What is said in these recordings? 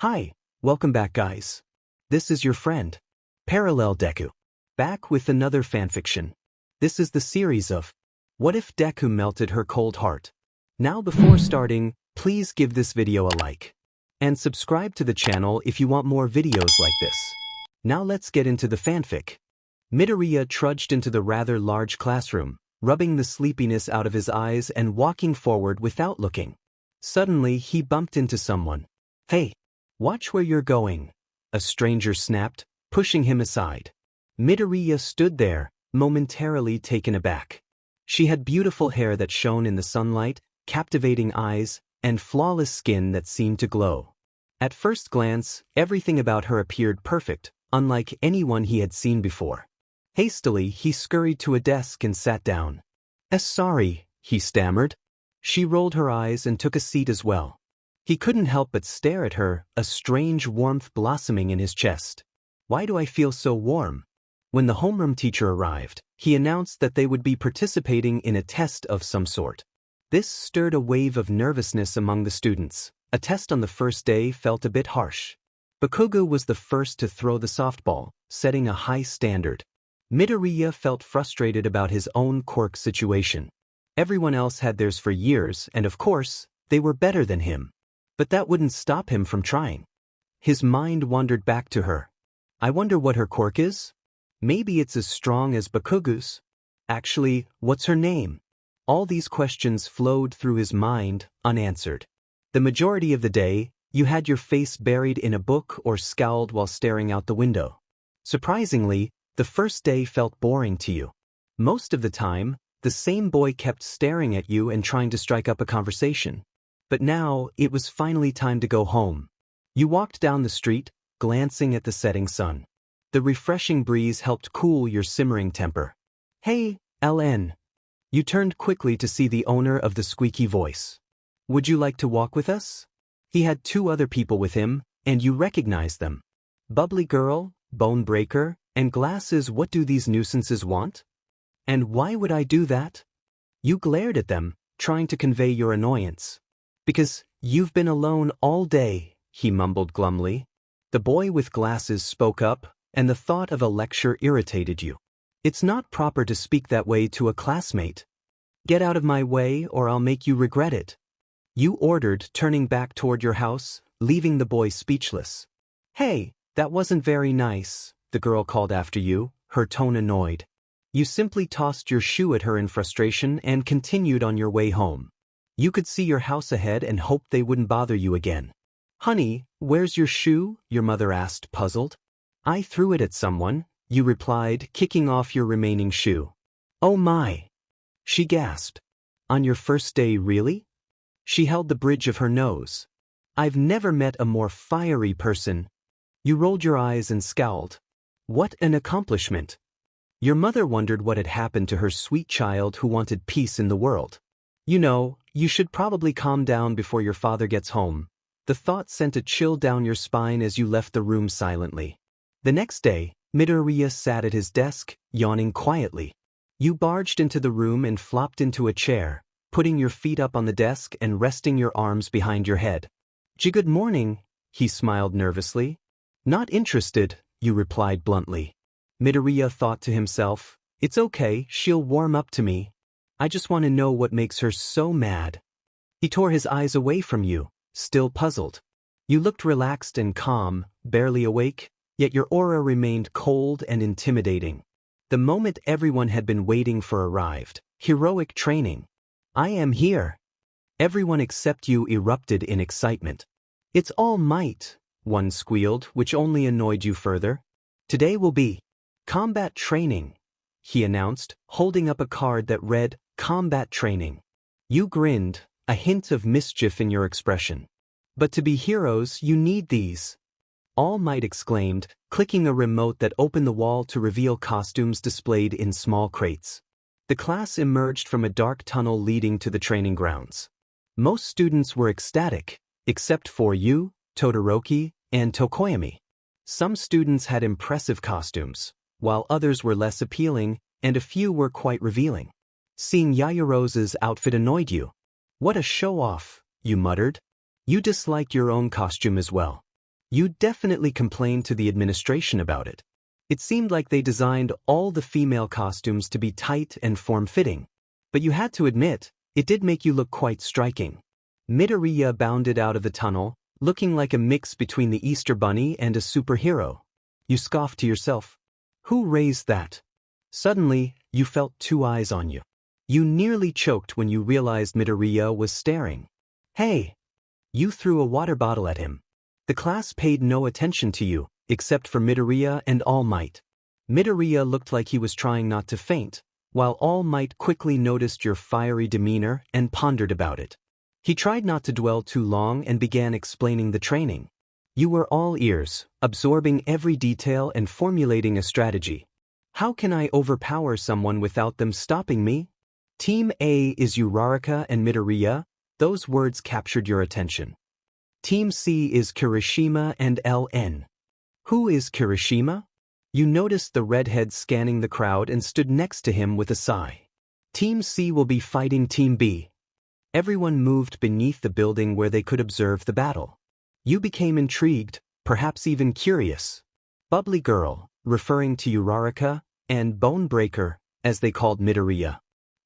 Hi, welcome back guys. This is your friend, Parallel Deku, back with another fanfiction. This is the series of What If Deku Melted Her Cold Heart. Now before starting, please give this video a like. And subscribe to the channel if you want more videos like this. Now let's get into the fanfic. Midoriya trudged into the rather large classroom, rubbing the sleepiness out of his eyes and walking forward without looking. Suddenly he bumped into someone. "Hey! Watch where you're going," a stranger snapped, pushing him aside. Midoriya stood there, momentarily taken aback. She had beautiful hair that shone in the sunlight, captivating eyes, and flawless skin that seemed to glow. At first glance, everything about her appeared perfect, unlike anyone he had seen before. Hastily, he scurried to a desk and sat down. Sorry," he stammered. She rolled her eyes and took a seat as well. He couldn't help but stare at her, a strange warmth blossoming in his chest. "Why do I feel so warm?" When the homeroom teacher arrived, he announced that they would be participating in a test of some sort. This stirred a wave of nervousness among the students. A test on the first day felt a bit harsh. Bakugo was the first to throw the softball, setting a high standard. Midoriya felt frustrated about his own quirk situation. Everyone else had theirs for years, and of course, they were better than him. But that wouldn't stop him from trying. His mind wandered back to her. I wonder what her quirk is? Maybe it's as strong as Bakugo's. Actually, what's her name? All these questions flowed through his mind, unanswered. The majority of the day, you had your face buried in a book or scowled while staring out the window. Surprisingly, the first day felt boring to you. Most of the time, the same boy kept staring at you and trying to strike up a conversation. But now, it was finally time to go home. You walked down the street, glancing at the setting sun. The refreshing breeze helped cool your simmering temper. "Hey, LN." You turned quickly to see the owner of the squeaky voice. "Would you like to walk with us?" He had two other people with him, and you recognized them. Bubbly Girl, Bone Breaker, and Glasses. What do these nuisances want? And why would I do that? You glared at them, trying to convey your annoyance. "Because you've been alone all day," he mumbled glumly. The boy with glasses spoke up, and the thought of a lecture irritated you. "It's not proper to speak that way to a classmate. Get out of my way or I'll make you regret it," you ordered, turning back toward your house, leaving the boy speechless. "Hey, that wasn't very nice," the girl called after you, her tone annoyed. You simply tossed your shoe at her in frustration and continued on your way home. You could see your house ahead and hoped they wouldn't bother you again. "Honey, where's your shoe?" your mother asked, puzzled. "I threw it at someone," you replied, kicking off your remaining shoe. "Oh my!" she gasped. "On your first day, really?" She held the bridge of her nose. "I've never met a more fiery person." You rolled your eyes and scowled. What an accomplishment! Your mother wondered what had happened to her sweet child who wanted peace in the world. "You know, you should probably calm down before your father gets home." The thought sent a chill down your spine as you left the room silently. The next day, Midoriya sat at his desk, yawning quietly. You barged into the room and flopped into a chair, putting your feet up on the desk and resting your arms behind your head. "Good morning," he smiled nervously. "Not interested," you replied bluntly. Midoriya thought to himself, "It's okay, she'll warm up to me. I just want to know what makes her so mad." He tore his eyes away from you, still puzzled. You looked relaxed and calm, barely awake, yet your aura remained cold and intimidating. The moment everyone had been waiting for arrived. Heroic training. "I am here." Everyone except you erupted in excitement. "It's all might," one squealed, which only annoyed you further. "Today will be combat training," he announced, holding up a card that read, "Combat Training." You grinned, a hint of mischief in your expression. "But to be heroes, you need these," All Might exclaimed, clicking a remote that opened the wall to reveal costumes displayed in small crates. The class emerged from a dark tunnel leading to the training grounds. Most students were ecstatic, except for you, Todoroki, and Tokoyami. Some students had impressive costumes, while others were less appealing, and a few were quite revealing. Seeing Yaoyorozu's outfit annoyed you. "What a show-off," you muttered. You disliked your own costume as well. You definitely complained to the administration about it. It seemed like they designed all the female costumes to be tight and form-fitting. But you had to admit, it did make you look quite striking. Midoriya bounded out of the tunnel, looking like a mix between the Easter Bunny and a superhero. You scoffed to yourself. Who raised that? Suddenly, you felt two eyes on you. You nearly choked when you realized Midoriya was staring. Hey! You threw a water bottle at him. The class paid no attention to you, except for Midoriya and All Might. Midoriya looked like he was trying not to faint, while All Might quickly noticed your fiery demeanor and pondered about it. He tried not to dwell too long and began explaining the training. You were all ears, absorbing every detail and formulating a strategy. How can I overpower someone without them stopping me? Team A is Uraraka and Midoriya. Those words captured your attention. Team C is Kirishima and LN. Who is Kirishima? You noticed the redhead scanning the crowd and stood next to him with a sigh. Team C will be fighting Team B. Everyone moved beneath the building where they could observe the battle. You became intrigued, perhaps even curious. Bubbly girl, referring to Uraraka, and Bonebreaker, as they called Midoriya.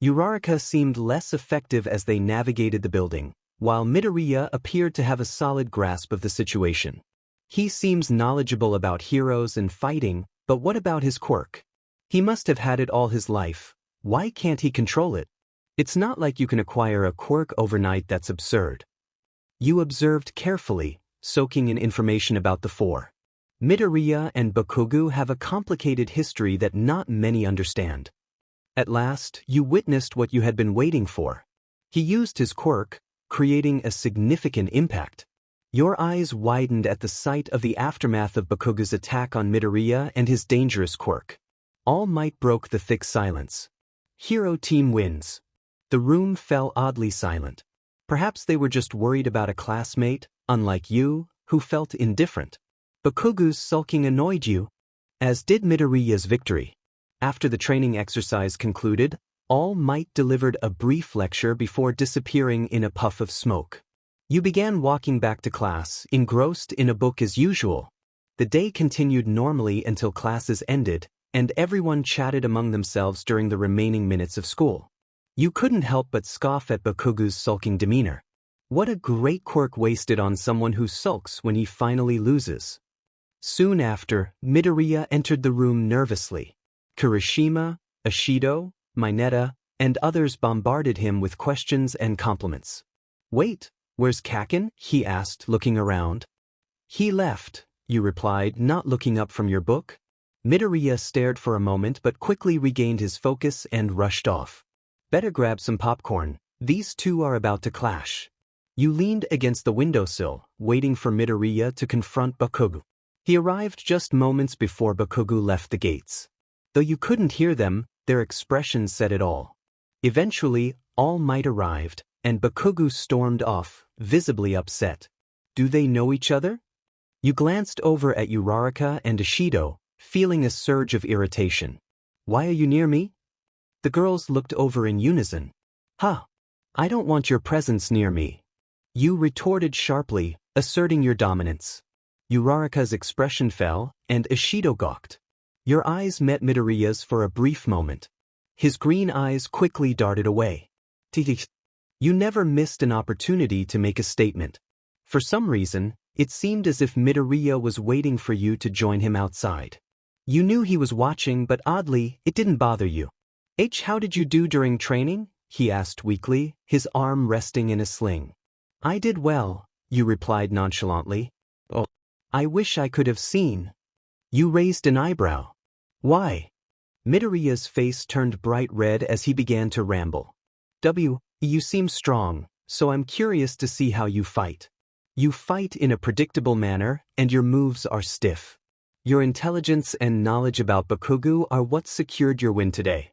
Uraraka seemed less effective as they navigated the building, while Midoriya appeared to have a solid grasp of the situation. He seems knowledgeable about heroes and fighting, but what about his quirk? He must have had it all his life. Why can't he control it? It's not like you can acquire a quirk overnight. That's absurd. You observed carefully, soaking in information about the four. Midoriya and Bakugo have a complicated history that not many understand. At last, you witnessed what you had been waiting for. He used his quirk, creating a significant impact. Your eyes widened at the sight of the aftermath of Bakugo's attack on Midoriya and his dangerous quirk. All Might broke the thick silence. Hero team wins. The room fell oddly silent. Perhaps they were just worried about a classmate, unlike you, who felt indifferent. Bakugo's sulking annoyed you, as did Midoriya's victory. After the training exercise concluded, All Might delivered a brief lecture before disappearing in a puff of smoke. You began walking back to class, engrossed in a book as usual. The day continued normally until classes ended, and everyone chatted among themselves during the remaining minutes of school. You couldn't help but scoff at Bakugo's sulking demeanor. What a great quirk wasted on someone who sulks when he finally loses. Soon after, Midoriya entered the room nervously. Kirishima, Ishido, Mineta, and others bombarded him with questions and compliments. Wait, where's Kaken? He asked, looking around. He left, you replied, not looking up from your book. Midoriya stared for a moment but quickly regained his focus and rushed off. Better grab some popcorn, these two are about to clash. You leaned against the windowsill, waiting for Midoriya to confront Bakugo. He arrived just moments before Bakugo left the gates. Though you couldn't hear them, their expressions said it all. Eventually, All Might arrived, and Bakugo stormed off, visibly upset. Do they know each other? You glanced over at Uraraka and Ishido, feeling a surge of irritation. Why are you near me? The girls looked over in unison. Huh. I don't want your presence near me. You retorted sharply, asserting your dominance. Uraraka's expression fell, and Ishido gawked. Your eyes met Midoriya's for a brief moment. His green eyes quickly darted away. You never missed an opportunity to make a statement. For some reason, it seemed as if Midoriya was waiting for you to join him outside. You knew he was watching, but oddly, it didn't bother you. How did you do during training? He asked weakly, his arm resting in a sling. I did well, you replied nonchalantly. Oh, I wish I could have seen. You raised an eyebrow. Why? Midoriya's face turned bright red as he began to ramble. You seem strong, so I'm curious to see how you fight. You fight in a predictable manner, and your moves are stiff. Your intelligence and knowledge about Bakugo are what secured your win today.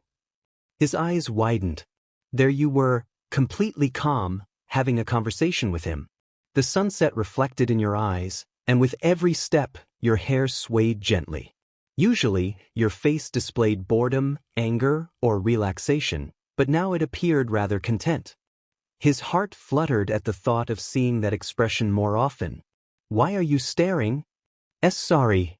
His eyes widened. There you were, completely calm, having a conversation with him. The sunset reflected in your eyes, and with every step, your hair swayed gently. Usually, your face displayed boredom, anger, or relaxation, but now it appeared rather content. His heart fluttered at the thought of seeing that expression more often. Why are you staring? Sorry.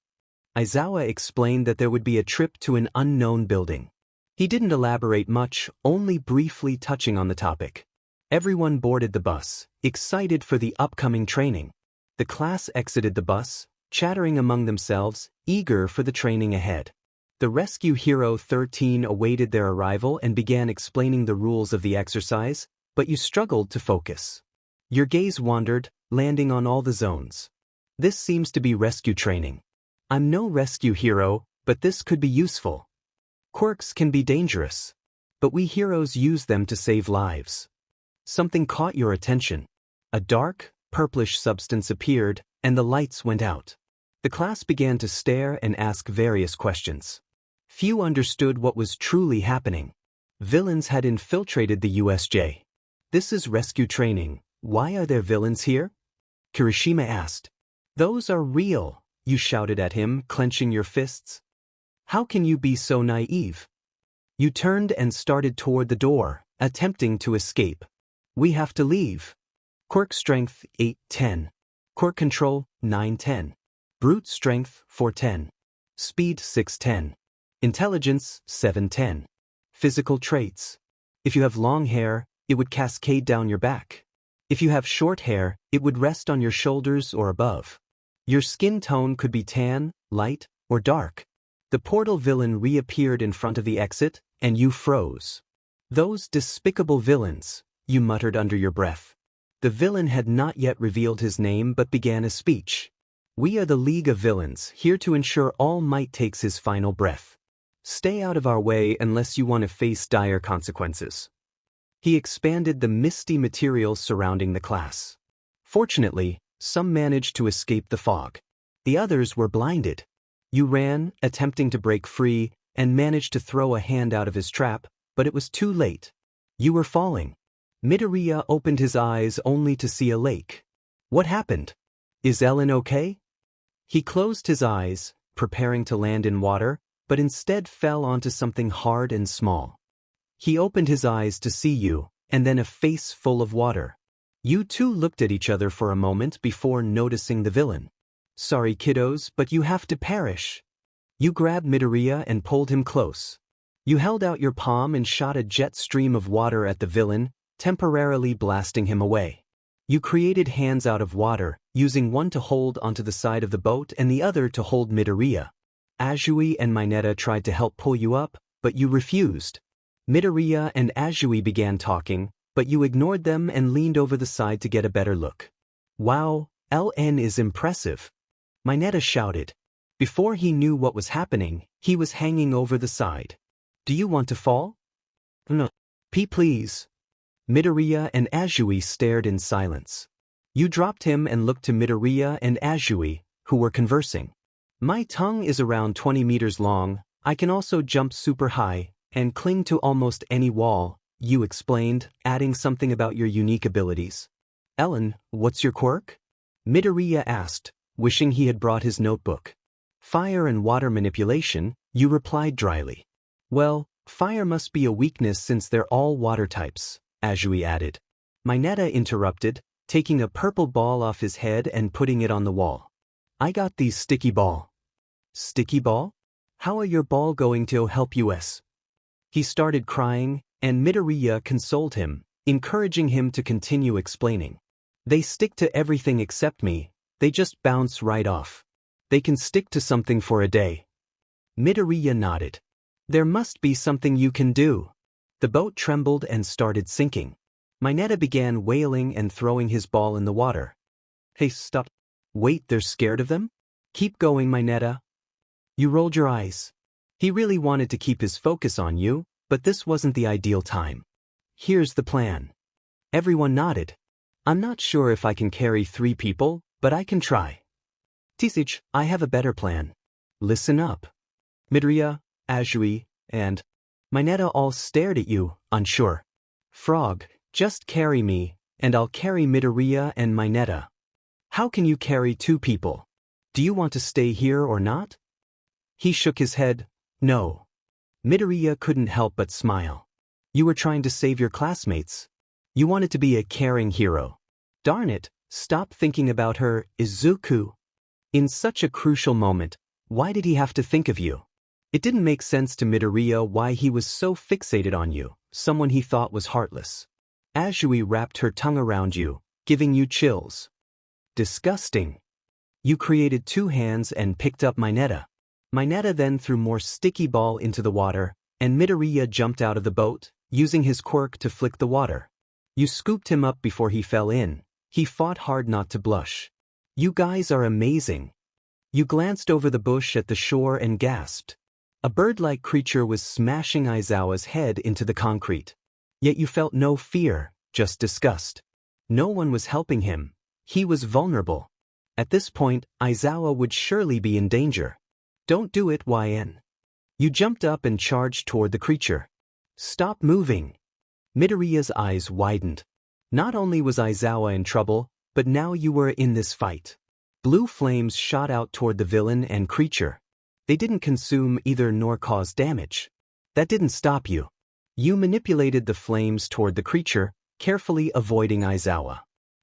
Aizawa explained that there would be a trip to an unknown building. He didn't elaborate much, only briefly touching on the topic. Everyone boarded the bus, excited for the upcoming training. The class exited the bus, chattering among themselves, eager for the training ahead. The rescue hero 13 awaited their arrival and began explaining the rules of the exercise, but you struggled to focus. Your gaze wandered, landing on all the zones. This seems to be rescue training. I'm no rescue hero, but this could be useful. Quirks can be dangerous, but we heroes use them to save lives. Something caught your attention. A dark, purplish substance appeared, and the lights went out. The class began to stare and ask various questions. Few understood what was truly happening. Villains had infiltrated the USJ. This is rescue training. Why are there villains here? Kirishima asked. Those are real, you shouted at him, clenching your fists. How can you be so naive? You turned and started toward the door, attempting to escape. We have to leave. Quirk strength 810. Quirk control 910. Brute strength 410. Speed 610. Intelligence 710. Physical traits. If you have long hair, it would cascade down your back. If you have short hair, it would rest on your shoulders or above. Your skin tone could be tan, light, or dark. The portal villain reappeared in front of the exit, and you froze. Those despicable villains, you muttered under your breath. The villain had not yet revealed his name but began a speech. We are the League of Villains, here to ensure All Might takes his final breath. Stay out of our way unless you want to face dire consequences. He expanded the misty material surrounding the class. Fortunately, some managed to escape the fog. The others were blinded. You ran, attempting to break free, and managed to throw a hand out of his trap, but it was too late. You were falling. Midoriya opened his eyes only to see a lake. What happened? Is Ellen okay? He closed his eyes, preparing to land in water, but instead fell onto something hard and small. He opened his eyes to see you, and then a face full of water. You two looked at each other for a moment before noticing the villain. Sorry kiddos, but you have to perish. You grabbed Midoriya and pulled him close. You held out your palm and shot a jet stream of water at the villain, temporarily blasting him away. You created hands out of water, using one to hold onto the side of the boat and the other to hold Midoriya. Azui and Mineta tried to help pull you up, but you refused. Midoriya and Azui began talking, but you ignored them and leaned over the side to get a better look. Wow, LN is impressive. Mineta shouted. Before he knew what was happening, he was hanging over the side. Do you want to fall? No. Please. Midoriya and Azui stared in silence. You dropped him and looked to Midoriya and Azui, who were conversing. My tongue is around 20 meters long, I can also jump super high, and cling to almost any wall, you explained, adding something about your unique abilities. Ellen, what's your quirk? Midoriya asked, wishing he had brought his notebook. Fire and water manipulation, you replied dryly. Well, fire must be a weakness since they're all water types, Azui added. Mineta interrupted, taking a purple ball off his head and putting it on the wall. I got these sticky ball. Sticky ball? How are your ball going to help us? He started crying, and Midoriya consoled him, encouraging him to continue explaining. They stick to everything except me, they just bounce right off. They can stick to something for a day. Midoriya nodded. There must be something you can do. The boat trembled and started sinking. Mineta began wailing and throwing his ball in the water. Hey, stop. Wait, they're scared of them? Keep going, Mineta. You rolled your eyes. He really wanted to keep his focus on you, but this wasn't the ideal time. Here's the plan. Everyone nodded. I'm not sure if I can carry 3 people, but I can try. Tisich, I have a better plan. Listen up. Midoriya, Azui, and Mineta all stared at you, unsure. Frog, just carry me, and I'll carry Midoriya and Mineta. How can you carry 2 people? Do you want to stay here or not? He shook his head. No. Midoriya couldn't help but smile. You were trying to save your classmates. You wanted to be a caring hero. Darn it, stop thinking about her, izuku. In such a crucial moment, why did he have to think of you? It didn't make sense to Midoriya why he was so fixated on you, someone he thought was heartless. 𝐴𝐿 wrapped her tongue around you, giving you chills. Disgusting. You created 2 hands and picked up myheroacademiaweebb. Myheroacademiaweebb then threw more sticky ball into the water, and Midoriya jumped out of the boat, using his quirk to flick the water. You scooped him up before he fell in. He fought hard not to blush. You guys are amazing. You glanced over the bush at the shore and gasped. A bird-like creature was smashing Aizawa's head into the concrete. Yet you felt no fear, just disgust. No one was helping him. He was vulnerable. At this point, Aizawa would surely be in danger. Don't do it, YN. You jumped up and charged toward the creature. Stop moving. Midoriya's eyes widened. Not only was Aizawa in trouble, but now you were in this fight. Blue flames shot out toward the villain and creature. They didn't consume either nor cause damage. That didn't stop you. You manipulated the flames toward the creature, carefully avoiding Aizawa.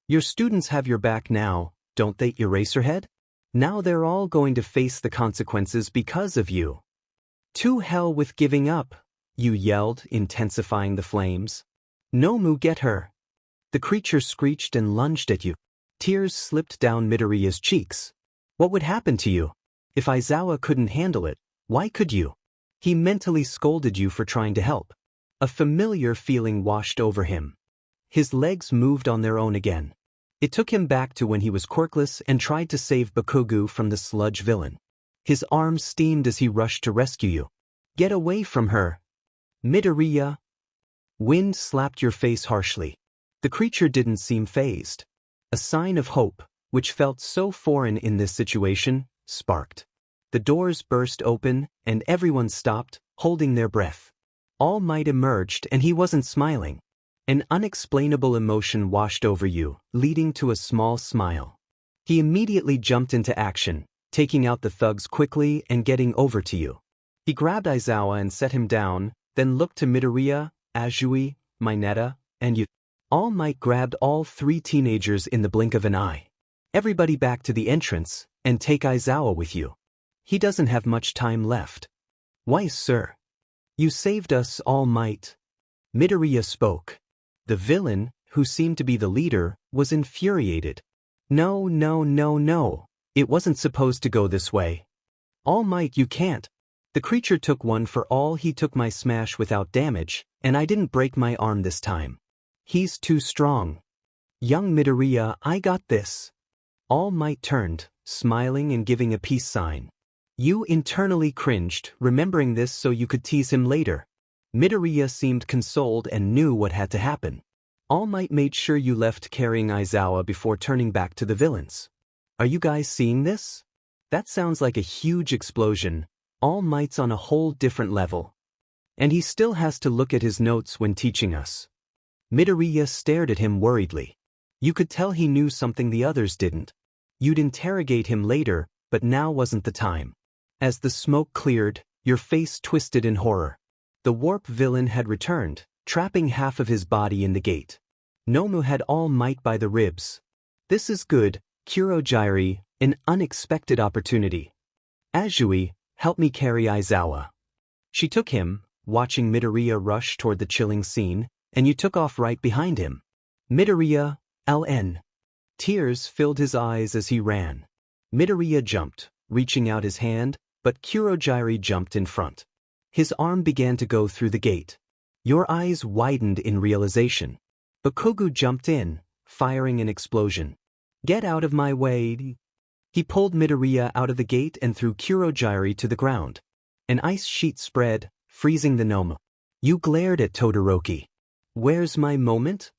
Your students have your back now, don't they, Eraserhead? Now they're all going to face the consequences because of you. To hell with giving up, you yelled, intensifying the flames. Nomu, get her. The creature screeched and lunged at you. Tears slipped down Midoriya's cheeks. What would happen to you? If Aizawa couldn't handle it, why could you? He mentally scolded you for trying to help. A familiar feeling washed over him. His legs moved on their own again. It took him back to when he was quirkless and tried to save Bakugo from the sludge villain. His arms steamed as he rushed to rescue you. Get away from her. Midoriya. Wind slapped your face harshly. The creature didn't seem fazed. A sign of hope, which felt so foreign in this situation, sparked. The doors burst open, and everyone stopped, holding their breath. All Might emerged, and he wasn't smiling. An unexplainable emotion washed over you, leading to a small smile. He immediately jumped into action, taking out the thugs quickly and getting over to you. He grabbed Aizawa and set him down, then looked to Midoriya, 𝐴𝐿, myheroacademiaweebb, and you. All Might grabbed all 3 teenagers in the blink of an eye. Everybody back to the entrance, and take Aizawa with you. He doesn't have much time left. Why, sir? You saved us, All Might. Midoriya spoke. The villain, who seemed to be the leader, was infuriated. No, no, no, no. It wasn't supposed to go this way. All Might, you can't. The creature took one for all. He took my smash without damage, and I didn't break my arm this time. He's too strong. Young Midoriya, I got this. All Might turned, smiling and giving a peace sign. You internally cringed, remembering this so you could tease him later. Midoriya seemed consoled and knew what had to happen. All Might made sure you left carrying Aizawa before turning back to the villains. Are you guys seeing this? That sounds like a huge explosion. All Might's on a whole different level. And he still has to look at his notes when teaching us. Midoriya stared at him worriedly. You could tell he knew something the others didn't. You'd interrogate him later, but now wasn't the time. As the smoke cleared, your face twisted in horror. The warp villain had returned, trapping half of his body in the gate. Nomu had All Might by the ribs. This is good, 𝐂𝐫𝐿, an unexpected opportunity. 𝐴𝐿, help me carry Aizawa. She took him, watching Midoriya rush toward the chilling scene, and you took off right behind him. Midoriya, LN. Tears filled his eyes as he ran. Midoriya jumped, reaching out his hand, but 𝐂𝐫𝐿 jumped in front. His arm began to go through the gate. Your eyes widened in realization. Bakugo jumped in, firing an explosion. Get out of my way. He pulled Midoriya out of the gate and threw 𝐂𝐫𝐿 to the ground. An ice sheet spread, freezing the Nomu. You glared at Todoroki. Where's my moment?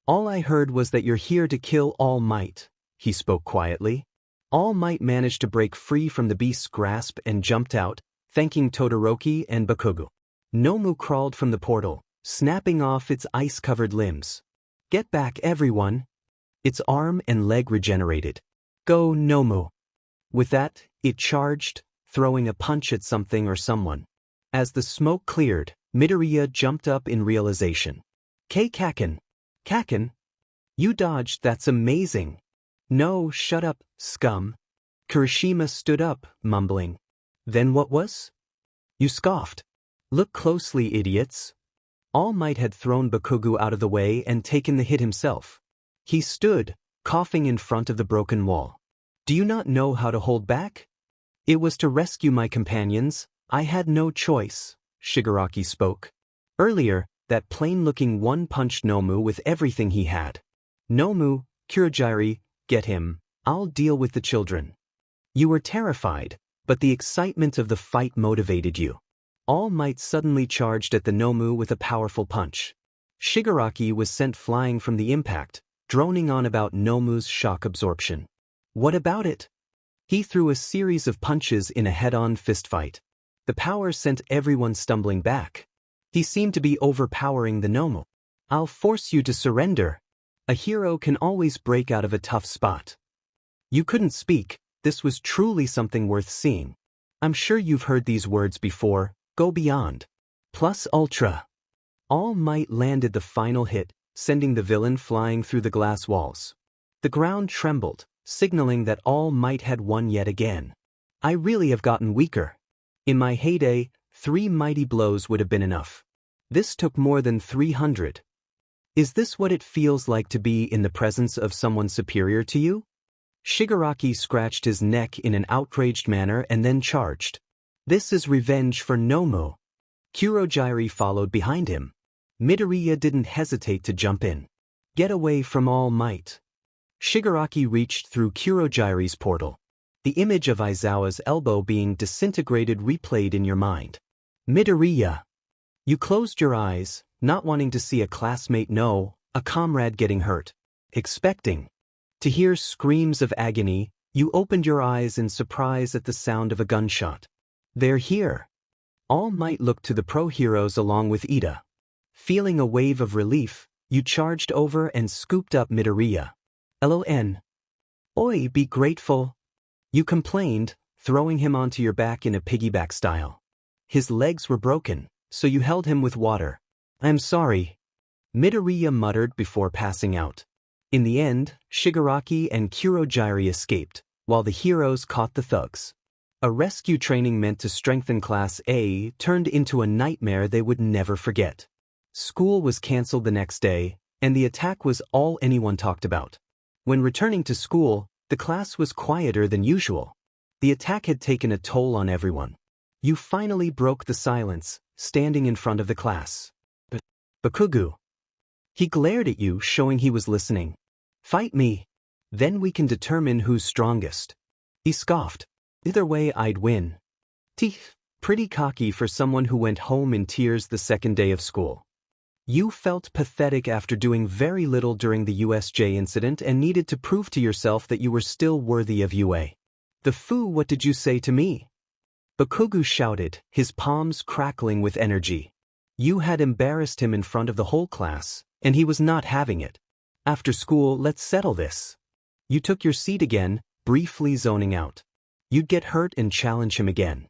All I heard was that you're here to kill All Might, he spoke quietly. All Might managed to break free from the beast's grasp and jumped out, thanking Todoroki and Bakugo. Nomu crawled from the portal, snapping off its ice-covered limbs. Get back, everyone. Its arm and leg regenerated. Go, Nomu. With that, it charged, throwing a punch at something or someone. As the smoke cleared, Midoriya jumped up in realization. 𝐂𝐫𝐿. Kaken? You dodged, that's amazing. No, shut up, scum. Kirishima stood up, mumbling. Then what was? You scoffed. Look closely, idiots. All Might had thrown Bakugo out of the way and taken the hit himself. He stood, coughing in front of the broken wall. Do you not know how to hold back? It was to rescue my companions. I had no choice, Shigaraki spoke. Earlier, that plain-looking one punched Nomu with everything he had. Nomu, Kurogiri, get him. I'll deal with the children. You were terrified, but the excitement of the fight motivated you. All Might suddenly charged at the Nomu with a powerful punch. Shigaraki was sent flying from the impact, droning on about Nomu's shock absorption. What about it? He threw a series of punches in a head-on fistfight. The power sent everyone stumbling back. He seemed to be overpowering the Nomu. I'll force you to surrender. A hero can always break out of a tough spot. You couldn't speak. This was truly something worth seeing. I'm sure you've heard these words before. Go beyond. Plus ultra. All Might landed the final hit, sending the villain flying through the glass walls. The ground trembled, signaling that All Might had won yet again. I really have gotten weaker. In my heyday, 3 mighty blows would have been enough. This took more than 300. Is this what it feels like to be in the presence of someone superior to you? Shigaraki scratched his neck in an outraged manner and then charged. This is revenge for Nomu. Kurogiri followed behind him. Midoriya didn't hesitate to jump in. Get away from All Might. Shigaraki reached through Kurogiri's portal. The image of Aizawa's elbow being disintegrated replayed in your mind. Midoriya. You closed your eyes, not wanting to see a classmate know, a comrade getting hurt. Expecting to hear screams of agony, you opened your eyes in surprise at the sound of a gunshot. They're here. All Might looked to the pro heroes along with Ida. Feeling a wave of relief, you charged over and scooped up Midoriya. LON. Oi, be grateful. You complained, throwing him onto your back in a piggyback style. His legs were broken, so you held him with water. I'm sorry. Midoriya muttered before passing out. In the end, Shigaraki and Kurogiri escaped, while the heroes caught the thugs. A rescue training meant to strengthen Class A turned into a nightmare they would never forget. School was cancelled the next day, and the attack was all anyone talked about. When returning to school, the class was quieter than usual. The attack had taken a toll on everyone. You finally broke the silence, standing in front of the class. Bakugo. He glared at you, showing he was listening. Fight me. Then we can determine who's strongest. He scoffed. Either way I'd win. Teeth, pretty cocky for someone who went home in tears the second day of school. You felt pathetic after doing very little during the USJ incident and needed to prove to yourself that you were still worthy of UA. The foo, what did you say to me? Bakugo shouted, his palms crackling with energy. You had embarrassed him in front of the whole class, and he was not having it. After school, let's settle this. You took your seat again, briefly zoning out. You'd get hurt and challenge him again.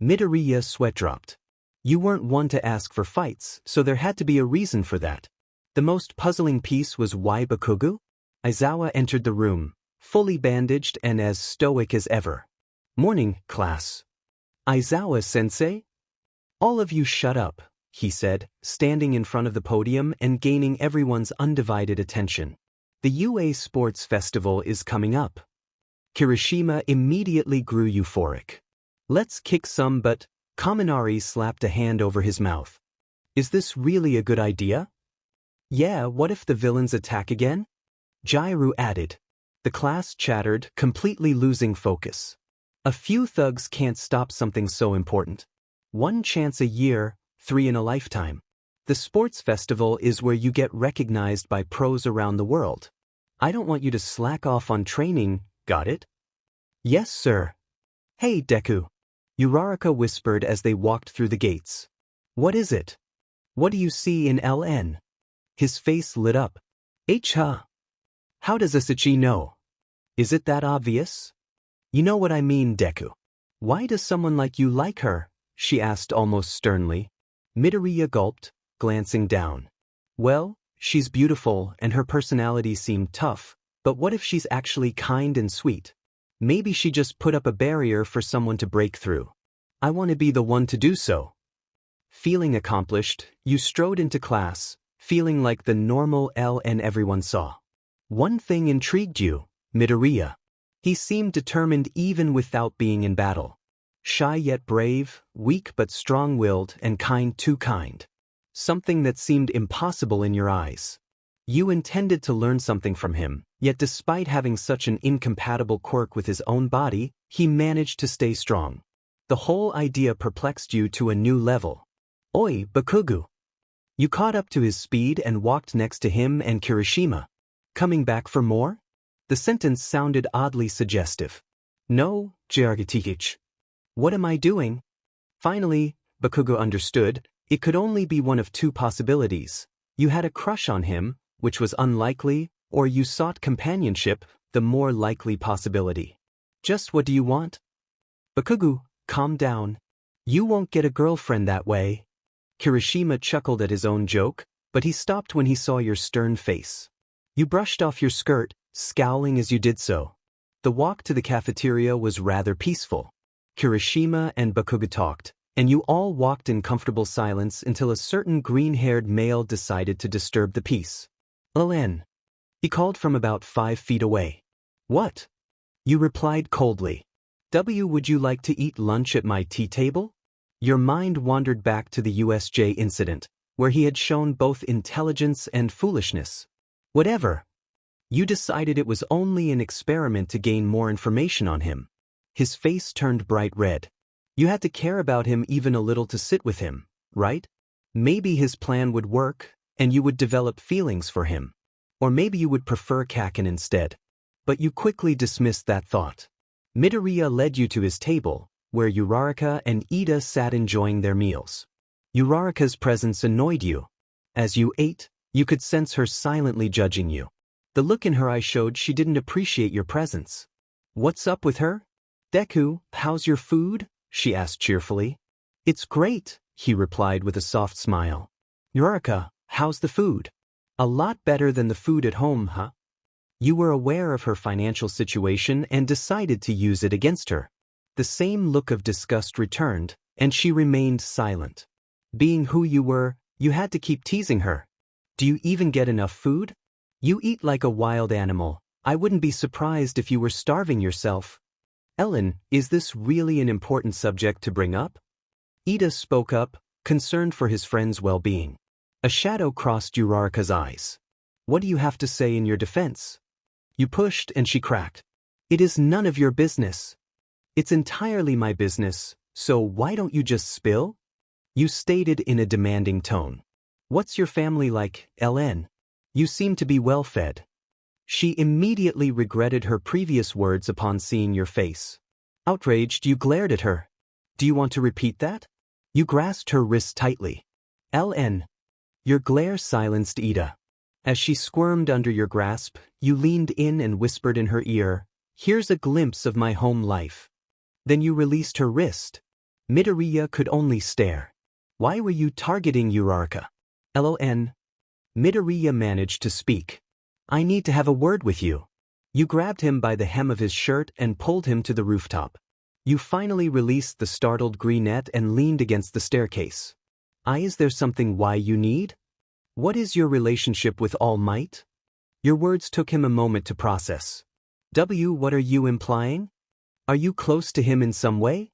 Midoriya sweat dropped. You weren't one to ask for fights, so there had to be a reason for that. The most puzzling piece was why Bakugo? Aizawa entered the room, fully bandaged and as stoic as ever. Morning, class. Aizawa-sensei? All of you shut up, he said, standing in front of the podium and gaining everyone's undivided attention. The UA Sports Festival is coming up. Kirishima immediately grew euphoric. Let's kick some butt. Kaminari slapped a hand over his mouth. Is this really a good idea? Yeah, what if the villains attack again? Jairu added. The class chattered, completely losing focus. A few thugs can't stop something so important. 1 chance a year, 3 in a lifetime. The sports festival is where you get recognized by pros around the world. I don't want you to slack off on training, got it? Yes, sir. Hey, Deku. Uraraka whispered as they walked through the gates. What is it? What do you see in LN? His face lit up. H-ha. How does Asachi know? Is it that obvious? You know what I mean, Deku. Why does someone like you like her? She asked almost sternly. Midoriya gulped, glancing down. Well, she's beautiful and her personality seemed tough, but what if she's actually kind and sweet? Maybe she just put up a barrier for someone to break through. I want to be the one to do so. Feeling accomplished, you strode into class, feeling like the normal LN everyone saw. One thing intrigued you, Midoriya. He seemed determined even without being in battle. Shy yet brave, weak but strong-willed, and too kind. Something that seemed impossible in your eyes. You intended to learn something from him, yet despite having such an incompatible quirk with his own body, he managed to stay strong. The whole idea perplexed you to a new level. Oi, Bakugo. You caught up to his speed and walked next to him and Kirishima. Coming back for more? The sentence sounded oddly suggestive. No, 𝐂𝐫𝐭𝐲. What am I doing? Finally, Bakugo understood. It could only be one of two possibilities. You had a crush on him, which was unlikely, or you sought companionship, the more likely possibility. Just what do you want? Bakugo, calm down. You won't get a girlfriend that way. Kirishima chuckled at his own joke, but he stopped when he saw your stern face. You brushed off your skirt, scowling as you did so. The walk to the cafeteria was rather peaceful. Kirishima and Bakugo talked, and you all walked in comfortable silence until a certain green-haired male decided to disturb the peace. LN. He called from about 5 feet away. What? You replied coldly. Would you like to eat lunch at my tea table? Your mind wandered back to the USJ incident, where he had shown both intelligence and foolishness. Whatever. You decided it was only an experiment to gain more information on him. His face turned bright red. You had to care about him even a little to sit with him, right? Maybe his plan would work, and you would develop feelings for him. Or maybe you would prefer Kaken instead. But you quickly dismissed that thought. Midoriya led you to his table, where Uraraka and Iida sat enjoying their meals. Uraraka's presence annoyed you. As you ate, you could sense her silently judging you. The look in her eyes showed she didn't appreciate your presence. What's up with her? Deku, how's your food? She asked cheerfully. It's great, he replied with a soft smile. Uraraka, how's the food? A lot better than the food at home, huh? You were aware of her financial situation and decided to use it against her. The same look of disgust returned, and she remained silent. Being who you were, you had to keep teasing her. Do you even get enough food? You eat like a wild animal. I wouldn't be surprised if you were starving yourself. Ellen, is this really an important subject to bring up? Iida spoke up, concerned for his friend's well-being. A shadow crossed Uraraka's eyes. What do you have to say in your defense? You pushed and she cracked. It is none of your business. It's entirely my business, so why don't you just spill? You stated in a demanding tone. What's your family like, LN? You seem to be well-fed. She immediately regretted her previous words upon seeing your face. Outraged, you glared at her. Do you want to repeat that? You grasped her wrist tightly. LN. Your glare silenced Iida. As she squirmed under your grasp, you leaned in and whispered in her ear, "Here's a glimpse of my home life." Then you released her wrist. Midoriya could only stare. Why were you targeting Uraraka? LON. Midoriya managed to speak. I need to have a word with you. You grabbed him by the hem of his shirt and pulled him to the rooftop. You finally released the startled greenette and leaned against the staircase. Is there something why you need? What is your relationship with All Might? Your words took him a moment to process. What are you implying? Are you close to him in some way?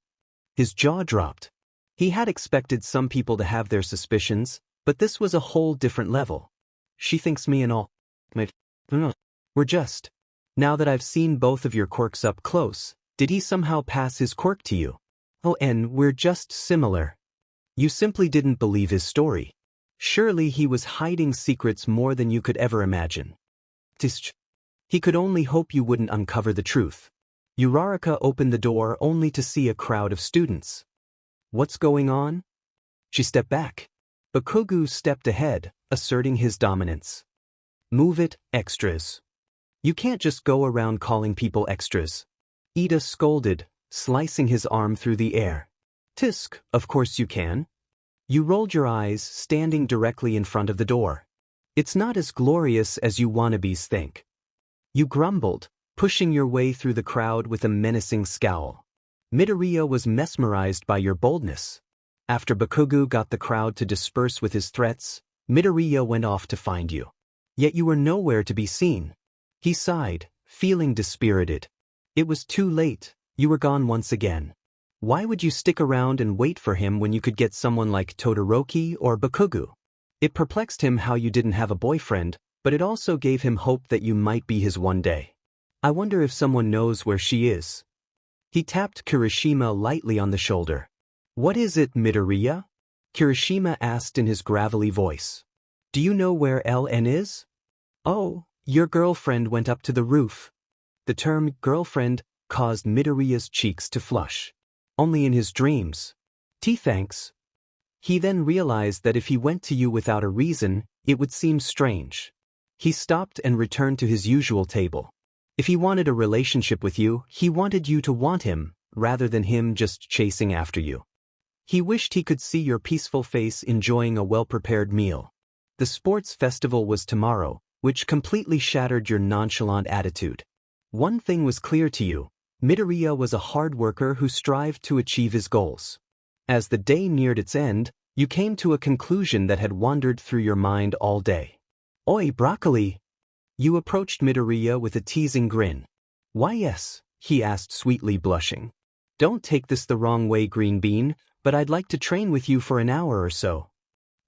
His jaw dropped. He had expected some people to have their suspicions, but this was a whole different level. She thinks me and All Might. We're just. Now that I've seen both of your quirks up close, did he somehow pass his quirk to you? And we're just similar. You simply didn't believe his story. Surely he was hiding secrets more than you could ever imagine. He could only hope you wouldn't uncover the truth. Uraraka opened the door only to see a crowd of students. What's going on? She stepped back. Bakugo stepped ahead, asserting his dominance. Move it, extras. You can't just go around calling people extras. Iida scolded, slicing his arm through the air. Tisk, of course you can. You rolled your eyes, standing directly in front of the door. It's not as glorious as you wannabes think. You grumbled. pushing your way through the crowd with a menacing scowl. Midoriya was mesmerized by your boldness. After Bakugo got the crowd to disperse with his threats, Midoriya went off to find you. Yet you were nowhere to be seen. He sighed, feeling dispirited. It was too late, you were gone once again. Why would you stick around and wait for him when you could get someone like Todoroki or Bakugo? It perplexed him how you didn't have a boyfriend, but it also gave him hope that you might be his one day. I wonder if someone knows where she is. He tapped Kirishima lightly on the shoulder. What is it, Midoriya? Kirishima asked in his gravelly voice. Do you know where LN is? Oh, your girlfriend went up to the roof. The term girlfriend caused Midoriya's cheeks to flush. Only in his dreams. Thanks. He then realized that if he went to you without a reason, it would seem strange. He stopped and returned to his usual table. If he wanted a relationship with you, he wanted you to want him, rather than him just chasing after you. He wished he could see your peaceful face enjoying a well-prepared meal. The sports festival was tomorrow, which completely shattered your nonchalant attitude. One thing was clear to you. Midoriya was a hard worker who strived to achieve his goals. As the day neared its end, you came to a conclusion that had wandered through your mind all day. Oi, broccoli! You approached Midoriya with a teasing grin. Why yes, he asked sweetly blushing. Don't take this the wrong way, Green Bean, but I'd like to train with you for an hour or so.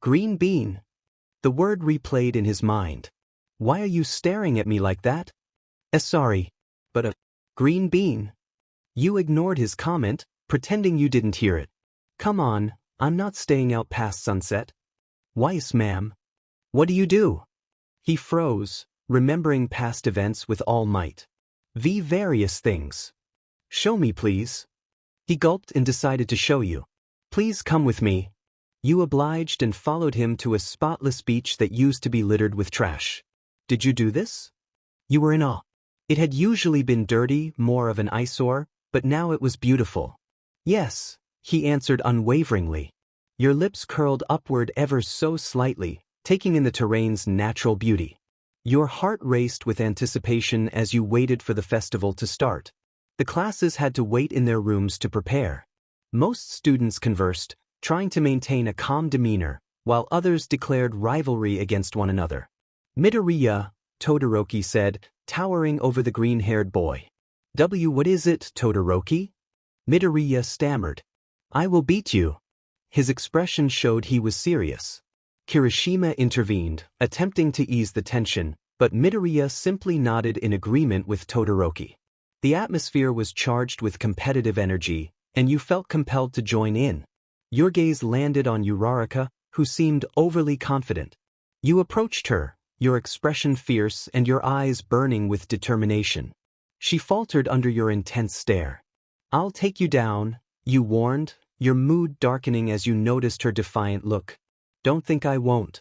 Green Bean? The word replayed in his mind. Why are you staring at me like that? Sorry, but Green Bean. You ignored his comment, pretending you didn't hear it. Come on, I'm not staying out past sunset. Wise, ma'am. What do you do? He froze, remembering past events with all might. Various things. Show me, please. He gulped and decided to show you. Please come with me. You obliged and followed him to a spotless beach that used to be littered with trash. Did you do this? You were in awe. It had usually been dirty, more of an eyesore, but now it was beautiful. Yes, he answered unwaveringly. Your lips curled upward ever so slightly, taking in the terrain's natural beauty. Your heart raced with anticipation as you waited for the festival to start. The classes had to wait in their rooms to prepare. Most students conversed, trying to maintain a calm demeanor, while others declared rivalry against one another. Midoriya, Todoroki said, towering over the green-haired boy. What is it, Todoroki? Midoriya stammered. I will beat you. His expression showed he was serious. Kirishima intervened, attempting to ease the tension, but Midoriya simply nodded in agreement with Todoroki. The atmosphere was charged with competitive energy, and you felt compelled to join in. Your gaze landed on Uraraka, who seemed overly confident. You approached her, your expression fierce and your eyes burning with determination. She faltered under your intense stare. I'll take you down, you warned, your mood darkening as you noticed her defiant look. Don't think I won't.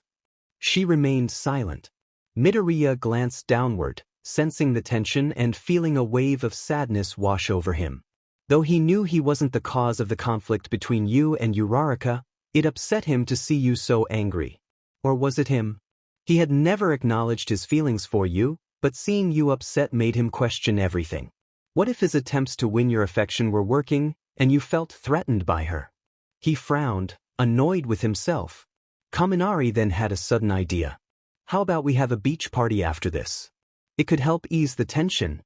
She remained silent. Midoriya glanced downward, sensing the tension and feeling a wave of sadness wash over him. Though he knew he wasn't the cause of the conflict between you and Uraraka, it upset him to see you so angry. Or was it him? He had never acknowledged his feelings for you, but seeing you upset made him question everything. What if his attempts to win your affection were working, and you felt threatened by her? He frowned, annoyed with himself. Kaminari then had a sudden idea. How about we have a beach party after this? It could help ease the tension.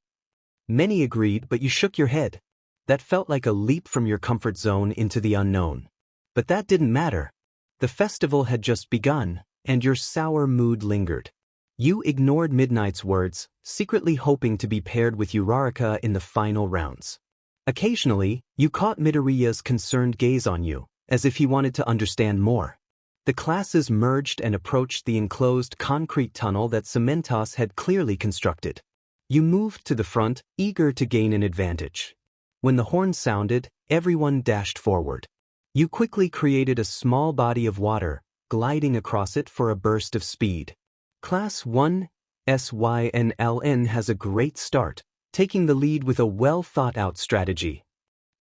Many agreed, but you shook your head. That felt like a leap from your comfort zone into the unknown. But that didn't matter. The festival had just begun, and your sour mood lingered. You ignored Midnight's words, secretly hoping to be paired with Uraraka in the final rounds. Occasionally, you caught Midoriya's concerned gaze on you, as if he wanted to understand more. The classes merged and approached the enclosed concrete tunnel that Cementos had clearly constructed. You moved to the front, eager to gain an advantage. When the horn sounded, everyone dashed forward. You quickly created a small body of water, gliding across it for a burst of speed. Class 1, SYNLN has a great start, taking the lead with a well-thought-out strategy.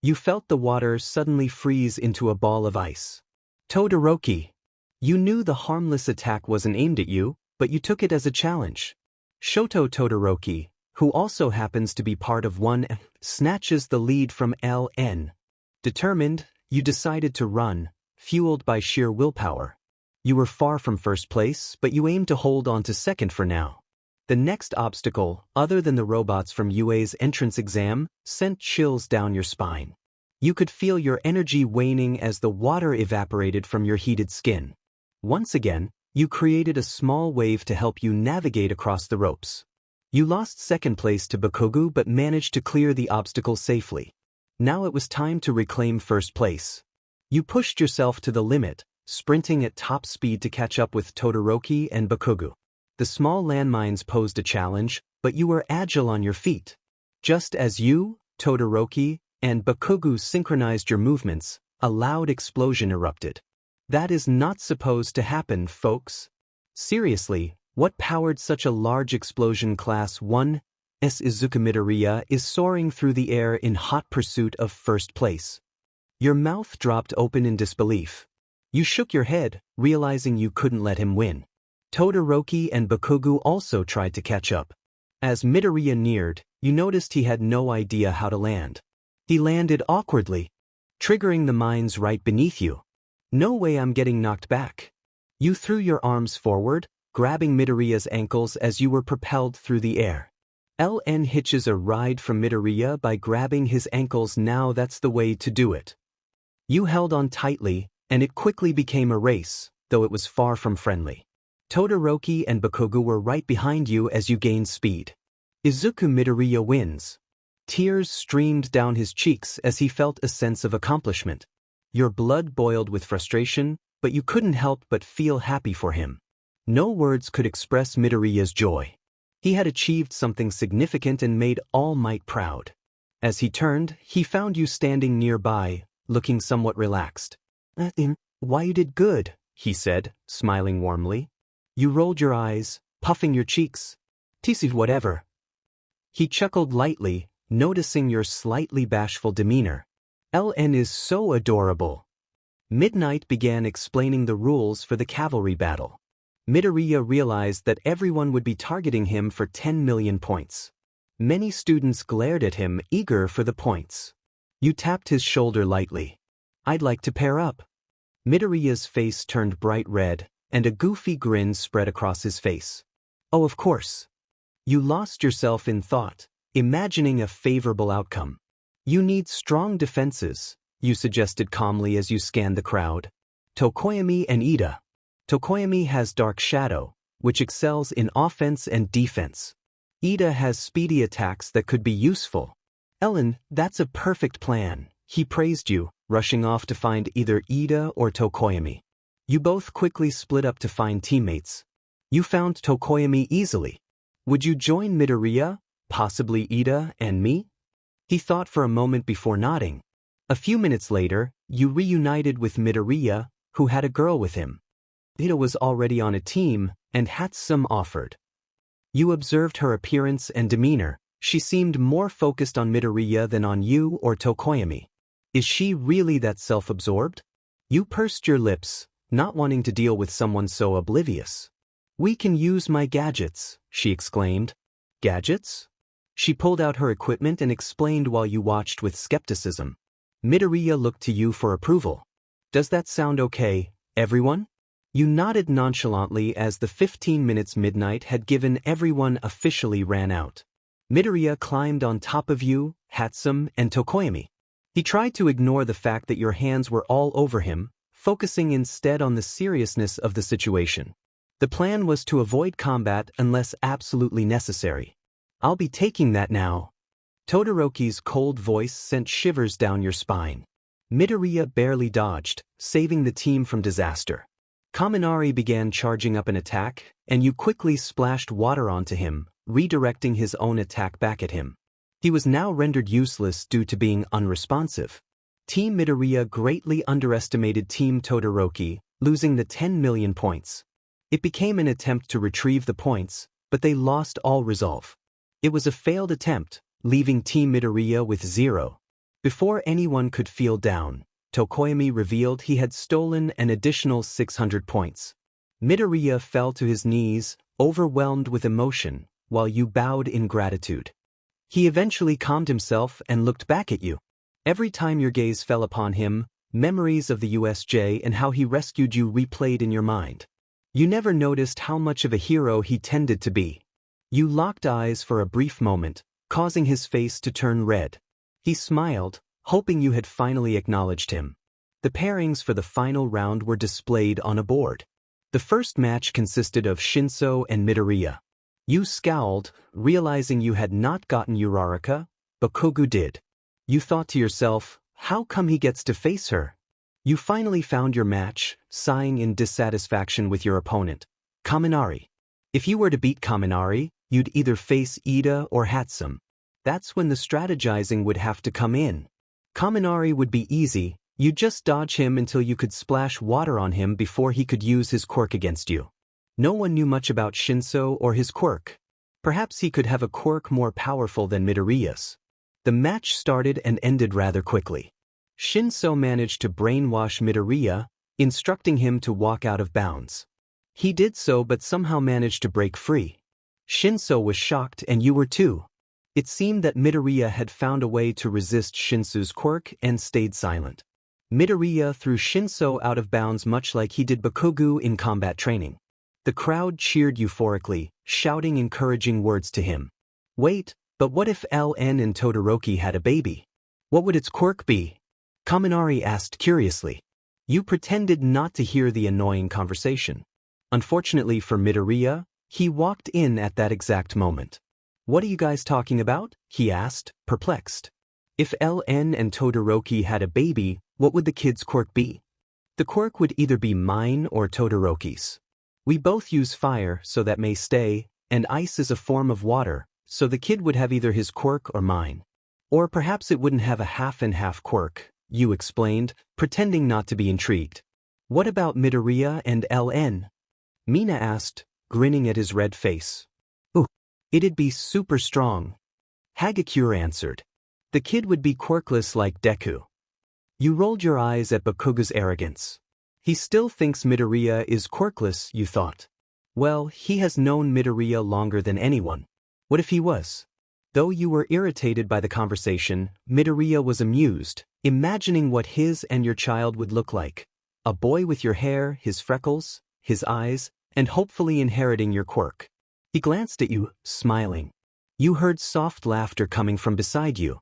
You felt the water suddenly freeze into a ball of ice. Todoroki. You knew the harmless attack wasn't aimed at you, but you took it as a challenge. Shoto Todoroki, who also happens to be part of one, snatches the lead from LN. Determined, you decided to run, fueled by sheer willpower. You were far from first place, but you aimed to hold on to second for now. The next obstacle, other than the robots from UA's entrance exam, sent chills down your spine. You could feel your energy waning as the water evaporated from your heated skin. Once again, you created a small wave to help you navigate across the ropes. You lost second place to Bakugo but managed to clear the obstacle safely. Now it was time to reclaim first place. You pushed yourself to the limit, sprinting at top speed to catch up with Todoroki and Bakugo. The small landmines posed a challenge, but you were agile on your feet. Just as you, Todoroki, and Bakugo synchronized your movements, a loud explosion erupted. That is not supposed to happen, folks. Seriously, what powered such a large explosion? Class 1's izuku midoriya is soaring through the air in hot pursuit of first place. Your mouth dropped open in disbelief. You shook your head, realizing you couldn't let him win. Todoroki and Bakugo also tried to catch up. As Midoriya neared, you noticed he had no idea how to land. He landed awkwardly, triggering the mines right beneath you. No way, I'm getting knocked back. You threw your arms forward, grabbing Midoriya's ankles as you were propelled through the air. LN hitches a ride from Midoriya by grabbing his ankles. Now that's the way to do it. You held on tightly, and it quickly became a race, though it was far from friendly. Todoroki and Bakugo were right behind you as you gained speed. Izuku Midoriya wins. Tears streamed down his cheeks as he felt a sense of accomplishment. Your blood boiled with frustration, but you couldn't help but feel happy for him. No words could express Midoriya's joy. He had achieved something significant and made All Might proud. As he turned, he found you standing nearby, looking somewhat relaxed. Why, you did good, he said, smiling warmly. You rolled your eyes, puffing your cheeks. "TC whatever." He chuckled lightly, noticing your slightly bashful demeanor. LN is so adorable. Midnight began explaining the rules for the cavalry battle. Midoriya realized that everyone would be targeting him for 10 million points. Many students glared at him, eager for the points. You tapped his shoulder lightly. "I'd like to pair up." Midoriya's face turned bright red, and a goofy grin spread across his face. "Oh, of course." You lost yourself in thought, imagining a favorable outcome. "You need strong defenses," you suggested calmly as you scanned the crowd. "Tokoyami and Ida. Tokoyami has Dark Shadow, which excels in offense and defense. Ida has speedy attacks that could be useful." "Ellen, that's a perfect plan," he praised you, rushing off to find either Ida or Tokoyami. You both quickly split up to find teammates. You found Tokoyami easily. "Would you join Midoriya, possibly Ida and me?" He thought for a moment before nodding. A few minutes later, you reunited with Midoriya, who had a girl with him. Ida was already on a team, and 𝐂𝐫𝐿 offered. You observed her appearance and demeanor. She seemed more focused on Midoriya than on you or Tokoyami. Is she really that self-absorbed? You pursed your lips, not wanting to deal with someone so oblivious. "We can use my gadgets," she exclaimed. "Gadgets?" She pulled out her equipment and explained while you watched with skepticism. Midoriya looked to you for approval. "Does that sound okay, everyone?" You nodded nonchalantly as the 15 minutes midnight had given everyone officially ran out. Midoriya climbed on top of you, 𝐂𝐫𝐿, and Tokoyami. He tried to ignore the fact that your hands were all over him, focusing instead on the seriousness of the situation. The plan was to avoid combat unless absolutely necessary. "I'll be taking that now." Todoroki's cold voice sent shivers down your spine. Midoriya barely dodged, saving the team from disaster. Kaminari began charging up an attack, and you quickly splashed water onto him, redirecting his own attack back at him. He was now rendered useless due to being unresponsive. Team Midoriya greatly underestimated Team Todoroki, losing the 10 million points. It became an attempt to retrieve the points, but they lost all resolve. It was a failed attempt, leaving Team Midoriya with 0. Before anyone could feel down, Tokoyami revealed he had stolen an additional 600 points. Midoriya fell to his knees, overwhelmed with emotion, while you bowed in gratitude. He eventually calmed himself and looked back at you. Every time your gaze fell upon him, memories of the USJ and how he rescued you replayed in your mind. You never noticed how much of a hero he tended to be. You locked eyes for a brief moment, causing his face to turn red. He smiled, hoping you had finally acknowledged him. The pairings for the final round were displayed on a board. The first match consisted of Shinso and Midoriya. You scowled, realizing you had not gotten Uraraka, but Kogu did. You thought to yourself, how come he gets to face her? You finally found your match, sighing in dissatisfaction with your opponent, Kaminari. If you were to beat Kaminari, you'd either face Ida or Hatsum. That's when the strategizing would have to come in. Kaminari would be easy. You'd just dodge him until you could splash water on him before he could use his quirk against you. No one knew much about Shinso or his quirk. Perhaps he could have a quirk more powerful than Midoriya's. The match started and ended rather quickly. Shinso managed to brainwash Midoriya, instructing him to walk out of bounds. He did so but somehow managed to break free. Shinso was shocked and you were too. It seemed that Midoriya had found a way to resist Shinso's quirk and stayed silent. Midoriya threw Shinso out of bounds much like he did Bakugo in combat training. The crowd cheered euphorically, shouting encouraging words to him. Wait, but what if LN and Todoroki had a baby? What would its quirk be? Kaminari asked curiously. You pretended not to hear the annoying conversation. Unfortunately for Midoriya, he walked in at that exact moment. What are you guys talking about? He asked, perplexed. If LN and Todoroki had a baby, what would the kid's quirk be? The quirk would either be mine or Todoroki's. We both use fire, so that may stay, and ice is a form of water, so the kid would have either his quirk or mine. Or perhaps it wouldn't have a half-and-half quirk, you explained, pretending not to be intrigued. What about Midoriya and LN? Mina asked, grinning at his red face. Ooh, it'd be super strong. Hagakure answered. The kid would be quirkless like Deku. You rolled your eyes at Bakugo's arrogance. He still thinks Midoriya is quirkless, you thought. Well, he has known Midoriya longer than anyone. What if he was? Though you were irritated by the conversation, Midoriya was amused, imagining what his and your child would look like. A boy with your hair, his freckles, his eyes, and hopefully inheriting your quirk. He glanced at you, smiling. You heard soft laughter coming from beside you.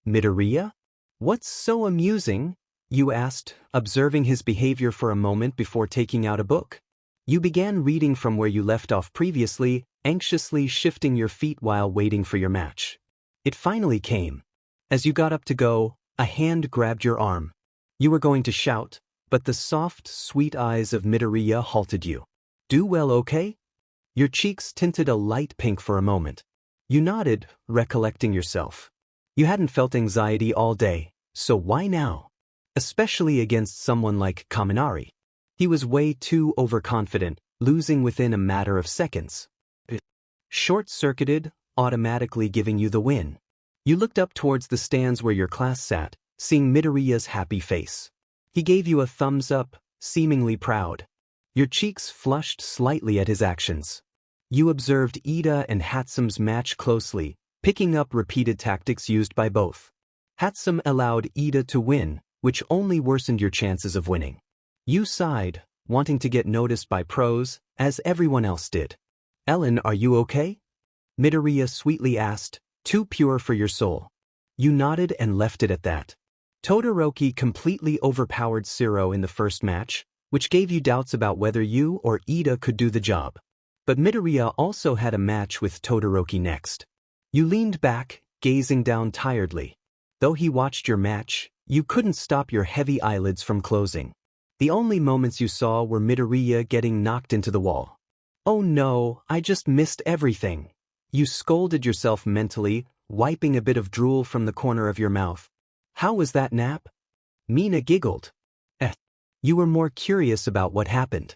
Midoriya? What's so amusing? You asked, observing his behavior for a moment before taking out a book. You began reading from where you left off previously, anxiously shifting your feet while waiting for your match. It finally came. As you got up to go, a hand grabbed your arm. You were going to shout, but the soft, sweet eyes of Midoriya halted you. Do well, okay? Your cheeks tinted a light pink for a moment. You nodded, recollecting yourself. You hadn't felt anxiety all day, so why now? Especially against someone like Kaminari. He was way too overconfident, losing within a matter of seconds. Short-circuited, automatically giving you the win. You looked up towards the stands where your class sat, seeing Midoriya's happy face. He gave you a thumbs up, seemingly proud. Your cheeks flushed slightly at his actions. You observed Ida and Hatsum's match closely, picking up repeated tactics used by both. Hatsum allowed Ida to win, which only worsened your chances of winning. You sighed, wanting to get noticed by pros, as everyone else did. Ellen, are you okay? Midoriya sweetly asked, too pure for your soul. You nodded and left it at that. Todoroki completely overpowered Zero in the first match, which gave you doubts about whether you or Ida could do the job. But Midoriya also had a match with Todoroki next. You leaned back, gazing down tiredly. Though he watched your match, you couldn't stop your heavy eyelids from closing. The only moments you saw were Midoriya getting knocked into the wall. Oh no, I just missed everything. You scolded yourself mentally, wiping a bit of drool from the corner of your mouth. How was that nap? Mina giggled. You were more curious about what happened.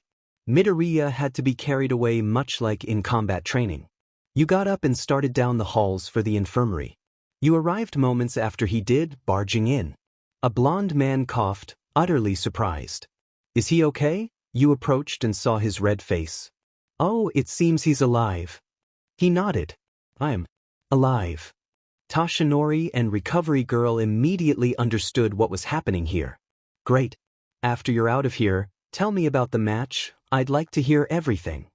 Midoriya had to be carried away much like in combat training. You got up and started down the halls for the infirmary. You arrived moments after he did, barging in. A blond man coughed, utterly surprised. Is he okay? You approached and saw his red face. Oh, it seems he's alive. He nodded. I'm alive. Toshinori and Recovery Girl immediately understood what was happening here. Great. After you're out of here, tell me about the match. I'd like to hear everything.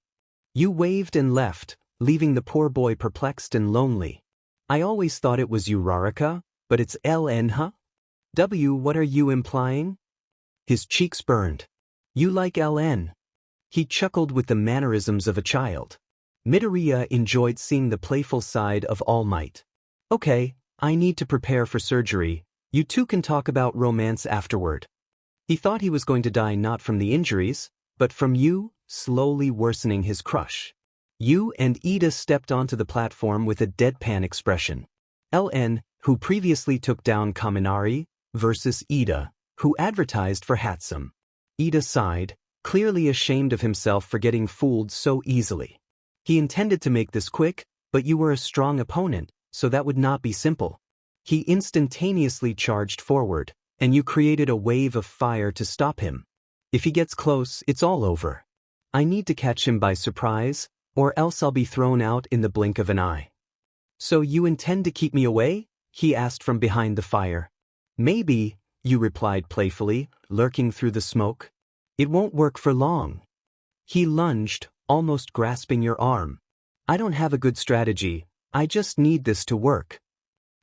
You waved and left, leaving the poor boy perplexed and lonely. I always thought it was Uraraka, but it's LN, huh? What are you implying? His cheeks burned. You like LN? He chuckled with the mannerisms of a child. Midoriya enjoyed seeing the playful side of All Might. Okay, I need to prepare for surgery. You two can talk about romance afterward. He thought he was going to die not from the injuries, but from you, slowly worsening his crush. You and 𝐴𝐫 stepped onto the platform with a deadpan expression. LN, who previously took down Kaminari, versus 𝐴𝐫, who advertised for Hatsum. 𝐴𝐫 sighed, clearly ashamed of himself for getting fooled so easily. He intended to make this quick, but you were a strong opponent, so that would not be simple. He instantaneously charged forward, and you created a wave of fire to stop him. If he gets close, it's all over. I need to catch him by surprise, or else I'll be thrown out in the blink of an eye. So you intend to keep me away? He asked from behind the fire. Maybe, you replied playfully, lurking through the smoke. It won't work for long. He lunged, almost grasping your arm. I don't have a good strategy, I just need this to work.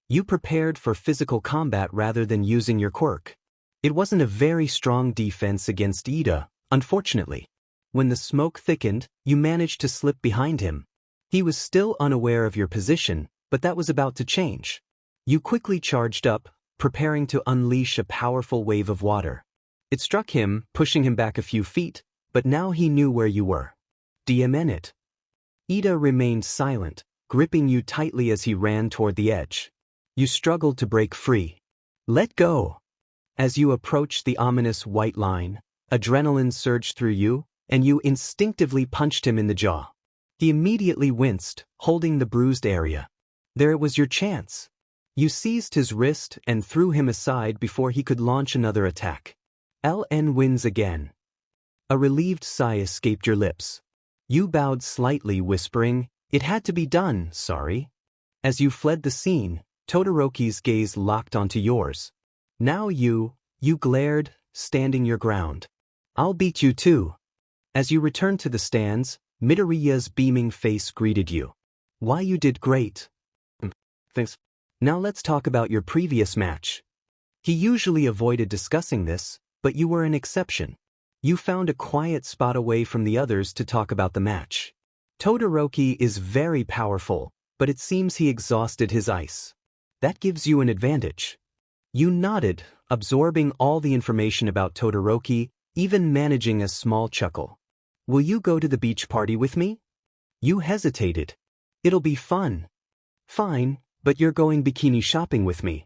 You prepared for physical combat rather than using your quirk. It wasn't a very strong defense against 𝐴𝐫, unfortunately. When the smoke thickened, you managed to slip behind him. He was still unaware of your position, but that was about to change. You quickly charged up, preparing to unleash a powerful wave of water. It struck him, pushing him back a few feet, but now he knew where you were. it. 𝐴𝐫 remained silent, gripping you tightly as he ran toward the edge. You struggled to break free. Let go. As you approached the ominous white line, adrenaline surged through you, and you instinctively punched him in the jaw. He immediately winced, holding the bruised area. There it was your chance. You seized his wrist and threw him aside before he could launch another attack. LN wins again. A relieved sigh escaped your lips. You bowed slightly, whispering, "It had to be done, sorry." As you fled the scene, Todoroki's gaze locked onto yours. Now you glared, standing your ground. I'll beat you too. As you returned to the stands, Midoriya's beaming face greeted you. Why, you did great. Thanks. Now let's talk about your previous match. He usually avoided discussing this, but you were an exception. You found a quiet spot away from the others to talk about the match. Todoroki is very powerful, but it seems he exhausted his ice. That gives you an advantage. You nodded, absorbing all the information about Todoroki, even managing a small chuckle. Will you go to the beach party with me? You hesitated. It'll be fun. Fine, but you're going bikini shopping with me.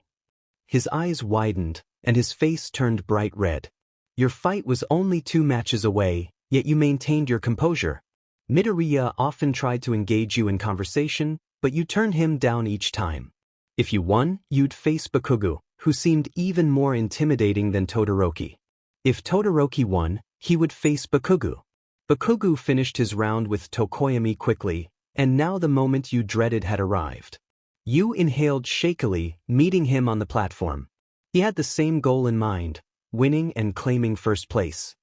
His eyes widened, and his face turned bright red. Your fight was only 2 matches away, yet you maintained your composure. Midoriya often tried to engage you in conversation, but you turned him down each time. If you won, you'd face Bakugo, who seemed even more intimidating than Todoroki. If Todoroki won, he would face Bakugo. Bakugo finished his round with Tokoyami quickly, and now the moment you dreaded had arrived. You inhaled shakily, meeting him on the platform. He had the same goal in mind, winning and claiming first place.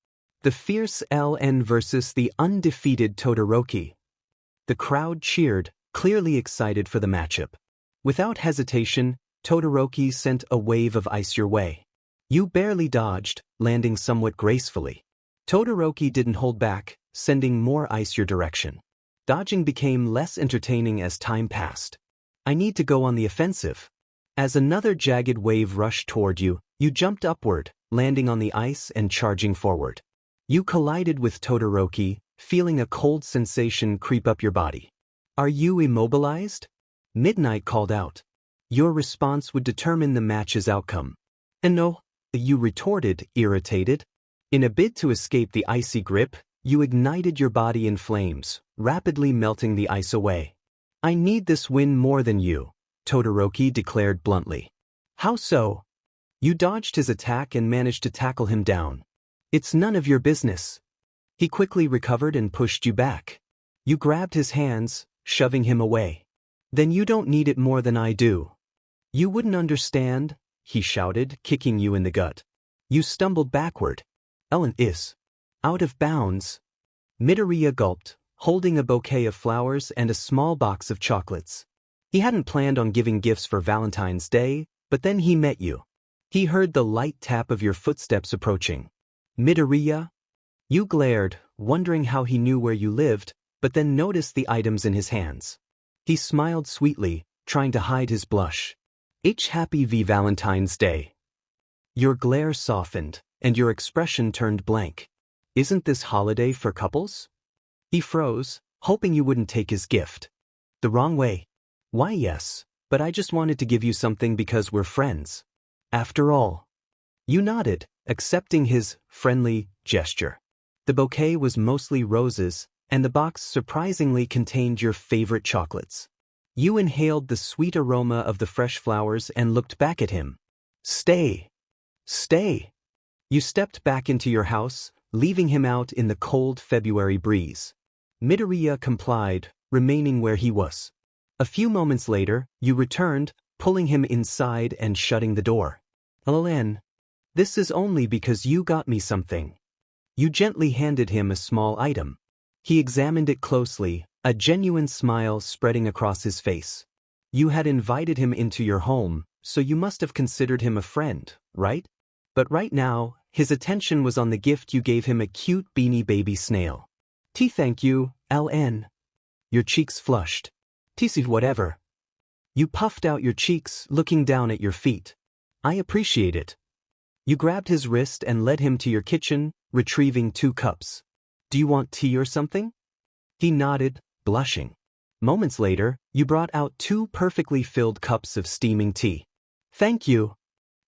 The fierce LN versus the undefeated Todoroki. The crowd cheered, clearly excited for the matchup. Without hesitation, Todoroki sent a wave of ice your way. You barely dodged, landing somewhat gracefully. Todoroki didn't hold back, sending more ice your direction. Dodging became less entertaining as time passed. I need to go on the offensive. As another jagged wave rushed toward you, you jumped upward, landing on the ice and charging forward. You collided with Todoroki, feeling a cold sensation creep up your body. Are you immobilized? Midnight called out. Your response would determine the match's outcome. And no, you retorted, irritated. In a bid to escape the icy grip, you ignited your body in flames, rapidly melting the ice away. I need this win more than you, Todoroki declared bluntly. How so? You dodged his attack and managed to tackle him down. It's none of your business. He quickly recovered and pushed you back. You grabbed his hands, shoving him away. Then you don't need it more than I do. You wouldn't understand, he shouted, kicking you in the gut. You stumbled backward. Ellen is out of bounds. Midoriya gulped, holding a bouquet of flowers and a small box of chocolates. He hadn't planned on giving gifts for Valentine's Day, but then he met you. He heard the light tap of your footsteps approaching. Midoriya? You glared, wondering how he knew where you lived, but then noticed the items in his hands. He smiled sweetly, trying to hide his blush. Happy Valentine's Day. Your glare softened, and your expression turned blank. Isn't this holiday for couples? He froze, hoping you wouldn't take his gift. The wrong way. Why yes, but I just wanted to give you something because we're friends. After all. You nodded, accepting his friendly gesture. The bouquet was mostly roses, and the box surprisingly contained your favorite chocolates. You inhaled the sweet aroma of the fresh flowers and looked back at him. Stay. Stay. You stepped back into your house, leaving him out in the cold February breeze. Midoriya complied, remaining where he was. A few moments later, you returned, pulling him inside and shutting the door. Ellen, this is only because you got me something. You gently handed him a small item. He examined it closely, a genuine smile spreading across his face. You had invited him into your home, so you must have considered him a friend, right? But right now, his attention was on the gift you gave him, a cute beanie baby snail. Thank you, Ellen. Your cheeks flushed. Whatever. You puffed out your cheeks, looking down at your feet. I appreciate it. You grabbed his wrist and led him to your kitchen, retrieving 2 cups. Do you want tea or something? He nodded, blushing. Moments later, you brought out 2 perfectly filled cups of steaming tea. Thank you.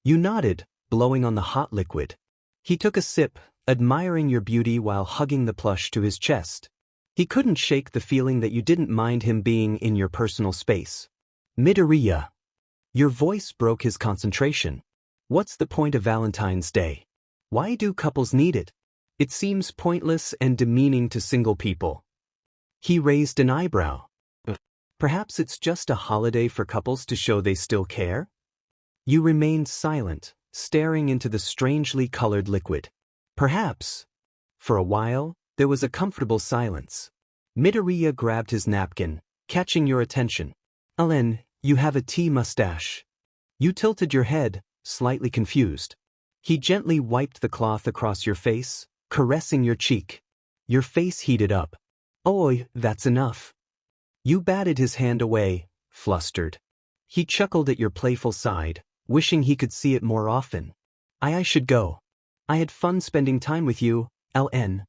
You nodded, blowing on the hot liquid. He took a sip, admiring your beauty while hugging the plush to his chest. He couldn't shake the feeling that you didn't mind him being in your personal space. Midoriya. Your voice broke his concentration. What's the point of Valentine's Day? Why do couples need it? It seems pointless and demeaning to single people. He raised an eyebrow. Perhaps it's just a holiday for couples to show they still care? You remained silent, staring into the strangely colored liquid. Perhaps. For a while, there was a comfortable silence. Midoriya grabbed his napkin, catching your attention. Ellen, you have a tea mustache. You tilted your head, slightly confused. He gently wiped the cloth across your face, caressing your cheek. Your face heated up. Oh, that's enough. You batted his hand away, flustered. He chuckled at your playful side, wishing he could see it more often. I should go. I had fun spending time with you, Ellen.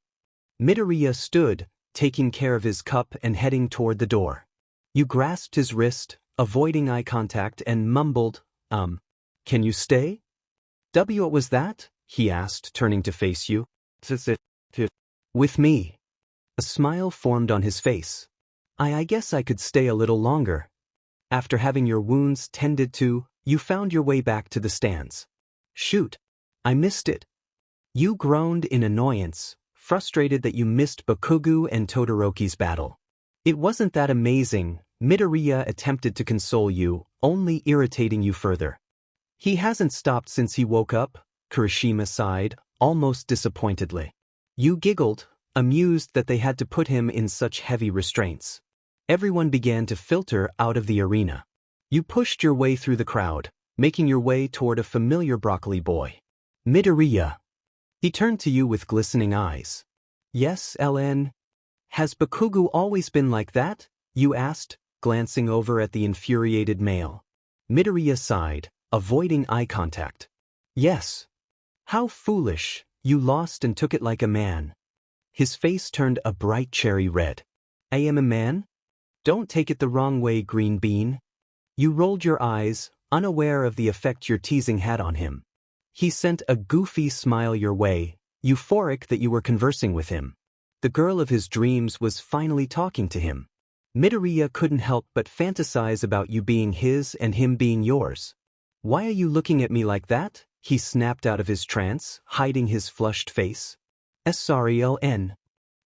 Midoriya stood, taking care of his cup and heading toward the door. You grasped his wrist, avoiding eye contact, and mumbled, can you stay? What was that? He asked, turning to face you. With me. A smile formed on his face. I guess I could stay a little longer. After having your wounds tended to, you found your way back to the stands. Shoot. I missed it. You groaned in annoyance, frustrated that you missed Bakugo and Todoroki's battle. It wasn't that amazing, Midoriya attempted to console you, only irritating you further. He hasn't stopped since he woke up, Kirishima sighed, almost disappointedly. You giggled, amused that they had to put him in such heavy restraints. Everyone began to filter out of the arena. You pushed your way through the crowd, making your way toward a familiar broccoli boy. Midoriya. He turned to you with glistening eyes. Yes, Ellen. Has Bakugo always been like that? You asked, glancing over at the infuriated male. Midoriya sighed, avoiding eye contact. Yes. How foolish, you lost and took it like a man. His face turned a bright cherry red. I am a man? Don't take it the wrong way, green bean. You rolled your eyes, unaware of the effect your teasing had on him. He sent a goofy smile your way, euphoric that you were conversing with him. The girl of his dreams was finally talking to him. Midoriya couldn't help but fantasize about you being his and him being yours. Why are you looking at me like that? He snapped out of his trance, hiding his flushed face. Sorry, Ellen.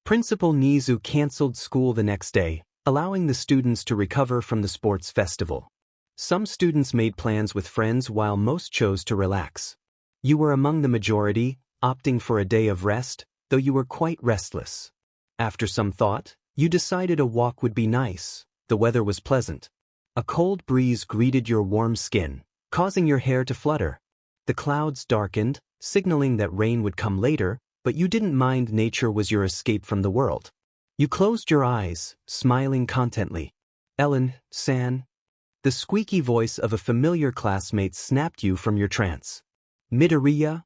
Principal Nizu canceled school the next day, allowing the students to recover from the sports festival. Some students made plans with friends while most chose to relax. You were among the majority, opting for a day of rest, though you were quite restless. After some thought, you decided a walk would be nice. The weather was pleasant. A cold breeze greeted your warm skin, causing your hair to flutter. The clouds darkened, signaling that rain would come later, but you didn't mind. Nature was your escape from the world. You closed your eyes, smiling contently. Ellen-san. The squeaky voice of a familiar classmate snapped you from your trance. Midoriya?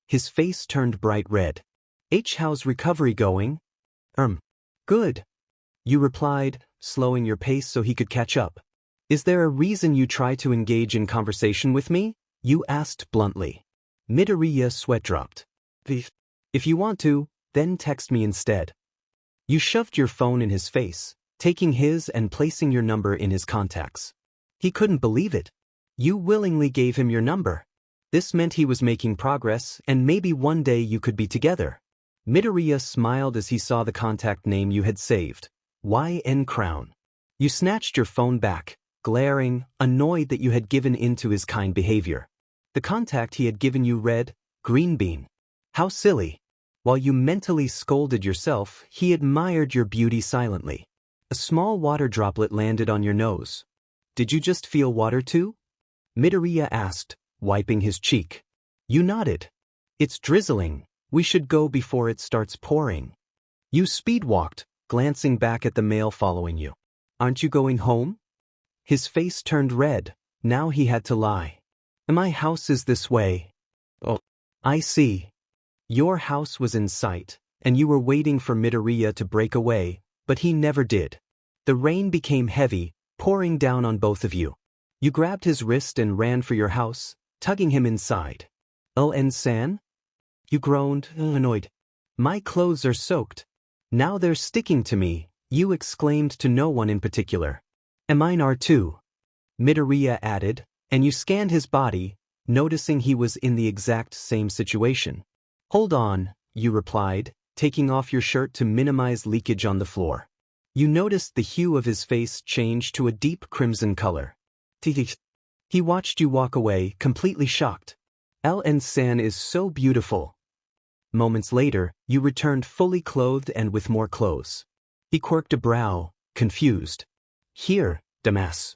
His face turned bright red. How's recovery going? Good. You replied, slowing your pace so he could catch up. Is there a reason you try to engage in conversation with me? You asked bluntly. Midoriya's sweat dropped. If you want to, then text me instead. You shoved your phone in his face, taking his and placing your number in his contacts. He couldn't believe it. You willingly gave him your number. This meant he was making progress, and maybe one day you could be together. Midoriya smiled as he saw the contact name you had saved. YN Crown. You snatched your phone back, glaring, annoyed that you had given in to his kind behavior. The contact he had given you read, Green Bean. How silly. While you mentally scolded yourself, he admired your beauty silently. A small water droplet landed on your nose. Did you just feel water too? Midoriya asked, wiping his cheek. You nodded. It's drizzling. We should go before it starts pouring. You speed-walked, glancing back at the male following you. Aren't you going home? His face turned red. Now he had to lie. My house is this way. Oh, I see. Your house was in sight, and you were waiting for Midoriya to break away, but he never did. The rain became heavy, pouring down on both of you. You grabbed his wrist and ran for your house, tugging him inside. Ellen-san? You groaned, annoyed. My clothes are soaked. Now they're sticking to me, you exclaimed to no one in particular. And mine are too. Midoriya added, and you scanned his body, noticing he was in the exact same situation. Hold on, you replied, taking off your shirt to minimize leakage on the floor. You noticed the hue of his face change to a deep crimson color. He watched you walk away, completely shocked. Ellen-san is so beautiful. Moments later, you returned fully clothed and with more clothes. He quirked a brow, confused. Here, Damas.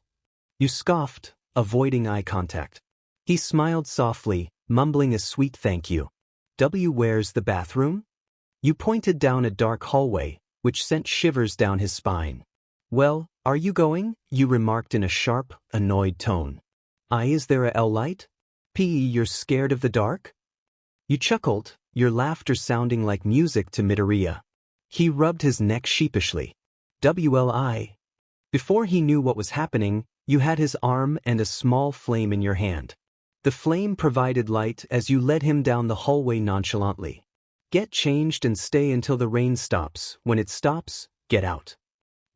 You scoffed, avoiding eye contact. He smiled softly, mumbling a sweet thank you. Where's the bathroom? You pointed down a dark hallway, which sent shivers down his spine. Well, are you going? You remarked in a sharp, annoyed tone. Is there a light? You're scared of the dark? You chuckled, your laughter sounding like music to Midoriya. He rubbed his neck sheepishly. Before he knew what was happening, you had his arm and a small flame in your hand. The flame provided light as you led him down the hallway nonchalantly. Get changed and stay until the rain stops. When it stops, get out.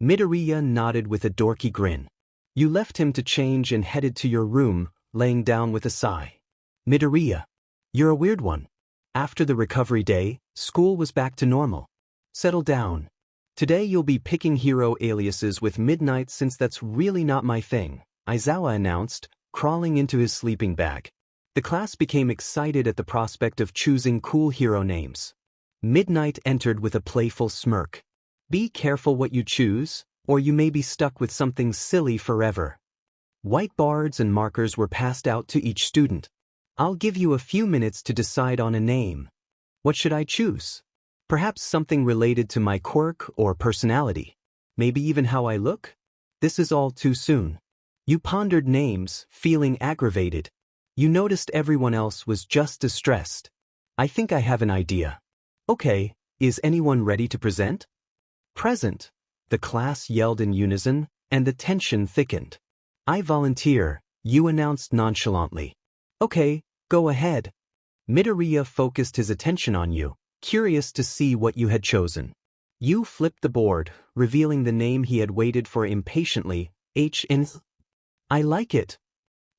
Midoriya nodded with a dorky grin. You left him to change and headed to your room, laying down with a sigh. Midoriya, you're a weird one. After the recovery day, school was back to normal. Settle down. Today you'll be picking hero aliases with Midnight since that's really not my thing, Aizawa announced, crawling into his sleeping bag. The class became excited at the prospect of choosing cool hero names. Midnight entered with a playful smirk. Be careful what you choose, or you may be stuck with something silly forever. Whiteboards and markers were passed out to each student. I'll give you a few minutes to decide on a name. What should I choose? Perhaps something related to my quirk or personality. Maybe even how I look? This is all too soon. You pondered names, feeling aggravated. You noticed everyone else was just as stressed. I think I have an idea. Okay, is anyone ready to present? Present. The class yelled in unison, and the tension thickened. I volunteer, you announced nonchalantly. Okay, go ahead. Midoriya focused his attention on you, curious to see what you had chosen. You flipped the board, revealing the name he had waited for impatiently, HN. I like it.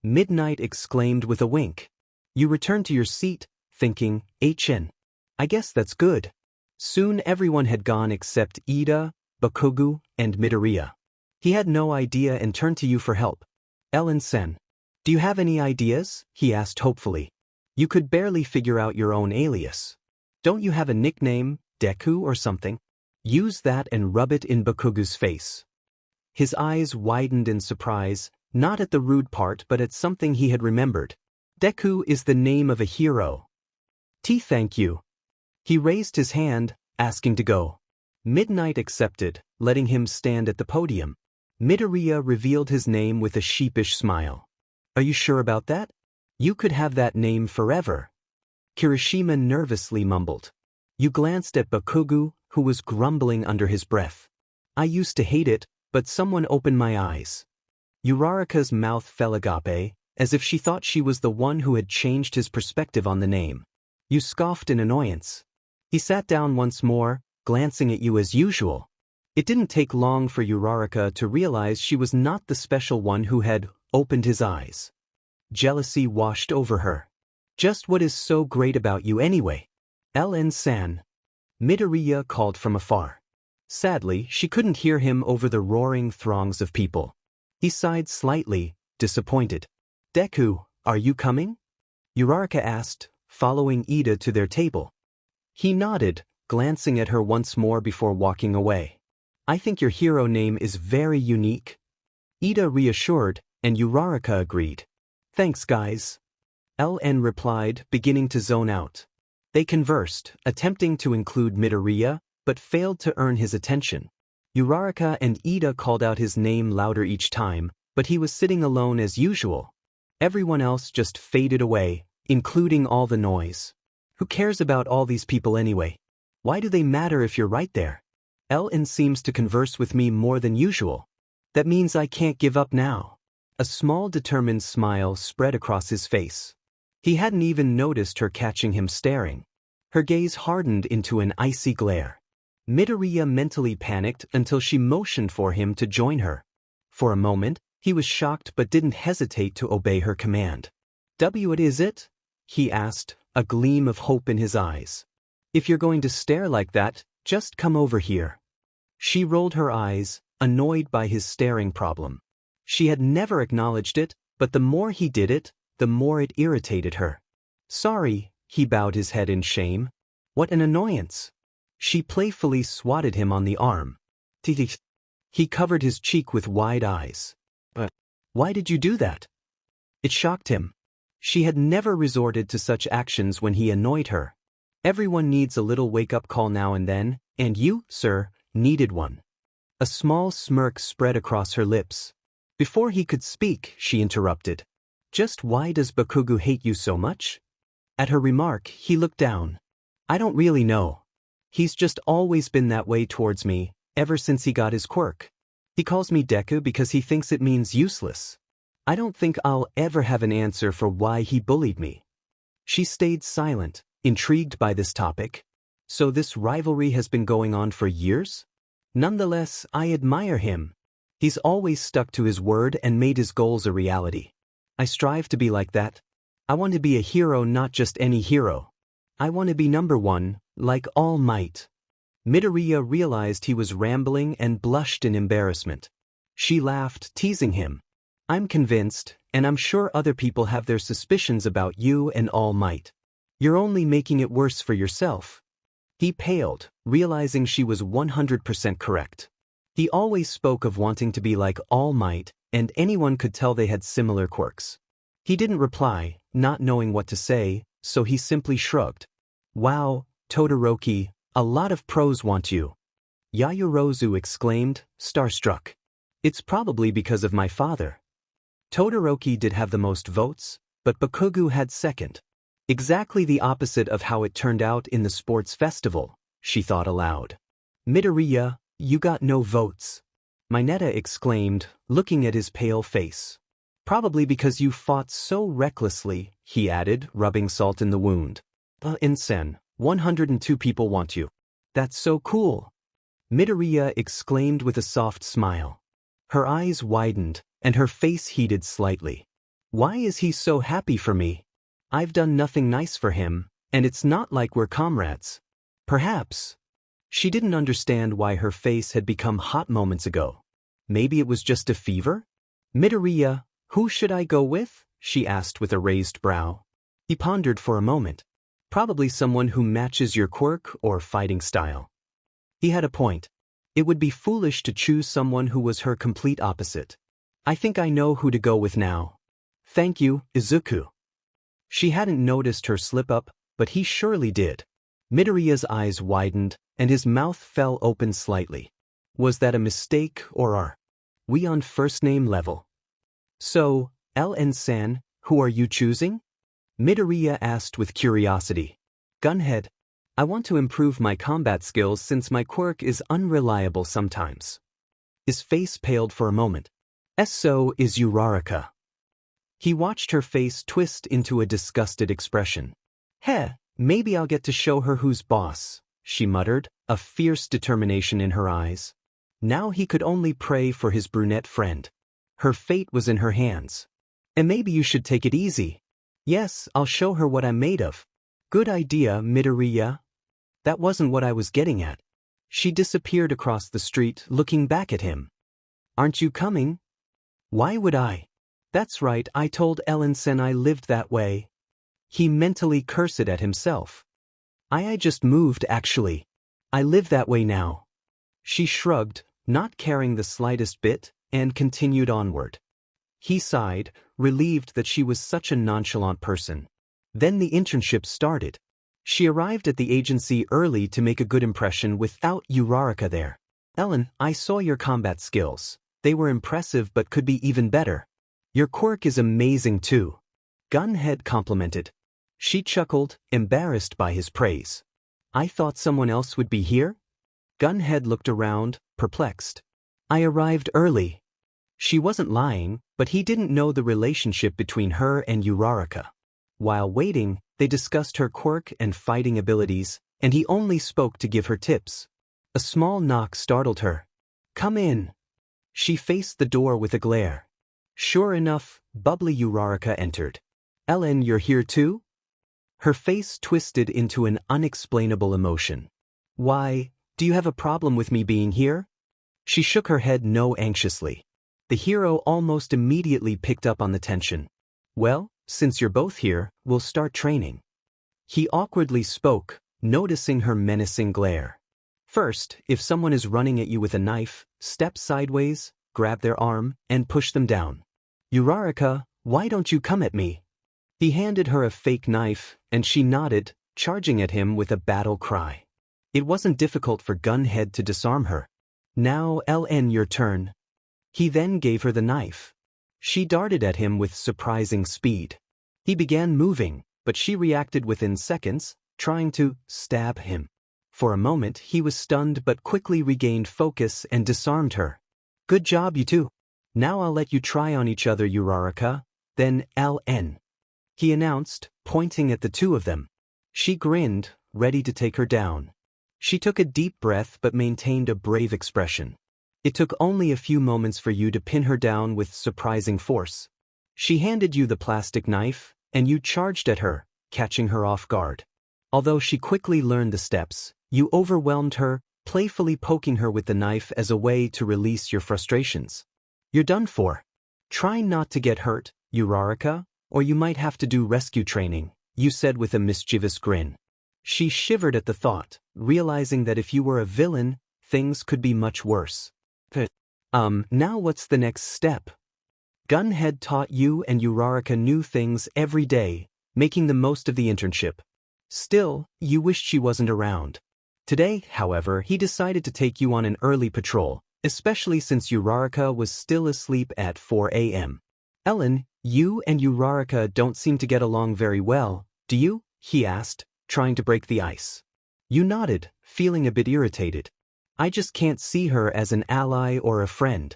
Midnight exclaimed with a wink. You returned to your seat, thinking, HN. I guess that's good. Soon everyone had gone except Ida, Bakugo, and Midoriya. He had no idea and turned to you for help. ―Sen. Do you have any ideas? He asked hopefully. You could barely figure out your own alias. Don't you have a nickname, Deku or something? Use that and rub it in Bakugo's face. His eyes widened in surprise, not at the rude part but at something he had remembered. Deku is the name of a hero. Thank you. He raised his hand, asking to go. Midnight accepted, letting him stand at the podium. Midoriya revealed his name with a sheepish smile. Are you sure about that? You could have that name forever. Kirishima nervously mumbled. You glanced at Bakugo, who was grumbling under his breath. I used to hate it, but someone opened my eyes. Uraraka's mouth fell agape, as if she thought she was the one who had changed his perspective on the name. You scoffed in annoyance. He sat down once more, glancing at you as usual. It didn't take long for Uraraka to realize she was not the special one who had opened his eyes. Jealousy washed over her. Just what is so great about you anyway? ―San. Midoriya called from afar. Sadly, she couldn't hear him over the roaring throngs of people. He sighed slightly, disappointed. Deku, are you coming? Uraraka asked, following Ida to their table. He nodded, glancing at her once more before walking away. I think your hero name is very unique. Ida reassured, and Uraraka agreed. Thanks, guys. LN replied, beginning to zone out. They conversed, attempting to include Midoriya, but failed to earn his attention. Uraraka and Ida called out his name louder each time, but he was sitting alone as usual. Everyone else just faded away, including all the noise. Who cares about all these people anyway? Why do they matter if you're right there? LN seems to converse with me more than usual. That means I can't give up now. A small determined smile spread across his face. He hadn't even noticed her catching him staring. Her gaze hardened into an icy glare. Midoriya mentally panicked until she motioned for him to join her. For a moment, he was shocked but didn't hesitate to obey her command. What is it? He asked, a gleam of hope in his eyes. If you're going to stare like that, just come over here. She rolled her eyes, annoyed by his staring problem. She had never acknowledged it, but the more he did it, the more it irritated her. Sorry, he bowed his head in shame. What an annoyance. She playfully swatted him on the arm. He covered his cheek with wide eyes. Why did you do that? It shocked him. She had never resorted to such actions when he annoyed her. Everyone needs a little wake-up call now and then, and you, sir, needed one. A small smirk spread across her lips. Before he could speak, she interrupted. Just why does Bakugo hate you so much? At her remark, he looked down. I don't really know. He's just always been that way towards me, ever since he got his quirk. He calls me Deku because he thinks it means useless. I don't think I'll ever have an answer for why he bullied me. She stayed silent, intrigued by this topic. So this rivalry has been going on for years? Nonetheless, I admire him. He's always stuck to his word and made his goals a reality. I strive to be like that. I want to be a hero, not just any hero. I want to be number one, like All Might. Midoriya realized he was rambling and blushed in embarrassment. She laughed, teasing him. I'm convinced, and I'm sure other people have their suspicions about you and All Might. You're only making it worse for yourself. He paled, realizing she was 100% correct. He always spoke of wanting to be like All Might, and anyone could tell they had similar quirks. He didn't reply, not knowing what to say, so he simply shrugged. Wow, Todoroki, a lot of pros want you. Yaoyorozu exclaimed, starstruck. It's probably because of my father. Todoroki did have the most votes, but Bakugo had second. Exactly the opposite of how it turned out in the sports festival, she thought aloud. Midoriya, you got no votes. Mineta exclaimed, looking at his pale face. Probably because you fought so recklessly, he added, rubbing salt in the wound. Sen, 102 people want you. That's so cool. Midoriya exclaimed with a soft smile. Her eyes widened, and her face heated slightly. Why is he so happy for me? I've done nothing nice for him, and it's not like we're comrades. Perhaps. She didn't understand why her face had become hot moments ago. Maybe it was just a fever? Midoriya, who should I go with? She asked with a raised brow. He pondered for a moment. Probably someone who matches your quirk or fighting style. He had a point. It would be foolish to choose someone who was her complete opposite. I think I know who to go with now. Thank you, Izuku. She hadn't noticed her slip-up, but he surely did. Midoriya's eyes widened, and his mouth fell open slightly. Was that a mistake, or are we on first-name level? So, LN-san, who are you choosing? Midoriya asked with curiosity. Gunhead. I want to improve my combat skills since my quirk is unreliable sometimes. His face paled for a moment. So is 𝐴𝐵. He watched her face twist into a disgusted expression. Maybe I'll get to show her who's boss, she muttered, a fierce determination in her eyes. Now he could only pray for his brunette friend. Her fate was in her hands. And maybe you should take it easy. Yes, I'll show her what I'm made of. Good idea, Midoriya. That wasn't what I was getting at. She disappeared across the street, looking back at him. Aren't you coming? Why would I? That's right, I told Ellen-sen I lived that way. He mentally cursed at himself. I just moved, actually. I live that way now. She shrugged, not caring the slightest bit, and continued onward. He sighed, relieved that she was such a nonchalant person. Then the internship started. She arrived at the agency early to make a good impression without 𝐴𝐵 there. Ellen, I saw your combat skills. They were impressive but could be even better. Your quirk is amazing too. Gunhead complimented. She chuckled, embarrassed by his praise. I thought someone else would be here? Gunhead looked around, perplexed. I arrived early. She wasn't lying, but he didn't know the relationship between her and 𝐴𝐵. While waiting, they discussed her quirk and fighting abilities, and he only spoke to give her tips. A small knock startled her. Come in. She faced the door with a glare. Sure enough, bubbly 𝐴𝐵 entered. Ellen, you're here too? Her face twisted into an unexplainable emotion. Why, do you have a problem with me being here? She shook her head no anxiously. The hero almost immediately picked up on the tension. Well, since you're both here, we'll start training. He awkwardly spoke, noticing her menacing glare. First, if someone is running at you with a knife, step sideways, grab their arm, and push them down. 𝐴𝐵, why don't you come at me? He handed her a fake knife, and she nodded, charging at him with a battle cry. It wasn't difficult for Gunhead to disarm her. Now, LN, your turn. He then gave her the knife. She darted at him with surprising speed. He began moving, but she reacted within seconds, trying to stab him. For a moment he was stunned but quickly regained focus and disarmed her. Good job, you two. Now I'll let you try on each other, 𝐴𝐵, then LN. He announced, pointing at the two of them. She grinned, ready to take her down. She took a deep breath but maintained a brave expression. It took only a few moments for you to pin her down with surprising force. She handed you the plastic knife, and you charged at her, catching her off guard. Although she quickly learned the steps, you overwhelmed her, playfully poking her with the knife as a way to release your frustrations. You're done for. Try not to get hurt, 𝐴𝐵, or you might have to do rescue training, you said with a mischievous grin. She shivered at the thought, realizing that if you were a villain, things could be much worse. Now what's the next step? Gunhead taught you and 𝐴𝐵 new things every day, making the most of the internship. Still, you wished she wasn't around. Today, however, he decided to take you on an early patrol, especially since 𝐴𝐵 was still asleep at 4 a.m. Ellen, you and 𝐴𝐵 don't seem to get along very well, do you? He asked, trying to break the ice. You nodded, feeling a bit irritated. I just can't see her as an ally or a friend.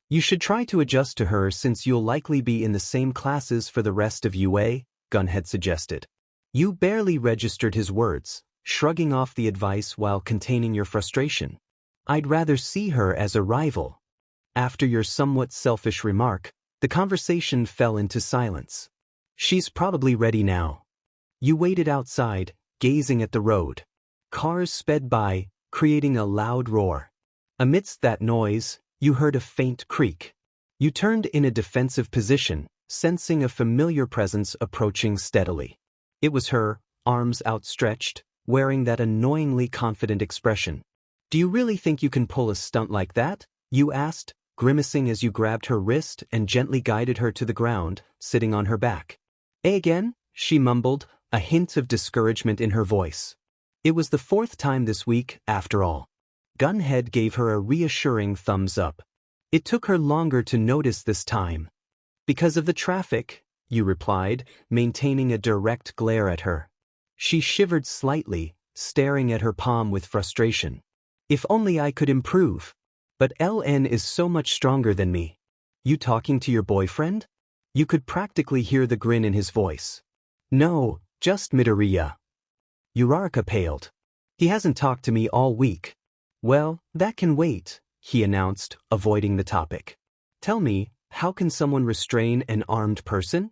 You should try to adjust to her since you'll likely be in the same classes for the rest of UA, Gunhead suggested. You barely registered his words, shrugging off the advice while containing your frustration. I'd rather see her as a rival. After your somewhat selfish remark, the conversation fell into silence. She's probably ready now. You waited outside, gazing at the road. Cars sped by, creating a loud roar. Amidst that noise, you heard a faint creak. You turned in a defensive position, sensing a familiar presence approaching steadily. It was her, arms outstretched, wearing that annoyingly confident expression. "Do you really think you can pull a stunt like that?" you asked, grimacing as you grabbed her wrist and gently guided her to the ground, sitting on her back. Again?" she mumbled, a hint of discouragement in her voice. It was the 4th time this week, after all. Gunhead gave her a reassuring thumbs up. It took her longer to notice this time. "Because of the traffic," you replied, maintaining a direct glare at her. She shivered slightly, staring at her palm with frustration. "If only I could improve. But LN is so much stronger than me." "You talking to your boyfriend?" You could practically hear the grin in his voice. "No, just midoriya." Uraraka paled. "He hasn't talked to me all week." "Well, that can wait," he announced, avoiding the topic. "Tell me, how can someone restrain an armed person?"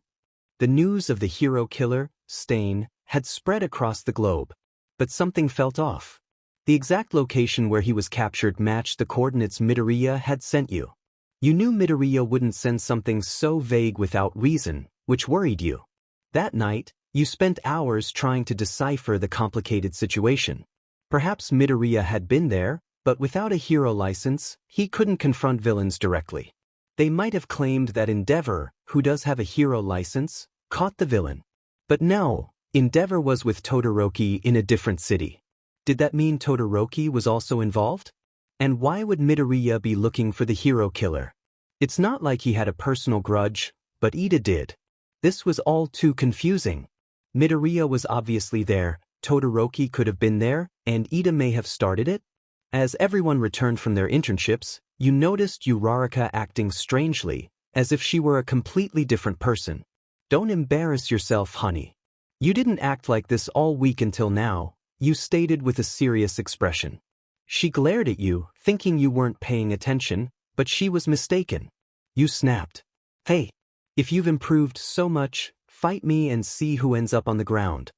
The news of the hero killer, Stain, had spread across the globe. But something felt off. The exact location where he was captured matched the coordinates midoriya had sent you. You knew midoriya wouldn't send something so vague without reason, which worried you. That night, you spent hours trying to decipher the complicated situation. Perhaps midoriya had been there, but without a hero license, he couldn't confront villains directly. They might have claimed that Endeavor, who does have a hero license, caught the villain. But no, Endeavor was with Todoroki in a different city. Did that mean Todoroki was also involved? And why would midoriya be looking for the hero killer? It's not like he had a personal grudge, but Ida did. This was all too confusing. Midoriya was obviously there, Todoroki could have been there, and Ida may have started it? As everyone returned from their internships, you noticed Uraraka acting strangely, as if she were a completely different person. "Don't embarrass yourself, honey. You didn't act like this all week until now," you stated with a serious expression. She glared at you, thinking you weren't paying attention, but she was mistaken. You snapped. "Hey, if you've improved so much, fight me and see who ends up on the ground."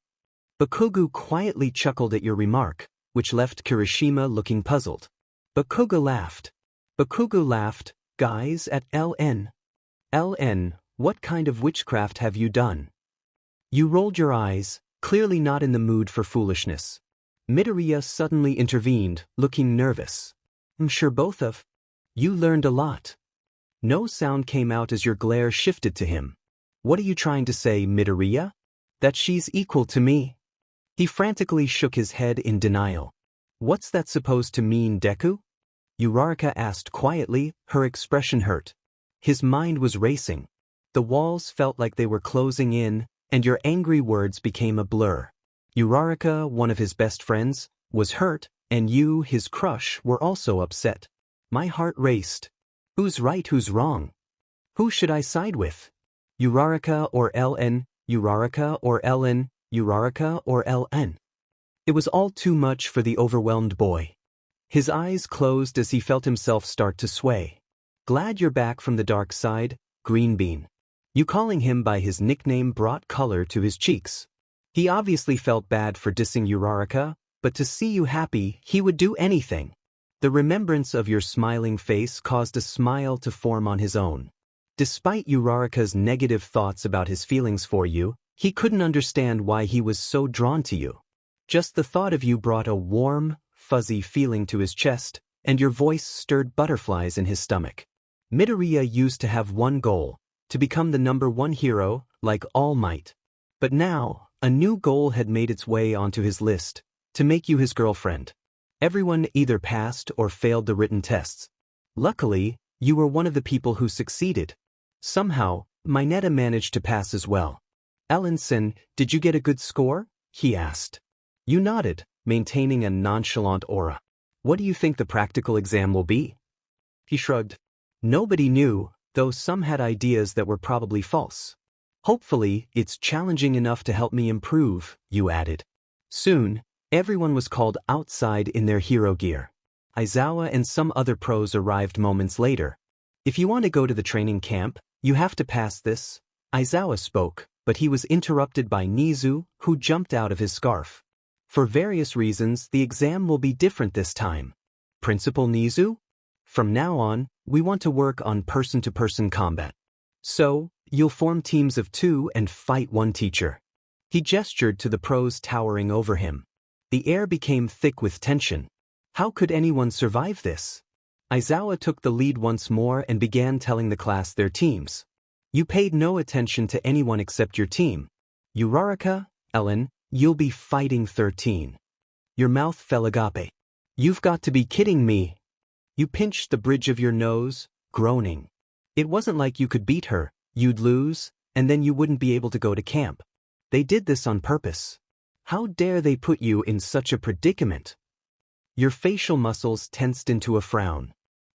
Bakugo quietly chuckled at your remark, which left Kirishima looking puzzled. Bakugo laughed. "Guys at LN. LN, what kind of witchcraft have you done?" You rolled your eyes, clearly not in the mood for foolishness. Midoriya suddenly intervened, looking nervous. "I'm sure both of you learned a lot." No sound came out as your glare shifted to him. "What are you trying to say, Midoriya? That she's equal to me?" He frantically shook his head in denial. "What's that supposed to mean, Deku?" Uraraka asked quietly, her expression hurt. His mind was racing. The walls felt like they were closing in, and your angry words became a blur. Uraraka, one of his best friends, was hurt, and you, his crush, were also upset. My heart raced. Who's right, who's wrong? Who should I side with? Uraraka or LN, Uraraka or LN, Uraraka or LN? It was all too much for the overwhelmed boy. His eyes closed as he felt himself start to sway. "Glad you're back from the dark side, Green Bean." You calling him by his nickname brought color to his cheeks. He obviously felt bad for dissing Uraraka, but to see you happy, he would do anything. The remembrance of your smiling face caused a smile to form on his own. Despite Uraraka's negative thoughts about his feelings for you, he couldn't understand why he was so drawn to you. Just the thought of you brought a warm, fuzzy feeling to his chest, and your voice stirred butterflies in his stomach. Midoriya used to have one goal, to become the #1 hero, like All Might. But now, a new goal had made its way onto his list, to make you his girlfriend. Everyone either passed or failed the written tests. Luckily, you were one of the people who succeeded. Somehow, Mineta managed to pass as well. "Ellenson, did you get a good score?" he asked. You nodded, maintaining a nonchalant aura. "What do you think the practical exam will be?" He shrugged. Nobody knew, though some had ideas that were probably false. "Hopefully, it's challenging enough to help me improve," you added. Soon, everyone was called outside in their hero gear. Aizawa and some other pros arrived moments later. "If you want to go to the training camp, you have to pass this." Aizawa spoke, but he was interrupted by Nizu, who jumped out of his scarf. For various reasons, the exam will be different this time. Principal Nizu? From now on, we want to work on person-to-person combat. So, you'll form teams of 2 and fight one teacher. He gestured to the pros towering over him. The air became thick with tension. How could anyone survive this? Aizawa took the lead once more and began telling the class their teams. You paid no attention to anyone except your team. Uraraka, Ellen, you'll be fighting 13. Your mouth fell agape. You've got to be kidding me. You pinched the bridge of your nose, groaning. It wasn't like you could beat her, you'd lose, and then you wouldn't be able to go to camp. They did this on purpose. How dare they put you in such a predicament? Your facial muscles tensed into a frown.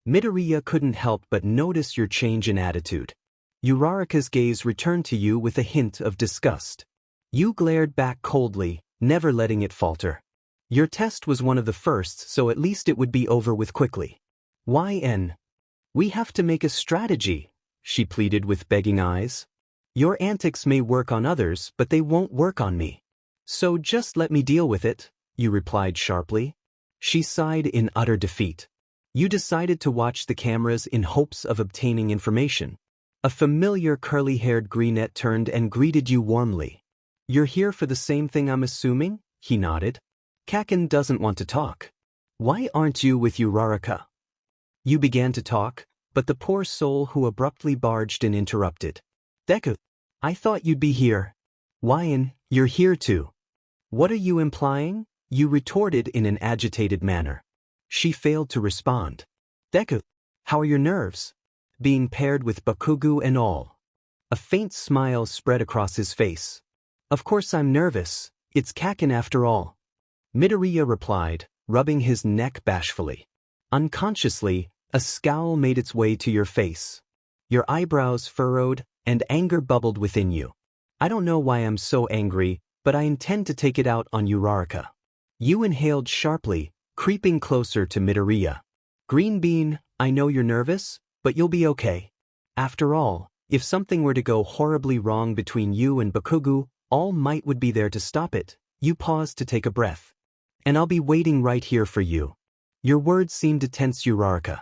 Midoriya couldn't help but notice your change in attitude. Uraraka's gaze returned to you with a hint of disgust. You glared back coldly, never letting it falter. Your test was one of the first, so at least it would be over with quickly. YN. We have to make a strategy, she pleaded with begging eyes. Your antics may work on others, but they won't work on me. So just let me deal with it, you replied sharply. She sighed in utter defeat. You decided to watch the cameras in hopes of obtaining information. A familiar curly-haired greenette turned and greeted you warmly. You're here for the same thing, I'm assuming? He nodded. Kaken doesn't want to talk. Why aren't you with Uraraka? You began to talk, but the poor soul who abruptly barged in interrupted. Deku, I thought you'd be here. Wyan, you're here too. What are you implying? You retorted in an agitated manner. She failed to respond. Deku, how are your nerves? Being paired with Bakugo and all. A faint smile spread across his face. Of course I'm nervous, it's Kaken after all. Midoriya replied, rubbing his neck bashfully. Unconsciously, a scowl made its way to your face. Your eyebrows furrowed, and anger bubbled within you. I don't know why I'm so angry, but I intend to take it out on Uraraka. You inhaled sharply, creeping closer to Midoriya. Green Bean, I know you're nervous, but you'll be okay. After all, if something were to go horribly wrong between you and Bakugo, All Might would be there to stop it. You paused to take a breath. And I'll be waiting right here for you. Your words seemed to tense Uraraka.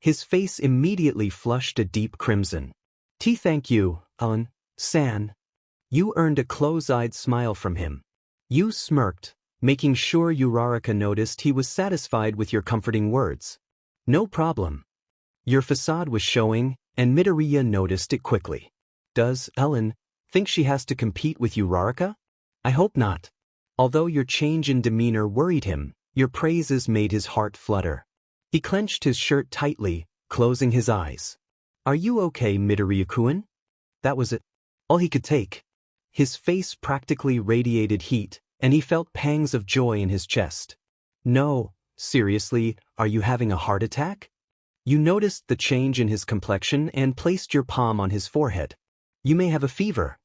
His face immediately flushed a deep crimson. Thank you, Ellen-san. You earned a close-eyed smile from him. You smirked, making sure Uraraka noticed he was satisfied with your comforting words. No problem. Your facade was showing, and Midoriya noticed it quickly. Does Ellen think she has to compete with Uraraka? I hope not. Although your change in demeanor worried him, your praises made his heart flutter. He clenched his shirt tightly, closing his eyes. Are you okay, Midoriya-kun? That was it. All he could take. His face practically radiated heat, and he felt pangs of joy in his chest. No, seriously, are you having a heart attack? You noticed the change in his complexion and placed your palm on his forehead. You may have a fever.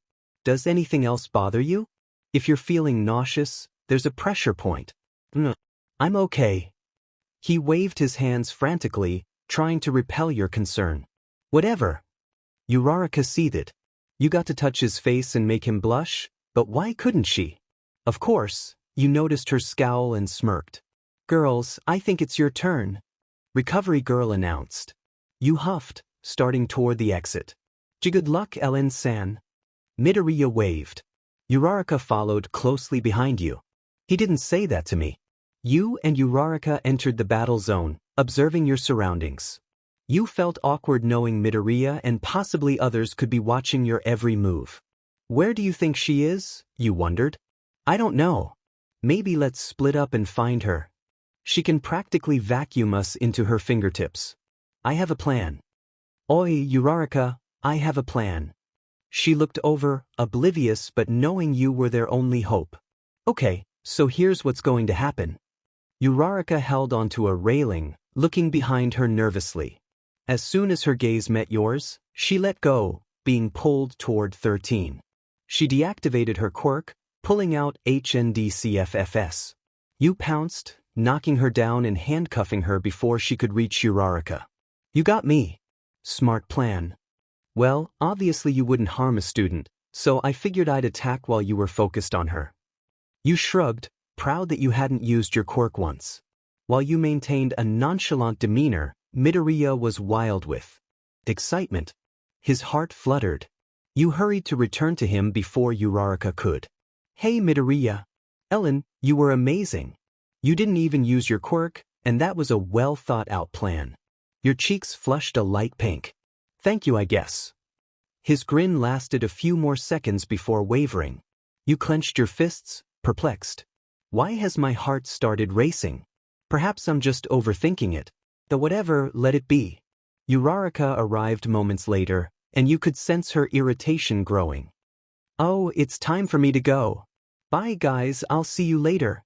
Does anything else bother you? If you're feeling nauseous, there's a pressure point. No, I'm okay. He waved his hands frantically, trying to repel your concern. Whatever. Uraraka seethed. You got to touch his face and make him blush, but why couldn't she? Of course, you noticed her scowl and smirked. Girls, I think it's your turn. Recovery Girl announced. You huffed, starting toward the exit. Good luck, Ellen-san. Midoriya waved. Uraraka followed closely behind you. He didn't say that to me. You and Uraraka entered the battle zone, observing your surroundings. You felt awkward knowing Midoriya and possibly others could be watching your every move. Where do you think she is? You wondered. I don't know. Maybe let's split up and find her. She can practically vacuum us into her fingertips. I have a plan. Oi, Uraraka, I have a plan. She looked over, oblivious but knowing you were their only hope. Okay, so here's what's going to happen. Uraraka held onto a railing, looking behind her nervously. As soon as her gaze met yours, she let go, being pulled toward 13. She deactivated her quirk, pulling out HNDCFFS. You pounced, knocking her down and handcuffing her before she could reach Uraraka. You got me. Smart plan. Well, obviously you wouldn't harm a student, so I figured I'd attack while you were focused on her. You shrugged, proud that you hadn't used your quirk once. While you maintained a nonchalant demeanor, Midoriya was wild with excitement. His heart fluttered. You hurried to return to him before Uraraka could. Hey Midoriya. Ellen, you were amazing. You didn't even use your quirk, and that was a well-thought-out plan. Your cheeks flushed a light pink. Thank you, I guess. His grin lasted a few more seconds before wavering. You clenched your fists, perplexed. Why has my heart started racing? Perhaps I'm just overthinking it. Though whatever, let it be. Uraraka arrived moments later, and you could sense her irritation growing. Oh, it's time for me to go. Bye guys, I'll see you later.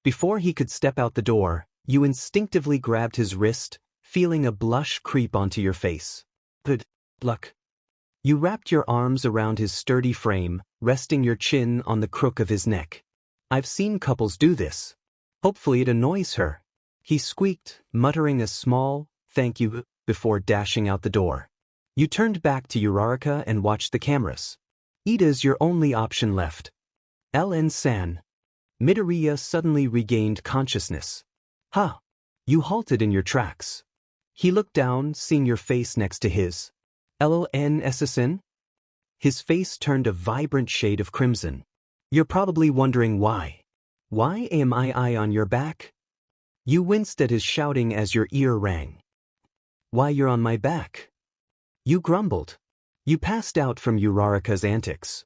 Before he could step out the door, you instinctively grabbed his wrist, feeling a blush creep onto your face. Good luck. You wrapped your arms around his sturdy frame, resting your chin on the crook of his neck. I've seen couples do this. Hopefully it annoys her. He squeaked, muttering a small, thank you, before dashing out the door. You turned back to Uraraka and watched the cameras. Ida's your only option left. LN-san. Midoriya suddenly regained consciousness. Huh. You halted in your tracks. He looked down, seeing your face next to his. LN-san? His face turned a vibrant shade of crimson. You're probably wondering why. Why am I on your back? You winced at his shouting as your ear rang. Why you're on my back? You grumbled. You passed out from Uraraka's antics.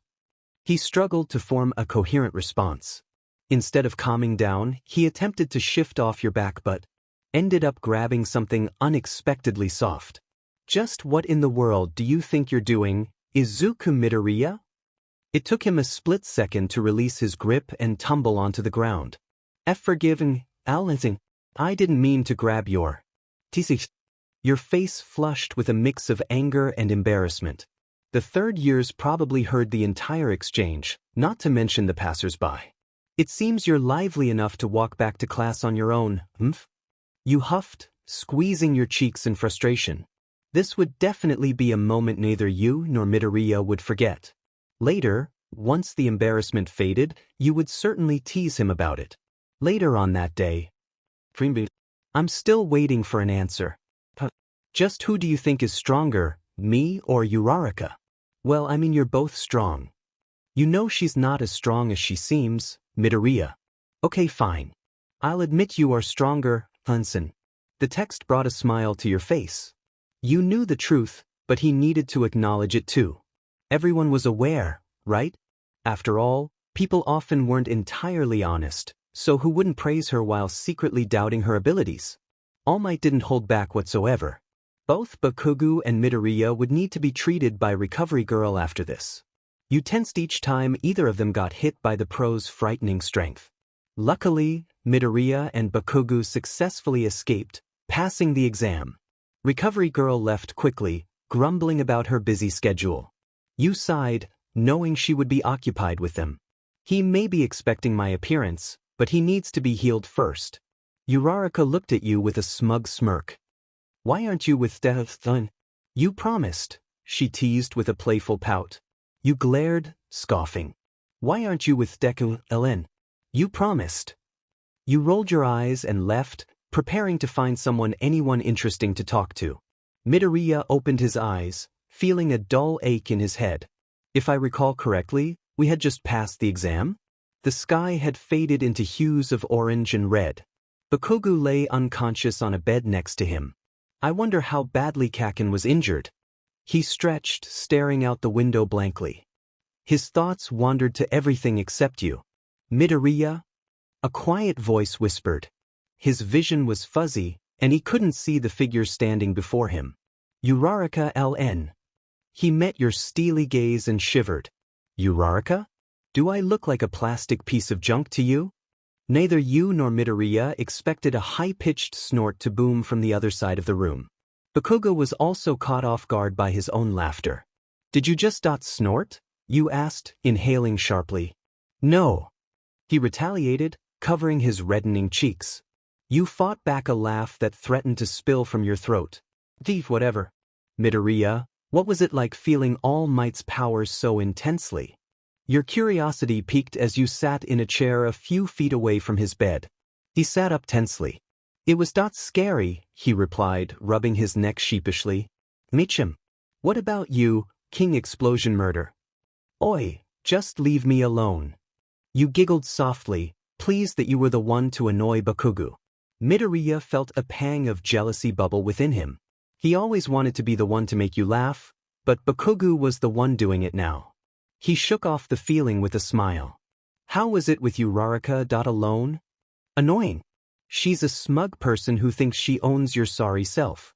He struggled to form a coherent response. Instead of calming down, he attempted to shift off your back but ended up grabbing something unexpectedly soft. Just what in the world do you think you're doing, Izuku Midoriya? It took him a split second to release his grip and tumble onto the ground. Forgiving, Alan, I didn't mean to grab your tc. Your face flushed with a mix of anger and embarrassment. The third years probably heard the entire exchange, not to mention the passers-by. It seems you're lively enough to walk back to class on your own, humph? You huffed, squeezing your cheeks in frustration. This would definitely be a moment neither you nor Midoriya would forget. Later, once the embarrassment faded, you would certainly tease him about it. Later on that day. I'm still waiting for an answer. Just who do you think is stronger, me or Uraraka? Well, I mean you're both strong. You know she's not as strong as she seems, Midoriya. Okay, fine. I'll admit you are stronger, Hansen. The text brought a smile to your face. You knew the truth, but he needed to acknowledge it too. Everyone was aware, right? After all, people often weren't entirely honest, so who wouldn't praise her while secretly doubting her abilities? All Might didn't hold back whatsoever. Both Bakugo and Midoriya would need to be treated by Recovery Girl after this. You tensed each time either of them got hit by the pro's frightening strength. Luckily, Midoriya and Bakugo successfully escaped, passing the exam. Recovery Girl left quickly, grumbling about her busy schedule. You sighed, knowing she would be occupied with them. He may be expecting my appearance, but he needs to be healed first. Uraraka looked at you with a smug smirk. Why aren't you with Deku? You promised, she teased with a playful pout. You glared, scoffing. Why aren't you with Deku, Ellen? You promised. You rolled your eyes and left, preparing to find anyone interesting to talk to. Midoriya opened his eyes, feeling a dull ache in his head. If I recall correctly, we had just passed the exam? The sky had faded into hues of orange and red. Bakugo lay unconscious on a bed next to him. I wonder how badly 𝐂𝐫𝐿 was injured. He stretched, staring out the window blankly. His thoughts wandered to everything except you. Midoriya? A quiet voice whispered. His vision was fuzzy, and he couldn't see the figure standing before him. Uraraka LN. He met your steely gaze and shivered. Uraraka? Do I look like a plastic piece of junk to you? Neither you nor Midoriya expected a high-pitched snort to boom from the other side of the room. Bakugo was also caught off guard by his own laughter. Did you just snort? You asked, inhaling sharply. No. He retaliated, covering his reddening cheeks. You fought back a laugh that threatened to spill from your throat. Thief whatever. Midoriya, what was it like feeling All Might's powers so intensely? Your curiosity piqued as you sat in a chair a few feet away from his bed. He sat up tensely. It was not scary, he replied, rubbing his neck sheepishly. Michim. What about you, King Explosion Murder? Oi, just leave me alone. You giggled softly, pleased that you were the one to annoy Bakugo. Midoriya felt a pang of jealousy bubble within him. He always wanted to be the one to make you laugh, but Bakugo was the one doing it now. He shook off the feeling with a smile. How was it with 𝐂𝐫𝐿? Alone? Annoying. She's a smug person who thinks she owns your sorry self.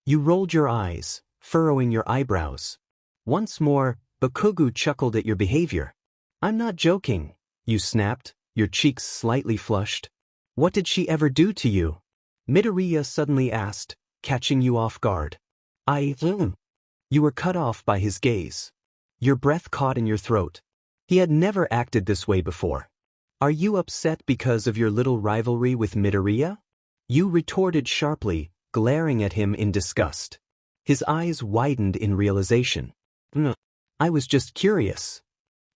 You rolled your eyes, furrowing your eyebrows. Once more, Bakugo chuckled at your behavior. I'm not joking, you snapped, your cheeks slightly flushed. What did she ever do to you? Midoriya suddenly asked, catching you off guard. You were cut off by his gaze. Your breath caught in your throat. He had never acted this way before. Are you upset because of your little rivalry with Midoriya? You retorted sharply, glaring at him in disgust. His eyes widened in realization. I was just curious.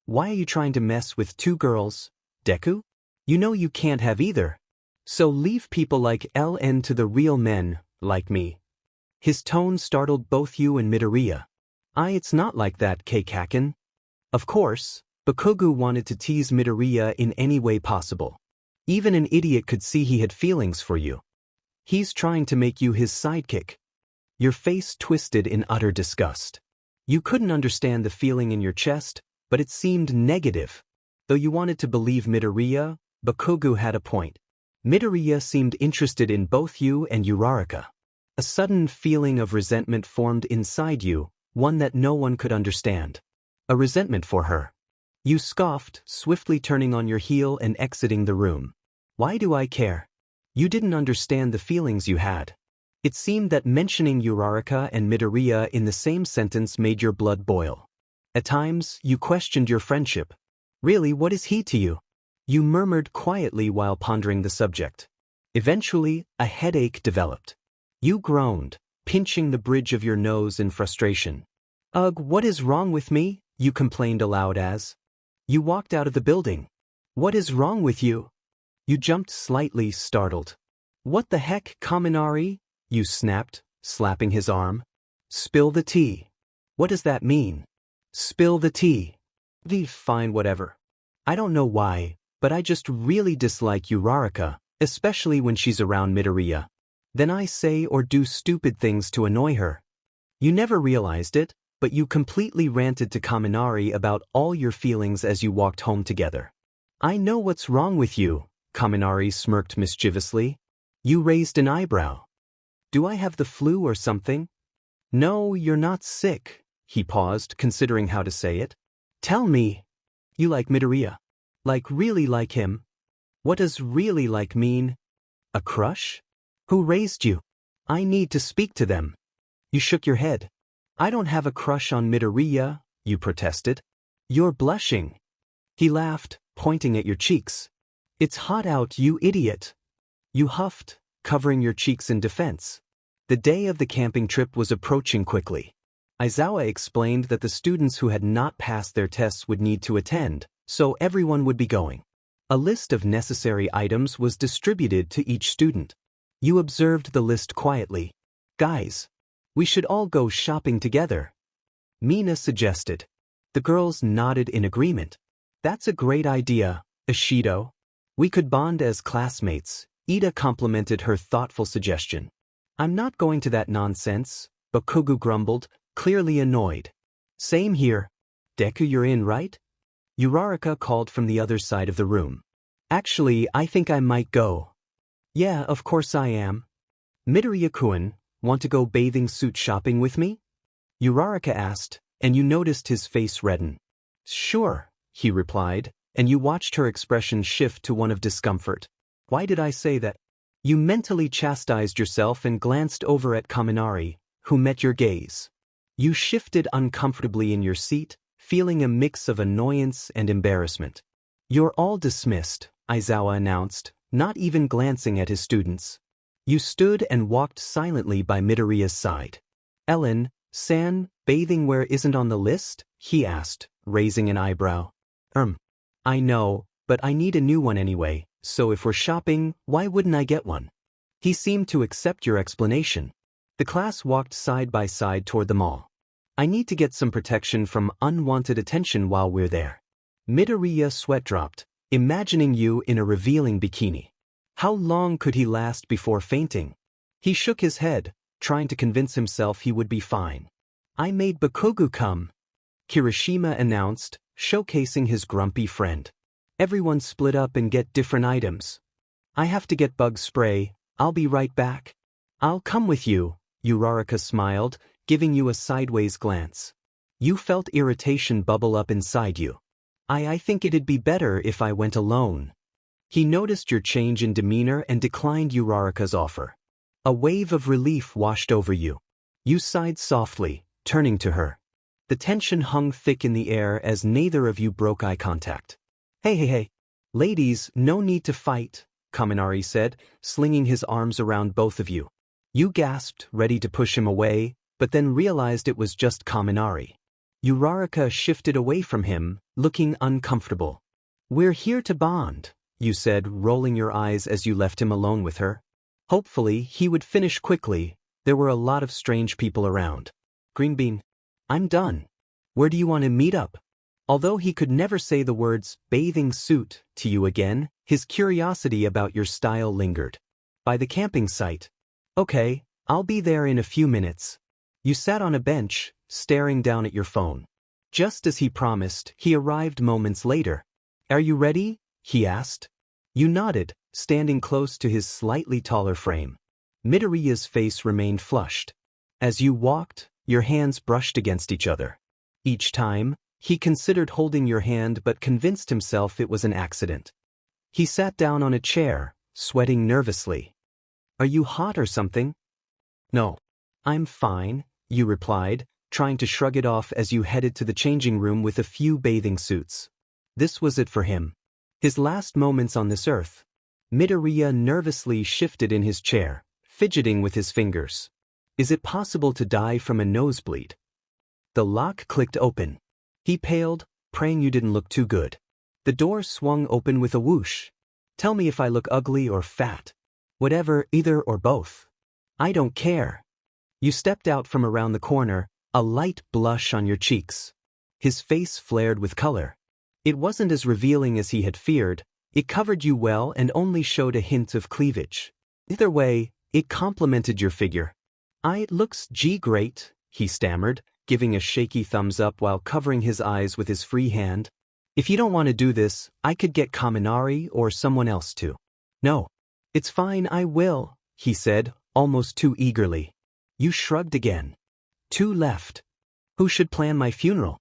Why are you trying to mess with two girls, Deku? You know you can't have either. So leave people like LN to the real men, like me. His tone startled both you and Midoriya. It's not like that, 𝐂𝐫𝐿. Of course, Bakugo wanted to tease Midoriya in any way possible. Even an idiot could see he had feelings for you. He's trying to make you his sidekick. Your face twisted in utter disgust. You couldn't understand the feeling in your chest, but it seemed negative. Though you wanted to believe Midoriya, Bakugo had a point. Midoriya seemed interested in both you and 𝐂𝐫𝐿. A sudden feeling of resentment formed inside you, one that no one could understand. A resentment for her. You scoffed, swiftly turning on your heel and exiting the room. Why do I care? You didn't understand the feelings you had. It seemed that mentioning 𝐂𝐫𝐿 and Midoriya in the same sentence made your blood boil. At times, you questioned your friendship. Really, what is he to you? You murmured quietly while pondering the subject. Eventually, a headache developed. You groaned, pinching the bridge of your nose in frustration. Ugh, what is wrong with me? You complained aloud as you walked out of the building. What is wrong with you? You jumped slightly, startled. What the heck, Kaminari? You snapped, slapping his arm. Spill the tea. What does that mean? Spill the tea. Fine, whatever. I don't know why, but I just really dislike 𝐂𝐫𝐿, especially when she's around Midoriya. Then I say or do stupid things to annoy her. You never realized it, but you completely ranted to Kaminari about all your feelings as you walked home together. I know what's wrong with you, Kaminari smirked mischievously. You raised an eyebrow. Do I have the flu or something? No, you're not sick. He paused, considering how to say it. Tell me. You like Midoriya. Like really like him. What does really like mean? A crush? Who raised you? I need to speak to them. You shook your head. I don't have a crush on Midoriya, you protested. You're blushing. He laughed, pointing at your cheeks. It's hot out, you idiot. You huffed, covering your cheeks in defense. The day of the camping trip was approaching quickly. Aizawa explained that the students who had not passed their tests would need to attend, so everyone would be going. A list of necessary items was distributed to each student. You observed the list quietly. Guys, we should all go shopping together. Mina suggested. The girls nodded in agreement. That's a great idea, Ishido. We could bond as classmates, Ida complimented her thoughtful suggestion. I'm not going to that nonsense, Bakugo grumbled, clearly annoyed. Same here. Deku, you're in, right? 𝐂𝐫𝐿 called from the other side of the room. Actually, I think I might go. Yeah, of course I am. Midoriya-kun, want to go bathing suit shopping with me? 𝐂𝐫𝐿 asked, and you noticed his face redden. Sure, he replied, and you watched her expression shift to one of discomfort. Why did I say that? You mentally chastised yourself and glanced over at Kaminari, who met your gaze. You shifted uncomfortably in your seat, feeling a mix of annoyance and embarrassment. You're all dismissed, Aizawa announced, not even glancing at his students. You stood and walked silently by Midoriya's side. Ellen, bathing wear isn't on the list? He asked, raising an eyebrow. I know, but I need a new one anyway, so if we're shopping, why wouldn't I get one? He seemed to accept your explanation. The class walked side by side toward the mall. I need to get some protection from unwanted attention while we're there. Midoriya sweat dropped, imagining you in a revealing bikini. How long could he last before fainting? He shook his head, trying to convince himself he would be fine. I made Bakugo come, Kirishima announced, showcasing his grumpy friend. Everyone split up and get different items. I have to get bug spray, I'll be right back. I'll come with you, Uraraka smiled, giving you a sideways glance. You felt irritation bubble up inside you. I think it'd be better if I went alone. He noticed your change in demeanor and declined Uraraka's offer. A wave of relief washed over you. You sighed softly, turning to her. The tension hung thick in the air as neither of you broke eye contact. Hey. Ladies, no need to fight, Kaminari said, slinging his arms around both of you. You gasped, ready to push him away, but then realized it was just Kaminari. Uraraka shifted away from him, looking uncomfortable. We're here to bond, you said, rolling your eyes as you left him alone with her. Hopefully, he would finish quickly. There were a lot of strange people around. Green Bean. I'm done. Where do you want to meet up? Although he could never say the words bathing suit to you again, his curiosity about your style lingered. By the camping site. Okay, I'll be there in a few minutes. You sat on a bench, staring down at your phone. Just as he promised, he arrived moments later. Are you ready? He asked. You nodded, standing close to his slightly taller frame. Midoriya's face remained flushed. As you walked, your hands brushed against each other. Each time, he considered holding your hand but convinced himself it was an accident. He sat down on a chair, sweating nervously. Are you hot or something? No. I'm fine, you replied, trying to shrug it off as you headed to the changing room with a few bathing suits. This was it for him. His last moments on this earth. Midoriya nervously shifted in his chair, fidgeting with his fingers. Is it possible to die from a nosebleed? The lock clicked open. He paled, praying you didn't look too good. The door swung open with a whoosh. Tell me if I look ugly or fat. Whatever, either or both. I don't care. You stepped out from around the corner, a light blush on your cheeks. His face flared with color. It wasn't as revealing as he had feared. It covered you well and only showed a hint of cleavage. Either way, it complemented your figure. It looks great, he stammered, giving a shaky thumbs up while covering his eyes with his free hand. If you don't want to do this, I could get Kaminari or someone else to. No. It's fine, I will, he said, almost too eagerly. You shrugged again. 2 left. Who should plan my funeral?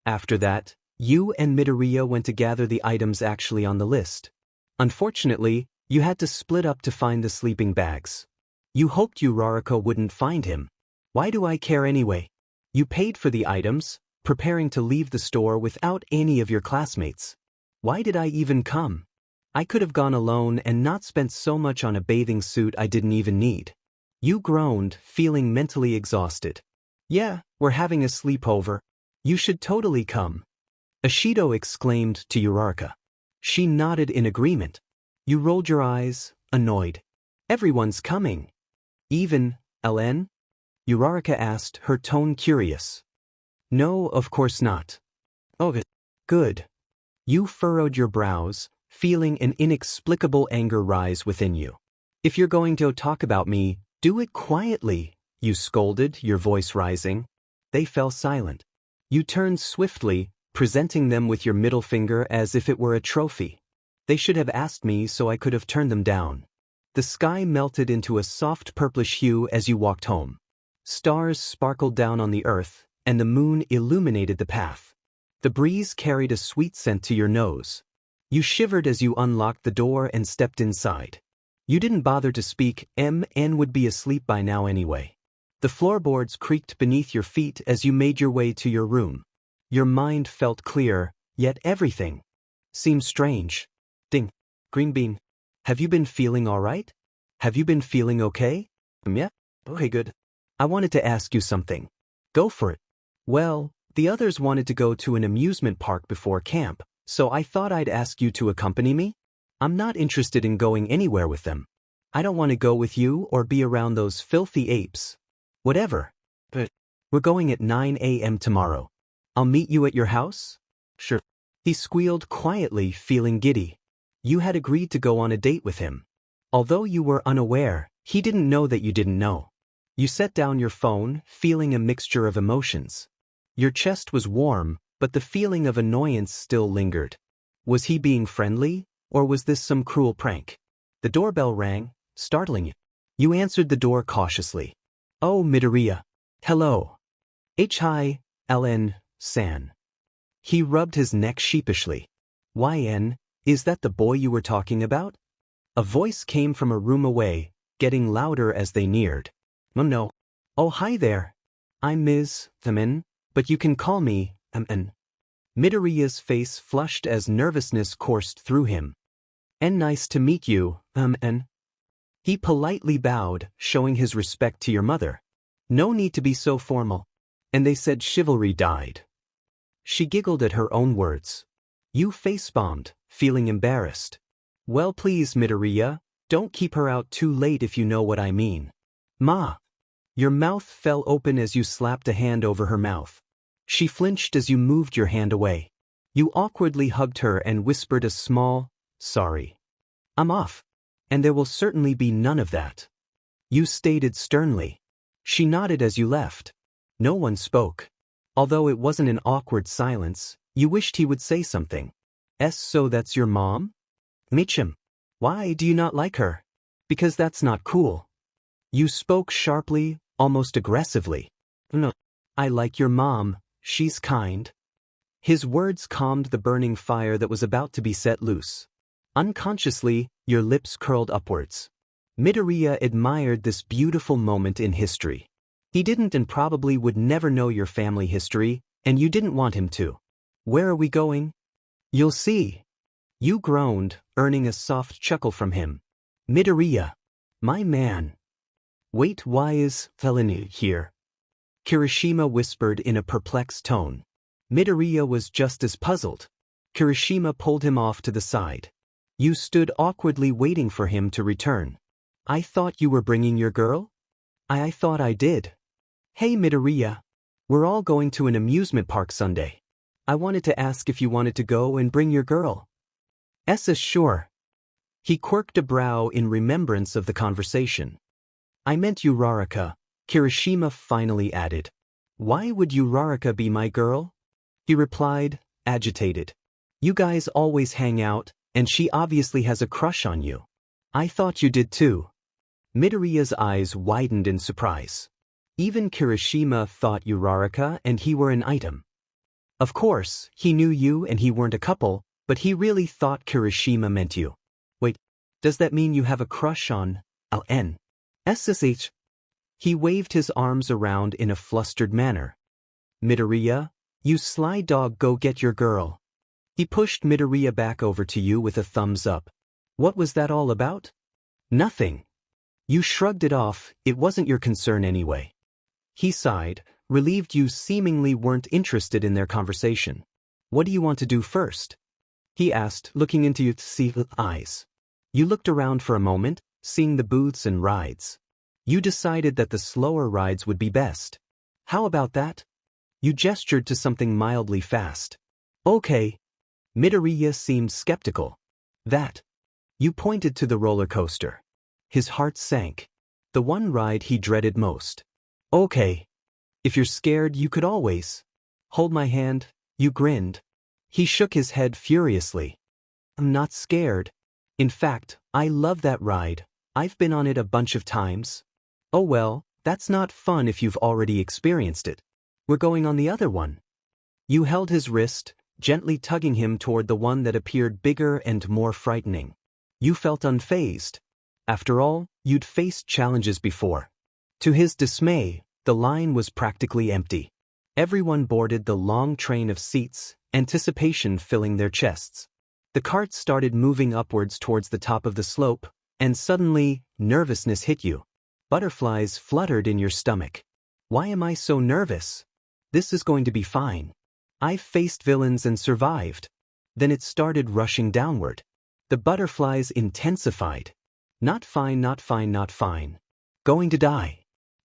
After that, you and Midoriya went to gather the items actually on the list. Unfortunately, you had to split up to find the sleeping bags. You hoped Uraraka wouldn't find him. Why do I care anyway? You paid for the items, preparing to leave the store without any of your classmates. Why did I even come? I could have gone alone and not spent so much on a bathing suit I didn't even need. You groaned, feeling mentally exhausted. Yeah, we're having a sleepover. You should totally come. Ashido exclaimed to Uraraka. She nodded in agreement. You rolled your eyes, annoyed. Everyone's coming. Even, LN? Uraraka asked, her tone curious. No, of course not. Oh, good. You furrowed your brows, feeling an inexplicable anger rise within you. If you're going to talk about me, do it quietly, you scolded, your voice rising. They fell silent. You turned swiftly, presenting them with your middle finger as if it were a trophy. They should have asked me so I could have turned them down. The sky melted into a soft purplish hue as you walked home. Stars sparkled down on the earth, and the moon illuminated the path. The breeze carried a sweet scent to your nose. You shivered as you unlocked the door and stepped inside. You didn't bother to speak, MN would be asleep by now anyway. The floorboards creaked beneath your feet as you made your way to your room. Your mind felt clear, yet everything seemed strange. Ding. Green Bean. Have you been feeling all right? Have you been feeling okay? Yeah? Okay, good. I wanted to ask you something. Go for it. Well, the others wanted to go to an amusement park before camp, So I thought I'd ask you to accompany me? I'm not interested in going anywhere with them. I don't want to go with you or be around those filthy apes. Whatever. But we're going at 9 a.m. tomorrow. I'll meet you at your house? Sure. He squealed quietly, feeling giddy. You had agreed to go on a date with him. Although you were unaware, he didn't know that you didn't know. You set down your phone, feeling a mixture of emotions. Your chest was warm, but the feeling of annoyance still lingered. Was he being friendly, or was this some cruel prank? The doorbell rang, startling you. You answered the door cautiously. Oh, Midoriya. Hello. ‑LN, He rubbed his neck sheepishly. YN, is that the boy you were talking about? A voice came from a room away, getting louder as they neared. No. Oh, hi there. I'm Ms. Thamin, but you can call me MN. Midoriya's face flushed as nervousness coursed through him. And nice to meet you, MN. He politely bowed, showing his respect to your mother. No need to be so formal. And they said chivalry died. She giggled at her own words. You face-bombed, feeling embarrassed. Well, please, Midoriya, don't keep her out too late if you know what I mean. Ma. Your mouth fell open as you slapped a hand over her mouth. She flinched as you moved your hand away. You awkwardly hugged her and whispered a small, sorry. I'm off. And there will certainly be none of that. You stated sternly. She nodded as you left. No one spoke. Although it wasn't an awkward silence, you wished he would say something. So that's your mom? Mitchum. Why do you not like her? Because that's not cool. You spoke sharply, almost aggressively. No. I like your mom, she's kind. His words calmed the burning fire that was about to be set loose. Unconsciously, your lips curled upwards. Midoriya admired this beautiful moment in history. He didn't and probably would never know your family history, and you didn't want him to. Where are we going? You'll see. You groaned, earning a soft chuckle from him. Midoriya. My man. Wait, why is Felony here? Kirishima whispered in a perplexed tone. Midoriya was just as puzzled. Kirishima pulled him off to the side. You stood awkwardly waiting for him to return. I thought you were bringing your girl? I thought I did. Hey Midoriya. We're all going to an amusement park Sunday. I wanted to ask if you wanted to go and bring your girl. Sure. He quirked a brow in remembrance of the conversation. I meant Uraraka, Kirishima finally added. Why would Uraraka be my girl? He replied, agitated. You guys always hang out, and she obviously has a crush on you. I thought you did too. Midoriya's eyes widened in surprise. Even Kirishima thought Uraraka and he were an item. Of course, he knew you and he weren't a couple, but he really thought Kirishima meant you. Wait, does that mean you have a crush on LN? SSH? He waved his arms around in a flustered manner. Midoriya, you sly dog, go get your girl. He pushed Midoriya back over to you with a thumbs up. What was that all about? Nothing. You shrugged it off, it wasn't your concern anyway. He sighed, relieved you seemingly weren't interested in their conversation. What do you want to do first? He asked, looking into your eyes. You looked around for a moment, seeing the booths and rides. You decided that the slower rides would be best. How about that? You gestured to something mildly fast. Okay. Midoriya seemed skeptical. That. You pointed to the roller coaster. His heart sank. The one ride he dreaded most. Okay. If you're scared, you could always. Hold my hand, you grinned. He shook his head furiously. I'm not scared. In fact, I love that ride. I've been on it a bunch of times. Oh well, that's not fun if you've already experienced it. We're going on the other one. You held his wrist, gently tugging him toward the one that appeared bigger and more frightening. You felt unfazed. After all, you'd faced challenges before. To his dismay, the line was practically empty. Everyone boarded the long train of seats, anticipation filling their chests. The cart started moving upwards towards the top of the slope, and suddenly, nervousness hit you. Butterflies fluttered in your stomach. Why am I so nervous? This is going to be fine. I've faced villains and survived. Then it started rushing downward. The butterflies intensified. Not fine, not fine, not fine. Going to die.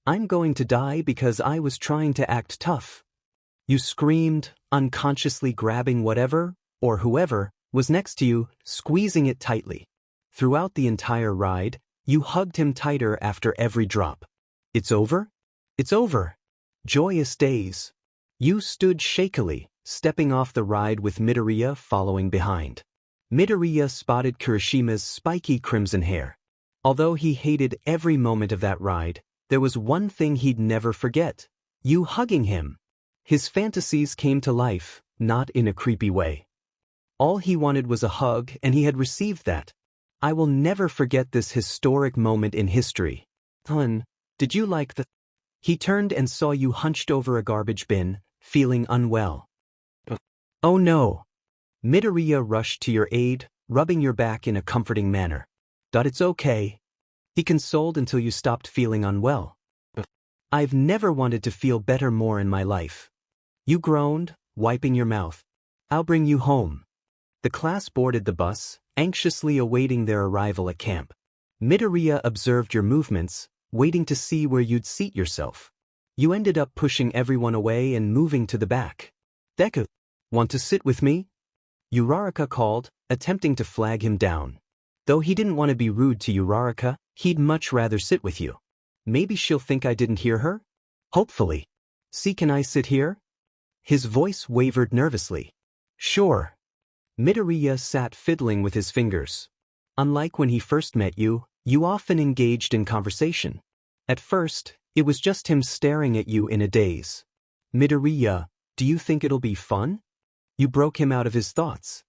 I'm going to die because I was trying to act tough. You screamed, unconsciously grabbing whatever, or whoever, was next to you, squeezing it tightly. Throughout the entire ride, you hugged him tighter after every drop. It's over? It's over. Joyous days. You stood shakily, stepping off the ride with Midoriya following behind. Midoriya spotted Kirishima's spiky crimson hair. Although he hated every moment of that ride, there was one thing he'd never forget: you hugging him. His fantasies came to life, not in a creepy way. All he wanted was a hug, and he had received that. I will never forget this historic moment in history. Hun, did you like the... He turned and saw you hunched over a garbage bin, feeling unwell. Oh no. Midoriya rushed to your aid, rubbing your back in a comforting manner. It's okay. He consoled until you stopped feeling unwell. I've never wanted to feel better more in my life. You groaned, wiping your mouth. I'll bring you home. The class boarded the bus, anxiously awaiting their arrival at camp. Midoriya observed your movements, waiting to see where you'd seat yourself. You ended up pushing everyone away and moving to the back. Deku, want to sit with me? Uraraka called, attempting to flag him down. Though he didn't want to be rude to Uraraka, he'd much rather sit with you. Maybe she'll think I didn't hear her? Hopefully. See, can I sit here? His voice wavered nervously. Sure. Midoriya sat fiddling with his fingers. Unlike when he first met you, you often engaged in conversation. At first, it was just him staring at you in a daze. Midoriya, do you think it'll be fun? You broke him out of his thoughts.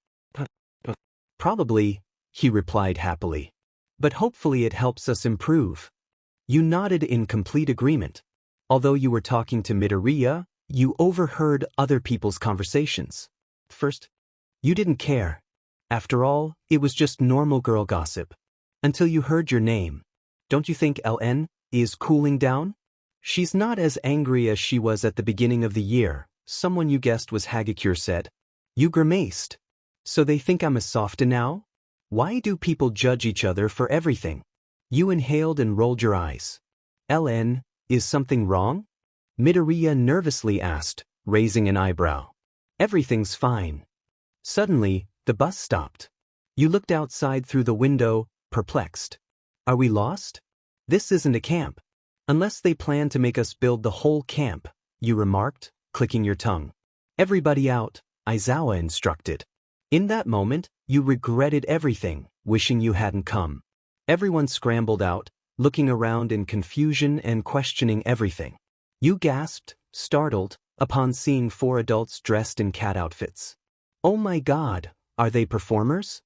Probably, he replied happily. But hopefully it helps us improve. You nodded in complete agreement. Although you were talking to Midoriya, you overheard other people's conversations. First, you didn't care. After all, it was just normal girl gossip. Until you heard your name. Don't you think LN is cooling down? She's not as angry as she was at the beginning of the year, someone you guessed was 𝐂𝐫𝐿 said. You grimaced. So they think I'm a softa now? Why do people judge each other for everything? You inhaled and rolled your eyes. LN, is something wrong? Midoriya nervously asked, raising an eyebrow. Everything's fine. Suddenly, the bus stopped. You looked outside through the window, perplexed. Are we lost? This isn't a camp. Unless they plan to make us build the whole camp, you remarked, clicking your tongue. Everybody out, Aizawa instructed. In that moment, you regretted everything, wishing you hadn't come. Everyone scrambled out, looking around in confusion and questioning everything. You gasped, startled, upon seeing 4 adults dressed in cat outfits. Oh my God, are they performers?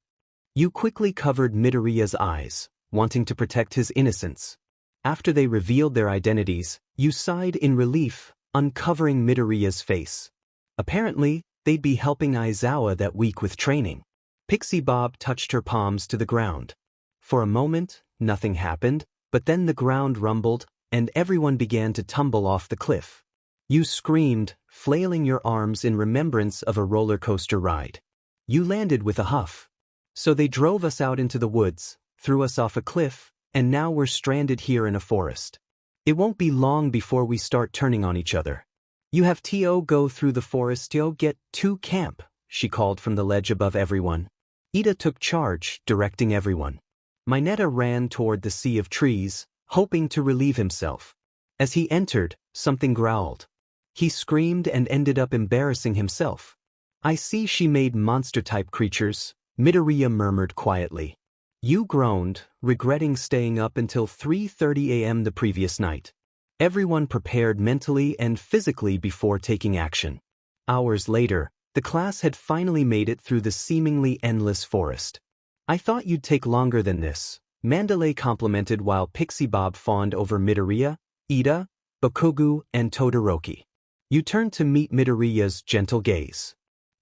You quickly covered Midoriya's eyes, wanting to protect his innocence. After they revealed their identities, you sighed in relief, uncovering Midoriya's face. Apparently, they'd be helping Aizawa that week with training. Pixie Bob touched her palms to the ground. For a moment, nothing happened, but then the ground rumbled, and everyone began to tumble off the cliff. You screamed, flailing your arms in remembrance of a roller coaster ride. You landed with a huff. So they drove us out into the woods, threw us off a cliff, and now we're stranded here in a forest. It won't be long before we start turning on each other. You have to go through the forest to get to camp, she called from the ledge above everyone. Ida took charge, directing everyone. Mineta ran toward the sea of trees, hoping to relieve himself. As he entered, something growled. He screamed and ended up embarrassing himself. I see she made monster-type creatures, Midoriya murmured quietly. You groaned, regretting staying up until 3:30 a.m. the previous night. Everyone prepared mentally and physically before taking action. Hours later, the class had finally made it through the seemingly endless forest. I thought you'd take longer than this, Mandalay complimented while Pixie Bob fawned over Midoriya, Ida, Bakugo, and Todoroki. You turned to meet Midoriya's gentle gaze.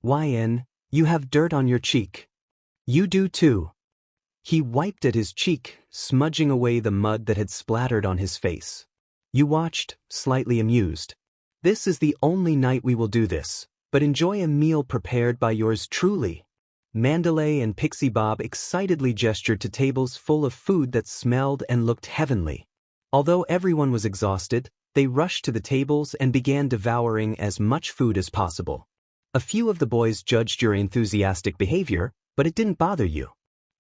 YN, you have dirt on your cheek. You do too. He wiped at his cheek, smudging away the mud that had splattered on his face. You watched, slightly amused. This is the only night we will do this, but enjoy a meal prepared by yours truly. Mandalay and Pixie Bob excitedly gestured to tables full of food that smelled and looked heavenly. Although everyone was exhausted, they rushed to the tables and began devouring as much food as possible. A few of the boys judged your enthusiastic behavior, but it didn't bother you.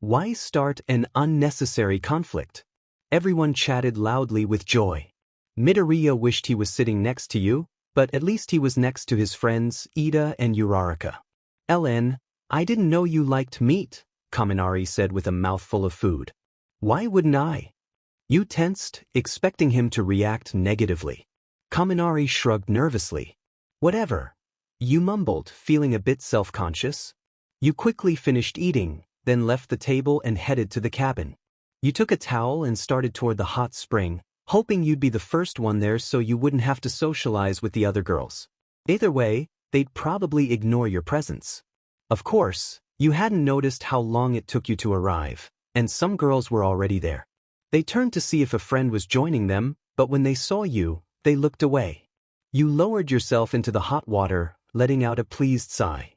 Why start an unnecessary conflict? Everyone chatted loudly with joy. Midoriya wished he was sitting next to you, but at least he was next to his friends Ida and ―. LN, I didn't know you liked meat, Kaminari said with a mouthful of food. Why wouldn't I? You tensed, expecting him to react negatively. Kaminari shrugged nervously. Whatever. You mumbled, feeling a bit self-conscious. You quickly finished eating, then left the table and headed to the cabin. You took a towel and started toward the hot spring, hoping you'd be the first one there so you wouldn't have to socialize with the other girls. Either way, they'd probably ignore your presence. Of course, you hadn't noticed how long it took you to arrive, and some girls were already there. They turned to see if a friend was joining them, but when they saw you, they looked away. You lowered yourself into the hot water, letting out a pleased sigh.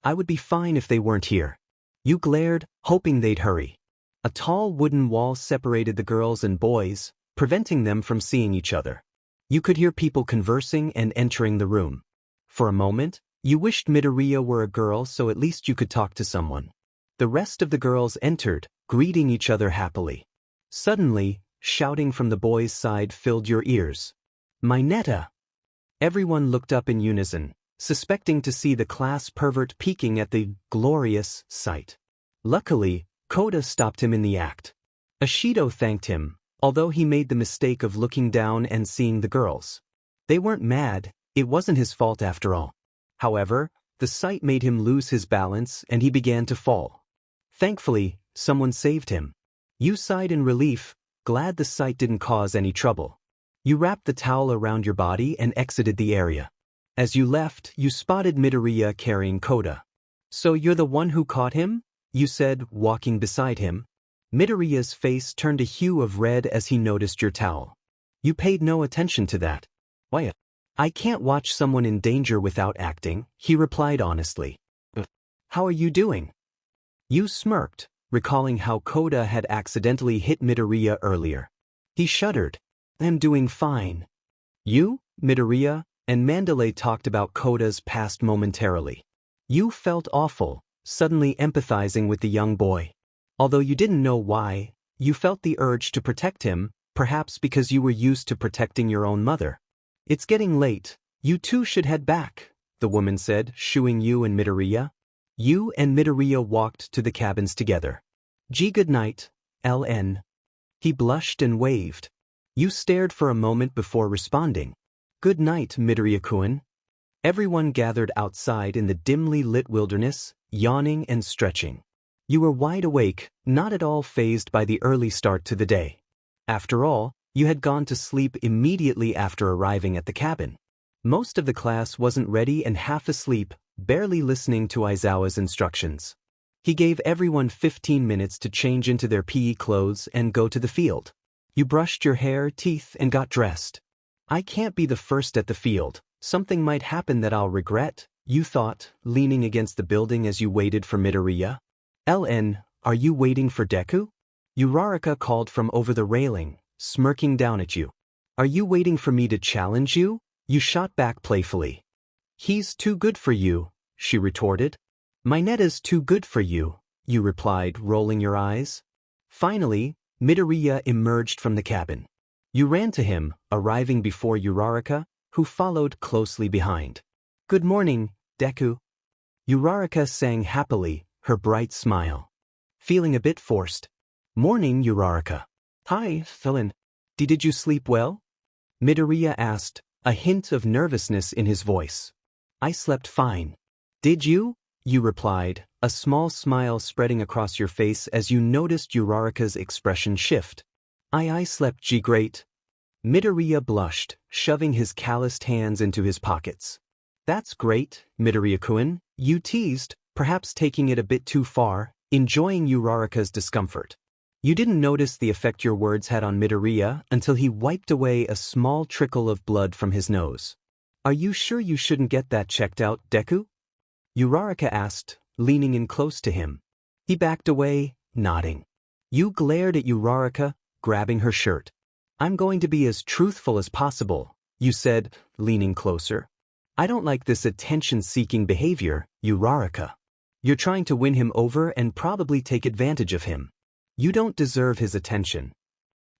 I would be fine if they weren't here. You glared, hoping they'd hurry. A tall wooden wall separated the girls and boys, preventing them from seeing each other. You could hear people conversing and entering the room. For a moment, you wished Midoriya were a girl so at least you could talk to someone. The rest of the girls entered, greeting each other happily. Suddenly, shouting from the boys' side filled your ears. Mineta! Everyone looked up in unison, suspecting to see the class pervert peeking at the glorious sight. Luckily, ― stopped him in the act. Ashido thanked him, although he made the mistake of looking down and seeing the girls. They weren't mad, it wasn't his fault after all. However, the sight made him lose his balance and he began to fall. Thankfully, someone saved him. You sighed in relief, glad the sight didn't cause any trouble. You wrapped the towel around your body and exited the area. As you left, you spotted Midoriya carrying ―. So you're the one who caught him? You said, walking beside him. Midoriya's face turned a hue of red as he noticed your towel. You paid no attention to that. Why? I can't watch someone in danger without acting, he replied honestly. How are you doing? You smirked, recalling how ― had accidentally hit Midoriya earlier. He shuddered. I'm doing fine. You, Midoriya, and Mandalay talked about ―'s past momentarily. You felt awful, suddenly empathizing with the young boy. Although you didn't know why, you felt the urge to protect him, perhaps because you were used to protecting your own mother. It's getting late, you two should head back, the woman said, shooing you and Midoriya. You and Midoriya walked to the cabins together. Good night, LN. He blushed and waved. You stared for a moment before responding. Good night, Midoriya-kun. Everyone gathered outside in the dimly lit wilderness, yawning and stretching. You were wide awake, not at all fazed by the early start to the day. After all, you had gone to sleep immediately after arriving at the cabin. Most of the class wasn't ready and half asleep, barely listening to Aizawa's instructions. He gave everyone 15 minutes to change into their PE clothes and go to the field. You brushed your hair, teeth, and got dressed. I can't be the first at the field. Something might happen that I'll regret, you thought, leaning against the building as you waited for Midoriya. LN, are you waiting for Deku? Uraraka called from over the railing, smirking down at you. Are you waiting for me to challenge you? You shot back playfully. He's too good for you, she retorted. Mineta's too good for you, you replied, rolling your eyes. Finally, Midoriya emerged from the cabin. You ran to him, arriving before Uraraka, who followed closely behind. Good morning, Deku. Uraraka sang happily, her bright smile. Feeling a bit forced. Morning, Uraraka. Hi, Thilin. Did you sleep well? Midoriya asked, a hint of nervousness in his voice. I slept fine. Did you? You replied, a small smile spreading across your face as you noticed Uraraka's expression shift. I slept great. Midoriya blushed, shoving his calloused hands into his pockets. That's great, Midoriya-kun, you teased, perhaps taking it a bit too far, enjoying Uraraka's discomfort. You didn't notice the effect your words had on Midoriya until he wiped away a small trickle of blood from his nose. Are you sure you shouldn't get that checked out, Deku? Uraraka asked, leaning in close to him. He backed away, nodding. You glared at 𝐂𝐫𝐴, grabbing her shirt. I'm going to be as truthful as possible, you said, leaning closer. I don't like this attention-seeking behavior, 𝐂𝐫𝐴. You're trying to win him over and probably take advantage of him. You don't deserve his attention.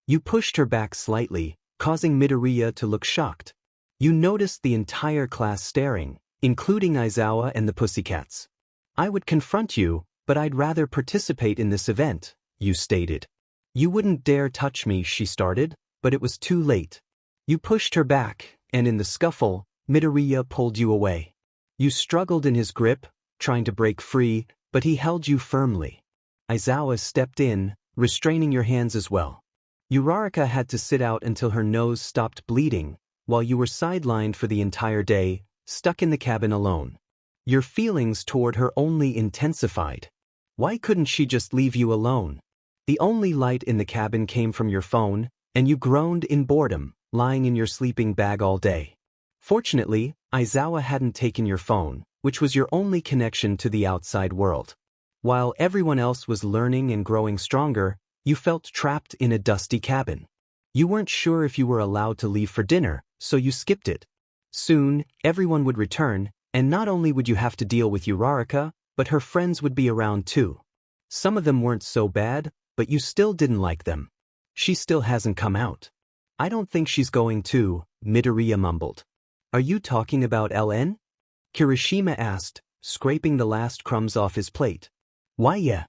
You pushed her back slightly, causing midoriya to look shocked. You noticed the entire class staring, including Aizawa and the pussycats. I would confront you, but I'd rather participate in this event, you stated. You wouldn't dare touch me, she started, but it was too late. You pushed her back, and in the scuffle, midoriya pulled you away. You struggled in his grip, trying to break free, but he held you firmly. Aizawa stepped in, restraining your hands as well. 𝐂𝐫𝐴 had to sit out until her nose stopped bleeding, while you were sidelined for the entire day, stuck in the cabin alone. Your feelings toward her only intensified. Why couldn't she just leave you alone? The only light in the cabin came from your phone, and you groaned in boredom, lying in your sleeping bag all day. Fortunately, Aizawa hadn't taken your phone, which was your only connection to the outside world. While everyone else was learning and growing stronger, you felt trapped in a dusty cabin. You weren't sure if you were allowed to leave for dinner, so you skipped it. Soon, everyone would return, and not only would you have to deal with 𝐂𝐫𝐴, but her friends would be around too. Some of them weren't so bad, but you still didn't like them. She still hasn't come out. I don't think she's going to, midoriya mumbled. Are you talking about LN? Kirishima asked, scraping the last crumbs off his plate. Why yeah?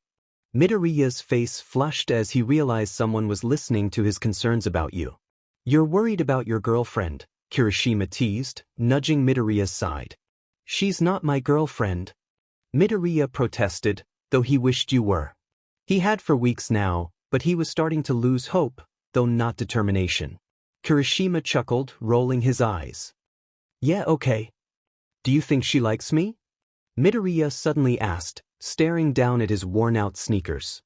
Midoriya's face flushed as he realized someone was listening to his concerns about you. You're worried about your girlfriend, Kirishima teased, nudging midoriya's side. She's not my girlfriend. Midoriya protested, though he wished you were. He had for weeks now, but he was starting to lose hope, though not determination. Kirishima chuckled, rolling his eyes. Yeah, okay. Do you think she likes me? Midoriya suddenly asked, staring down at his worn-out sneakers.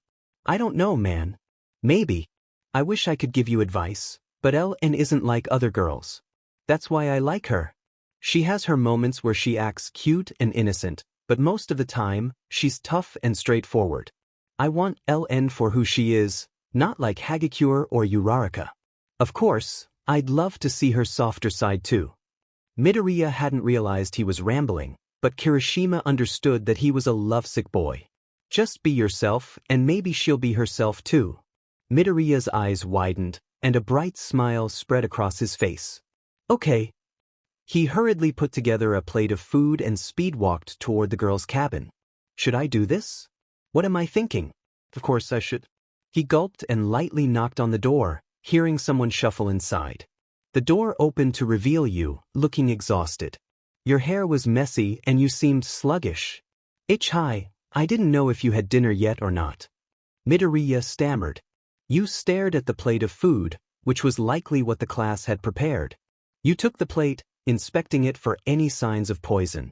I don't know, man. Maybe. I wish I could give you advice, but LN isn't like other girls. That's why I like her. She has her moments where she acts cute and innocent, but most of the time, she's tough and straightforward. I want LN for who she is, not like Hagakure or 𝐂𝐫𝐴. Of course, I'd love to see her softer side too. Midoriya hadn't realized he was rambling, but Kirishima understood that he was a lovesick boy. Just be yourself, and maybe she'll be herself too. Midoriya's eyes widened, and a bright smile spread across his face. Okay. He hurriedly put together a plate of food and speed-walked toward the girl's cabin. Should I do this? What am I thinking? Of course I should. He gulped and lightly knocked on the door, hearing someone shuffle inside. The door opened to reveal you, looking exhausted. Your hair was messy and you seemed sluggish. Hi, I didn't know if you had dinner yet or not. Midoriya stammered. You stared at the plate of food, which was likely what the class had prepared. You took the plate, inspecting it for any signs of poison.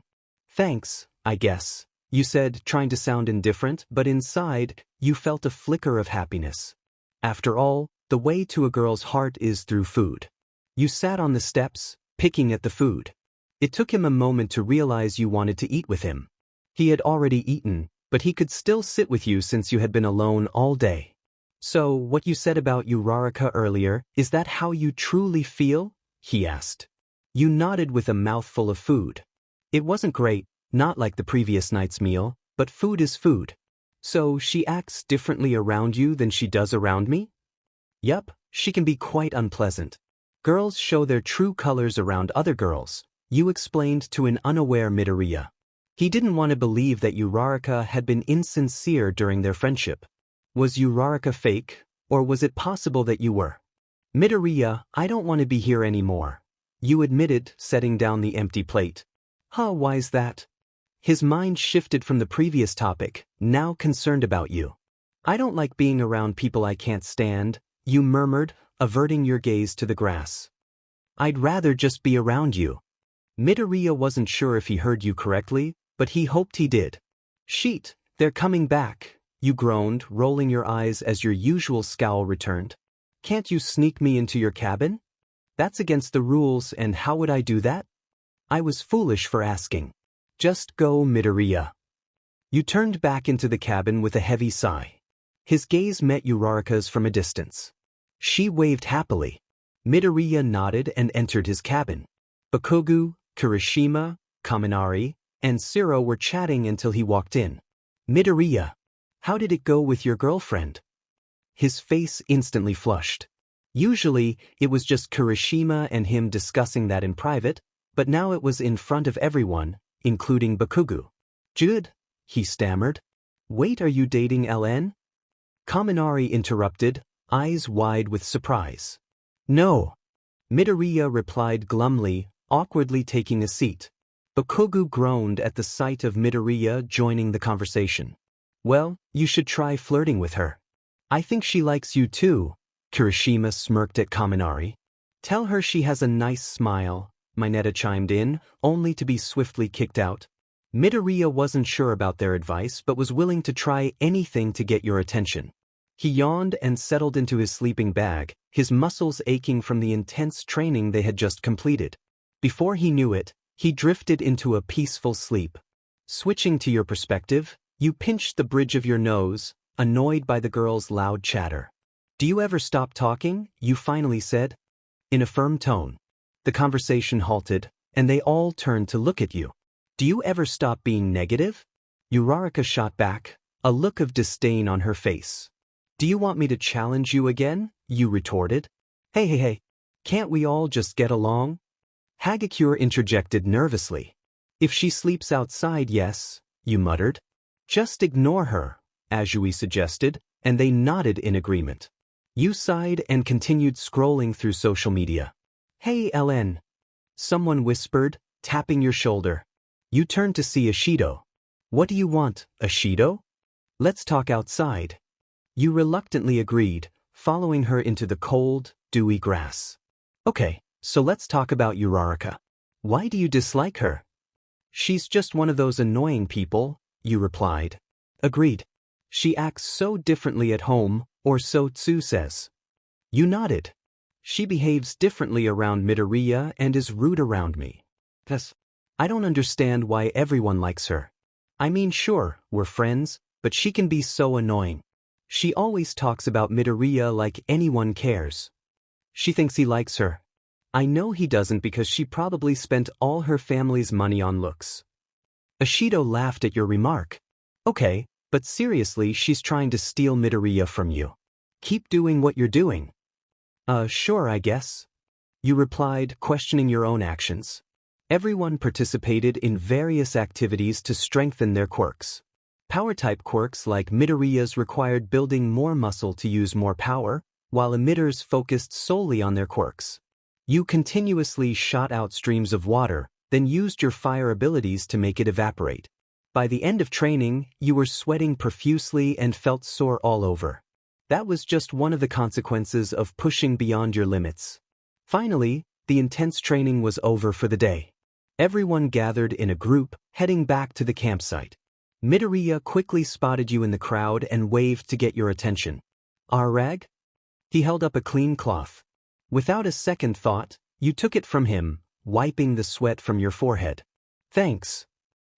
Thanks, I guess, you said, trying to sound indifferent, but inside, you felt a flicker of happiness. After all, the way to a girl's heart is through food. You sat on the steps, picking at the food. It took him a moment to realize you wanted to eat with him. He had already eaten, but he could still sit with you since you had been alone all day. So, what you said about 𝐂𝐫𝐴 earlier, is that how you truly feel? He asked. You nodded with a mouthful of food. It wasn't great, not like the previous night's meal, but food is food. So she acts differently around you than she does around me? Yup, she can be quite unpleasant. Girls show their true colors around other girls, you explained to an unaware midoriya. He didn't want to believe that 𝐂𝐫𝐴 had been insincere during their friendship. Was 𝐂𝐫𝐴 fake, or was it possible that you were? Midoriya, I don't want to be here anymore. You admitted, setting down the empty plate. Why's that? His mind shifted from the previous topic, now concerned about you. I don't like being around people I can't stand, you murmured, averting your gaze to the grass. I'd rather just be around you. Midoriya wasn't sure if he heard you correctly, but he hoped he did. Sheet, they're coming back, you groaned, rolling your eyes as your usual scowl returned. Can't you sneak me into your cabin? That's against the rules, and how would I do that? I was foolish for asking. Just go, midoriya. You turned back into the cabin with a heavy sigh. His gaze met Uraraka's from a distance. She waved happily. Midoriya nodded and entered his cabin. Bakugo, Kirishima, Kaminari, and Siro were chatting until he walked in. Midoriya, how did it go with your girlfriend? His face instantly flushed. Usually, it was just Kirishima and him discussing that in private, but now it was in front of everyone, including Bakugo. Good, he stammered. Wait, are you dating LN? Kaminari interrupted, eyes wide with surprise. No. Midoriya replied glumly, awkwardly taking a seat. Bakugo groaned at the sight of Midoriya joining the conversation. Well, you should try flirting with her. I think she likes you too, Kirishima smirked at Kaminari. Tell her she has a nice smile, Mineta chimed in, only to be swiftly kicked out. Midoriya wasn't sure about their advice but was willing to try anything to get your attention. He yawned and settled into his sleeping bag, his muscles aching from the intense training they had just completed. Before he knew it, he drifted into a peaceful sleep. Switching to your perspective, you pinched the bridge of your nose, annoyed by the girl's loud chatter. Do you ever stop talking? You finally said. In a firm tone. The conversation halted, and they all turned to look at you. Do you ever stop being negative? Uraraka shot back, a look of disdain on her face. Do you want me to challenge you again? You retorted. Hey, can't we all just get along? 𝐂𝐫𝐿 interjected nervously. If she sleeps outside, yes, you muttered. Just ignore her, Azui suggested, and they nodded in agreement. You sighed and continued scrolling through social media. Hey LN. Someone whispered, tapping your shoulder. You turned to see Ishido. What do you want, Ishido? Let's talk outside. You reluctantly agreed, following her into the cold, dewy grass. Okay, so let's talk about Uraraka. Why do you dislike her? She's just one of those annoying people, you replied. Agreed. She acts so differently at home, or so Tsu says. You nodded. She behaves differently around Midoriya and is rude around me. Thus, I don't understand why everyone likes her. I mean, sure, we're friends, but she can be so annoying. She always talks about Midoriya like anyone cares. She thinks he likes her. I know he doesn't because she probably spent all her family's money on looks. Ishido laughed at your remark. Okay, but seriously, she's trying to steal Midoriya from you. Keep doing what you're doing. Sure, I guess. You replied, questioning your own actions. Everyone participated in various activities to strengthen their quirks. Power-type quirks like Midoriya's required building more muscle to use more power, while emitters focused solely on their quirks. You continuously shot out streams of water, then used your fire abilities to make it evaporate. By the end of training, you were sweating profusely and felt sore all over. That was just one of the consequences of pushing beyond your limits. Finally, the intense training was over for the day. Everyone gathered in a group, heading back to the campsite. Midoriya quickly spotted you in the crowd and waved to get your attention. Rag? He held up a clean cloth. Without a second thought, you took it from him, wiping the sweat from your forehead. Thanks.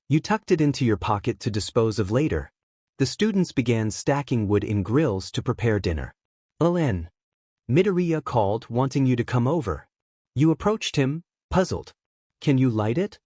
You tucked it into your pocket to dispose of later. The students began stacking wood in grills to prepare dinner. LN. Midoriya called, wanting you to come over. You approached him, puzzled. Can you light it?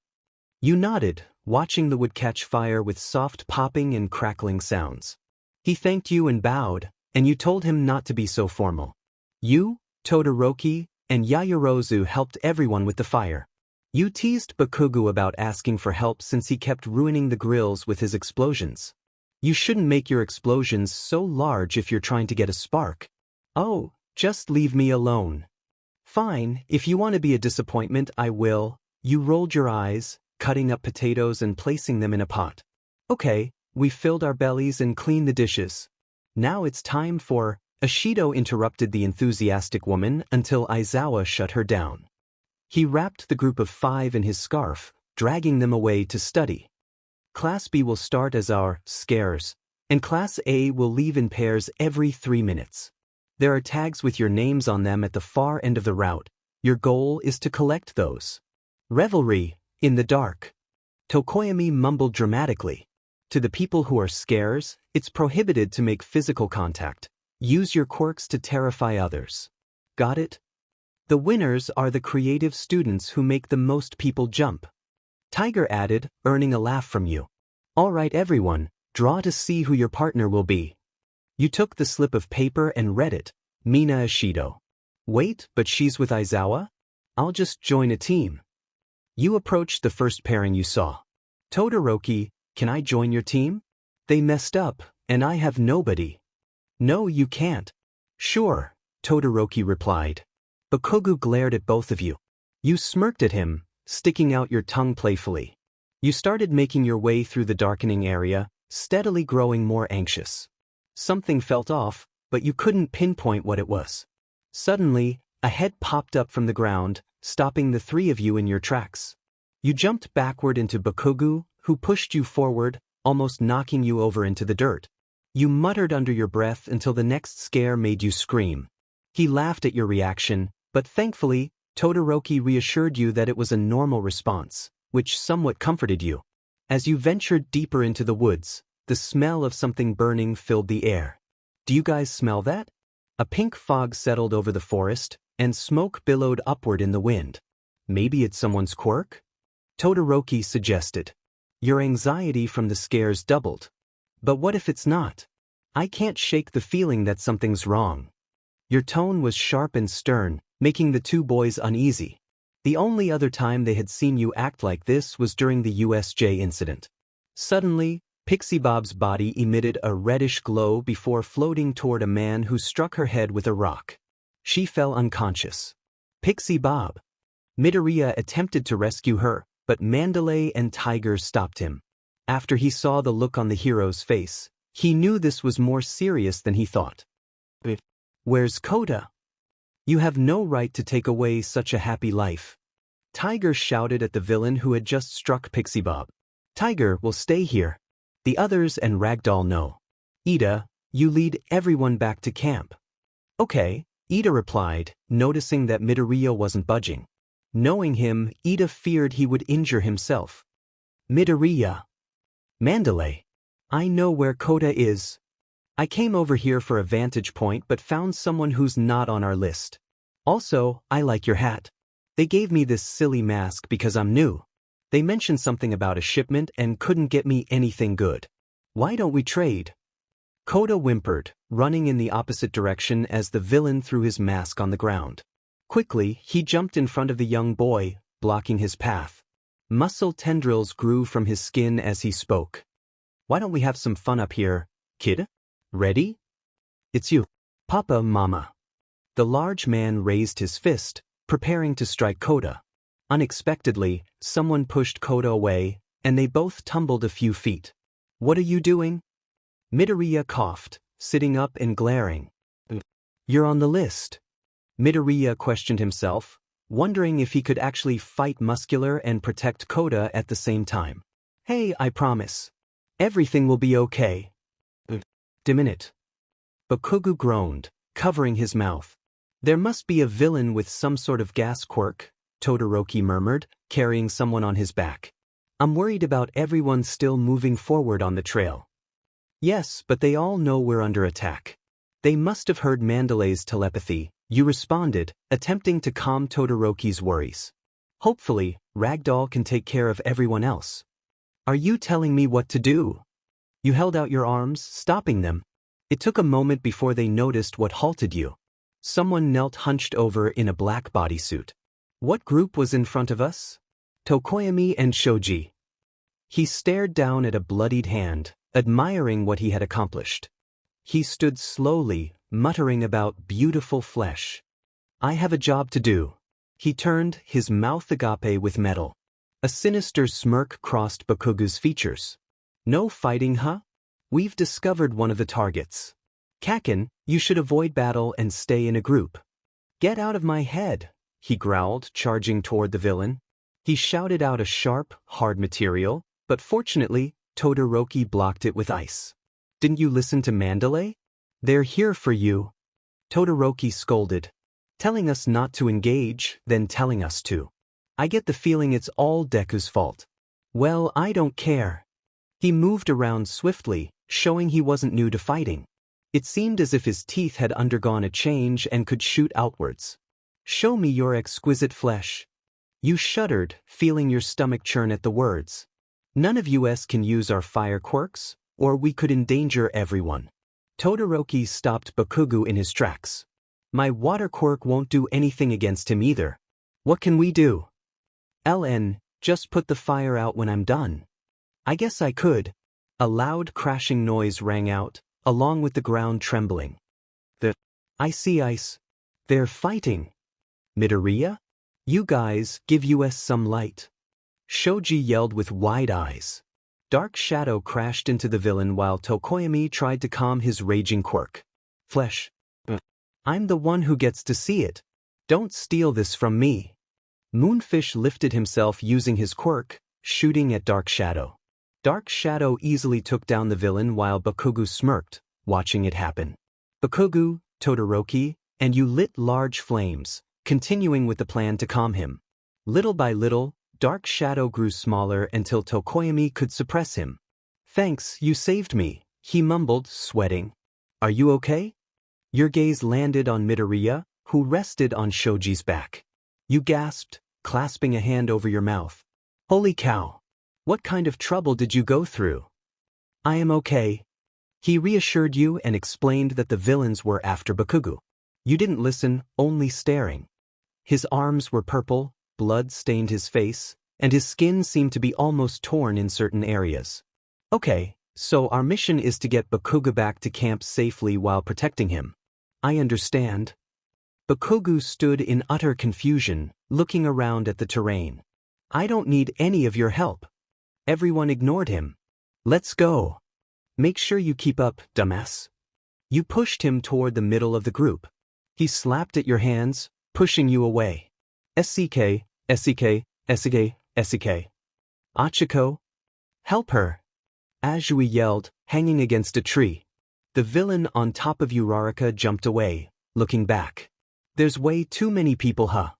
You nodded, watching the wood catch fire with soft popping and crackling sounds. He thanked you and bowed, and you told him not to be so formal. You, Todoroki, and Yaoyorozu helped everyone with the fire. You teased Bakugo about asking for help since he kept ruining the grills with his explosions. You shouldn't make your explosions so large if you're trying to get a spark. Oh, just leave me alone. Fine, if you want to be a disappointment, I will. You rolled your eyes, cutting up potatoes and placing them in a pot. Okay, we filled our bellies and cleaned the dishes. Now it's time for... Ishido interrupted the enthusiastic woman until Aizawa shut her down. He wrapped the group of 5 in his scarf, dragging them away to study. Class B will start as our scares, and Class A will leave in pairs every 3 minutes. There are tags with your names on them at the far end of the route. Your goal is to collect those. Revelry, in the dark. Tokoyami mumbled dramatically. To the people who are scarce, it's prohibited to make physical contact. Use your quirks to terrify others. Got it? The winners are the creative students who make the most people jump. Tiger added, earning a laugh from you. All right everyone, draw to see who your partner will be. You took the slip of paper and read it. Mina Ishido. Wait, but she's with Aizawa? I'll just join a team. You approached the first pairing you saw. Todoroki, can I join your team? They messed up, and I have nobody. No, you can't. Sure, Todoroki replied. Bakugo glared at both of you. You smirked at him, sticking out your tongue playfully. You started making your way through the darkening area, steadily growing more anxious. Something felt off, but you couldn't pinpoint what it was. Suddenly, a head popped up from the ground, stopping the three of you in your tracks. You jumped backward into Bakugo, who pushed you forward, almost knocking you over into the dirt. You muttered under your breath until the next scare made you scream. He laughed at your reaction, but thankfully, Todoroki reassured you that it was a normal response, which somewhat comforted you. As you ventured deeper into the woods, the smell of something burning filled the air. Do you guys smell that? A pink fog settled over the forest, and smoke billowed upward in the wind. Maybe it's someone's quirk? Todoroki suggested. Your anxiety from the scares doubled. But what if it's not? I can't shake the feeling that something's wrong. Your tone was sharp and stern, making the two boys uneasy. The only other time they had seen you act like this was during the USJ incident. Suddenly, Pixie Bob's body emitted a reddish glow before floating toward a man who struck her head with a rock. She fell unconscious. Pixie Bob. Midoriya attempted to rescue her, but Mandalay and Tiger stopped him. After he saw the look on the hero's face, he knew this was more serious than he thought. Where's Kota? You have no right to take away such a happy life. Tiger shouted at the villain who had just struck Pixie Bob. Tiger will stay here. The others and Ragdoll know. Ida, you lead everyone back to camp. Okay, Ida replied, noticing that Midoriya wasn't budging. Knowing him, Ida feared he would injure himself. Midoriya. Mandalay. I know where Kota is. I came over here for a vantage point but found someone who's not on our list. Also, I like your hat. They gave me this silly mask because I'm new. They mentioned something about a shipment and couldn't get me anything good. Why don't we trade? Kota whimpered, running in the opposite direction as the villain threw his mask on the ground. Quickly, he jumped in front of the young boy, blocking his path. Muscle tendrils grew from his skin as he spoke. Why don't we have some fun up here, kid? Ready? It's you. Papa, Mama. The large man raised his fist, preparing to strike Kota. Unexpectedly, someone pushed Kota away, and they both tumbled a few feet. What are you doing? Midoriya coughed, sitting up and glaring. You're on the list. Midoriya questioned himself, wondering if he could actually fight Muscular and protect Kota at the same time. Hey, I promise. Everything will be okay. Minute. Bakugo groaned, covering his mouth. There must be a villain with some sort of gas quirk, Todoroki murmured, carrying someone on his back. I'm worried about everyone still moving forward on the trail. Yes, but they all know we're under attack. They must have heard Mandalay's telepathy, you responded, attempting to calm Todoroki's worries. Hopefully, Ragdoll can take care of everyone else. Are you telling me what to do? You held out your arms, stopping them. It took a moment before they noticed what halted you. Someone knelt hunched over in a black bodysuit. What group was in front of us? Tokoyami and Shoji. He stared down at a bloodied hand, admiring what he had accomplished. He stood slowly, muttering about beautiful flesh. I have a job to do. He turned, his mouth agape with metal. A sinister smirk crossed Bakugo's features. No fighting, huh? We've discovered one of the targets. Kaken, you should avoid battle and stay in a group. Get out of my head, he growled, charging toward the villain. He shouted out a sharp, hard material, but fortunately, Todoroki blocked it with ice. Didn't you listen to Mandalay? They're here for you. Todoroki scolded. Telling us not to engage, then telling us to. I get the feeling it's all Deku's fault. Well, I don't care. He moved around swiftly, showing he wasn't new to fighting. It seemed as if his teeth had undergone a change and could shoot outwards. "Show me your exquisite flesh." You shuddered, feeling your stomach churn at the words. "None of us can use our fire quirks, or we could endanger everyone." Todoroki stopped Bakugo in his tracks. "My water quirk won't do anything against him either. What can we do?" "LN, just put the fire out when I'm done." "I guess I could." A loud crashing noise rang out, along with the ground trembling. "I see ice. They're fighting." "Midoriya? You guys, give us some light." Shoji yelled with wide eyes. Dark shadow crashed into the villain while Tokoyami tried to calm his raging quirk. "Flesh. I'm the one who gets to see it. Don't steal this from me." Moonfish lifted himself using his quirk, shooting at Dark Shadow. Dark Shadow easily took down the villain while Bakugo smirked, watching it happen. Bakugo, Todoroki, and you lit large flames, continuing with the plan to calm him. Little by little, Dark Shadow grew smaller until Tokoyami could suppress him. "Thanks, you saved me," he mumbled, sweating. "Are you okay?" Your gaze landed on Midoriya, who rested on Shoji's back. You gasped, clasping a hand over your mouth. "Holy cow! What kind of trouble did you go through?" "I am okay." He reassured you and explained that the villains were after Bakugo. You didn't listen, only staring. His arms were purple, blood stained his face, and his skin seemed to be almost torn in certain areas. "Okay, so our mission is to get Bakugo back to camp safely while protecting him." "I understand." Bakugo stood in utter confusion, looking around at the terrain. "I don't need any of your help." Everyone ignored him. "Let's go." "Make sure you keep up, dumbass." You pushed him toward the middle of the group. He slapped at your hands, pushing you away. "SCK, SCK, SCK, SCK. Achiko? Help her." Azui yelled, hanging against a tree. The villain on top of Uraraka jumped away, looking back. "There's way too many people, huh?"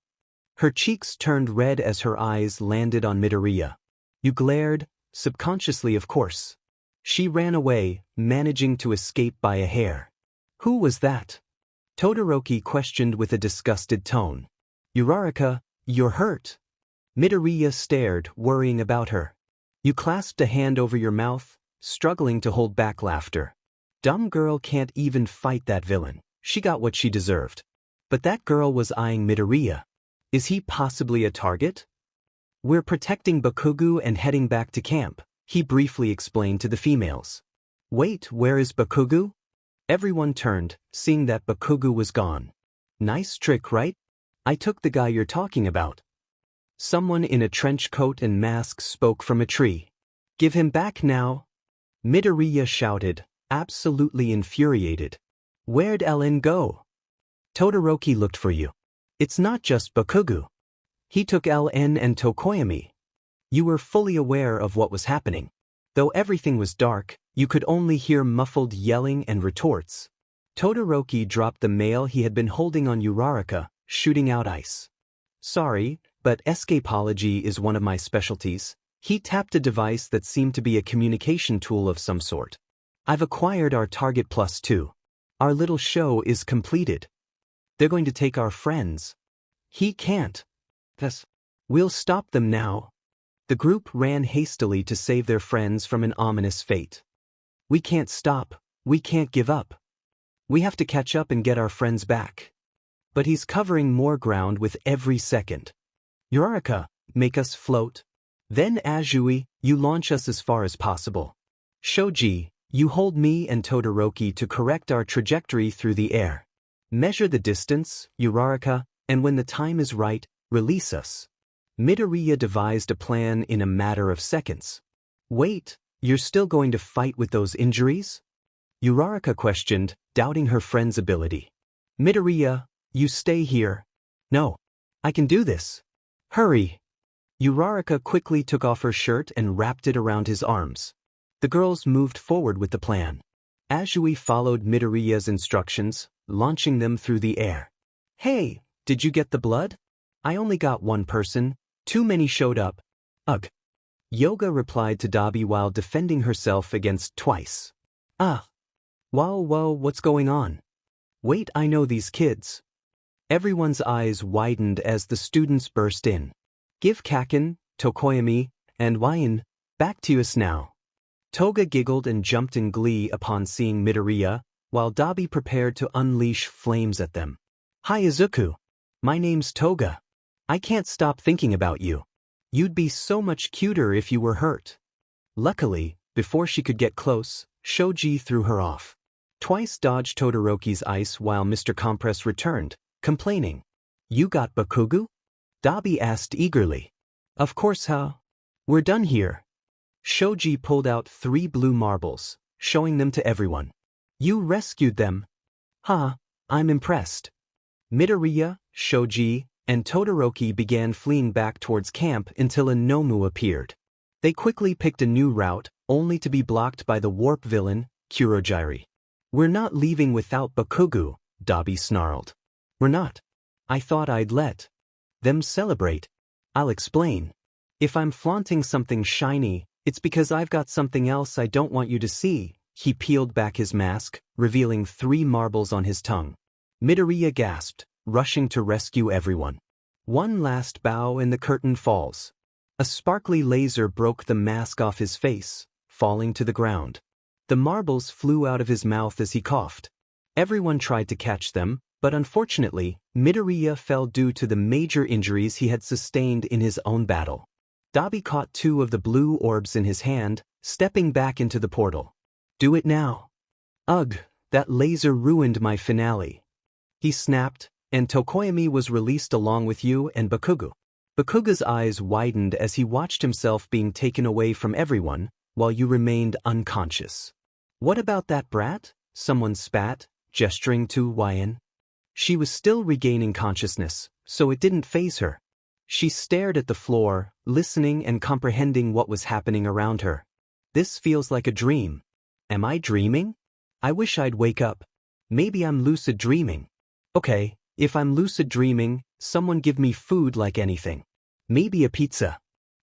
Her cheeks turned red as her eyes landed on Midoriya. You glared, subconsciously of course. She ran away, managing to escape by a hair. "Who was that?" Todoroki questioned with a disgusted tone. "Uraraka, you're hurt." Midoriya stared, worrying about her. You clasped a hand over your mouth, struggling to hold back laughter. "Dumb girl can't even fight that villain. She got what she deserved." But that girl was eyeing Midoriya. Is he possibly a target? "We're protecting Bakugo and heading back to camp," he briefly explained to the females. "Wait, where is Bakugo?" Everyone turned, seeing that Bakugo was gone. "Nice trick, right? I took the guy you're talking about." Someone in a trench coat and mask spoke from a tree. "Give him back now." Midoriya shouted, absolutely infuriated. "Where'd Ellen go?" "Todoroki looked for you. It's not just Bakugo. He took LN and Tokoyami." You were fully aware of what was happening. Though everything was dark, you could only hear muffled yelling and retorts. Todoroki dropped the mail he had been holding on Uraraka, shooting out ice. "Sorry, but 𝐂𝐫𝐿𝐴gy is one of my specialties." He tapped a device that seemed to be a communication tool of some sort. "I've acquired our target +2. Our little show is completed. They're going to take our friends." "He can't." "We'll stop them now." The group ran hastily to save their friends from an ominous fate. "We can't stop. We can't give up. We have to catch up and get our friends back." But he's covering more ground with every second. "Uraraka, make us float. Then Azui, you launch us as far as possible. Shoji, you hold me and Todoroki to correct our trajectory through the air. Measure the distance, Uraraka, and when the time is right, release us." Midoriya devised a plan in a matter of seconds. "Wait, you're still going to fight with those injuries?" Uraraka questioned, doubting her friend's ability. "Midoriya, you stay here." "No. I can do this. Hurry." Uraraka quickly took off her shirt and wrapped it around his arms. The girls moved forward with the plan. Azui followed Midoriya's instructions, launching them through the air. "Hey, did you get the blood? I only got one person. Too many showed up." "Ugh." Yoga replied to Dabi while defending herself against Twice. Ah. Whoa, what's going on? Wait, I know these kids. Everyone's eyes widened as the students burst in. Give Kaken, Tokoyami, and Wyan, back to us now. Toga giggled and jumped in glee upon seeing Midoriya, while Dabi prepared to unleash flames at them. Hi Izuku. My name's Toga. I can't stop thinking about you. You'd be so much cuter if you were hurt. Luckily, before she could get close, Shoji threw her off. Twice dodged Todoroki's ice while Mr. Compress returned, complaining. You got Bakugu? Dabi asked eagerly. Of course, how? We're done here. Shoji pulled out 3 blue marbles, showing them to everyone. You rescued them. I'm impressed. Midoriya, Shoji, and Todoroki began fleeing back towards camp until a Nomu appeared. They quickly picked a new route, only to be blocked by the warp villain, Kurogiri. We're not leaving without Bakugu, Dabi snarled. We're not. I thought I'd let them celebrate. I'll explain. If I'm flaunting something shiny, it's because I've got something else I don't want you to see. He peeled back his mask, revealing 3 marbles on his tongue. Midoriya gasped, rushing to rescue everyone. One last bow and the curtain falls. A sparkly laser broke the mask off his face, falling to the ground. The marbles flew out of his mouth as he coughed. Everyone tried to catch them, but unfortunately, Midoriya fell due to the major injuries he had sustained in his own battle. Dabi caught 2 of the blue orbs in his hand, stepping back into the portal. Do it now. Ugh, that laser ruined my finale. He snapped, and Tokoyami was released along with you and Bakugu. Bakuga's eyes widened as he watched himself being taken away from everyone, while you remained unconscious. What about that brat? Someone spat, gesturing to Wyan. She was still regaining consciousness, so it didn't faze her. She stared at the floor, listening and comprehending what was happening around her. This feels like a dream. Am I dreaming? I wish I'd wake up. Maybe I'm lucid dreaming. Okay, if I'm lucid dreaming, someone give me food like anything. Maybe a pizza.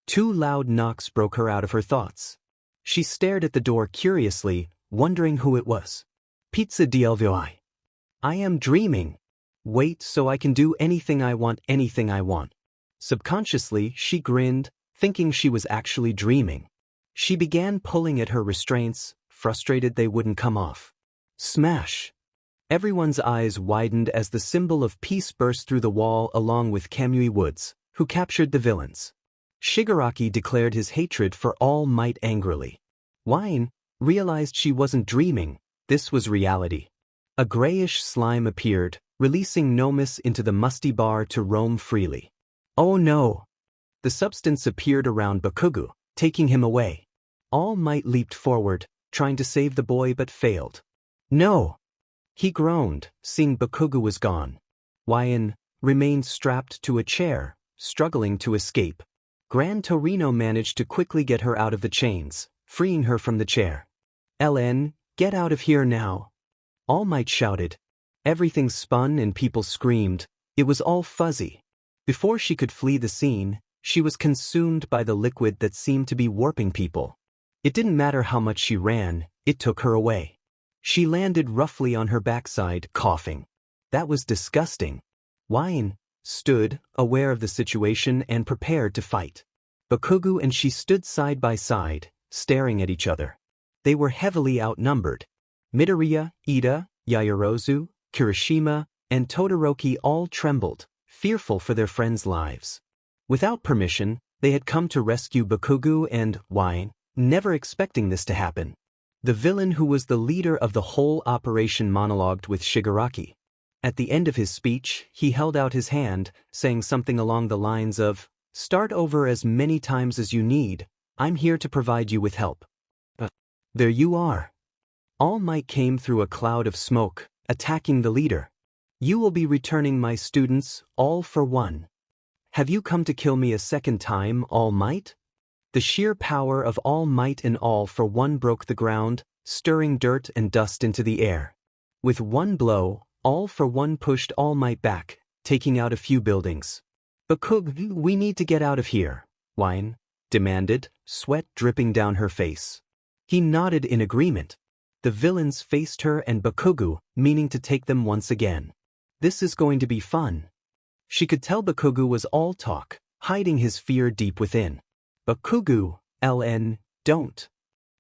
2 loud knocks broke her out of her thoughts. She stared at the door curiously, wondering who it was. Pizza DLVI. I am dreaming. Wait, so I can do anything I want. Subconsciously, she grinned, thinking she was actually dreaming. She began pulling at her restraints, frustrated they wouldn't come off. Smash! Everyone's eyes widened as the symbol of peace burst through the wall along with Kamui Woods, who captured the villains. Shigaraki declared his hatred for All Might angrily. Wyan realized she wasn't dreaming, this was reality. A grayish slime appeared, releasing Nomus into the musty bar to roam freely. Oh no! The substance appeared around Bakugu, taking him away. All Might leaped forward, trying to save the boy but failed. No! He groaned, seeing Bakugu was gone. Wyan remained strapped to a chair, struggling to escape. Gran Torino managed to quickly get her out of the chains, freeing her from the chair. LN, get out of here now! All Might shouted. Everything spun and people screamed. It was all fuzzy. Before she could flee the scene, she was consumed by the liquid that seemed to be warping people. It didn't matter how much she ran, it took her away. She landed roughly on her backside, coughing. That was disgusting. Wyan stood, aware of the situation and prepared to fight. Bakugu and she stood side by side, staring at each other. They were heavily outnumbered. Midoriya, Ida, Yaoyorozu, Kirishima, and Todoroki all trembled, fearful for their friends' lives. Without permission, they had come to rescue Bakugu and Wyan, never expecting this to happen. The villain who was the leader of the whole operation monologued with Shigaraki. At the end of his speech, he held out his hand, saying something along the lines of, "Start over as many times as you need, I'm here to provide you with help." There you are. All Might came through a cloud of smoke, attacking the leader. You will be returning my students, all for one. Have you come to kill me a second time, All Might? The sheer power of All Might and All for One broke the ground, stirring dirt and dust into the air. With one blow, All for One pushed All Might back, taking out a few buildings. Bakugu, we need to get out of here, Wyan demanded, sweat dripping down her face. He nodded in agreement. The villains faced her and Bakugo, meaning to take them once again. This is going to be fun. She could tell Bakugo was all talk, hiding his fear deep within. Bakugo, LN, don't.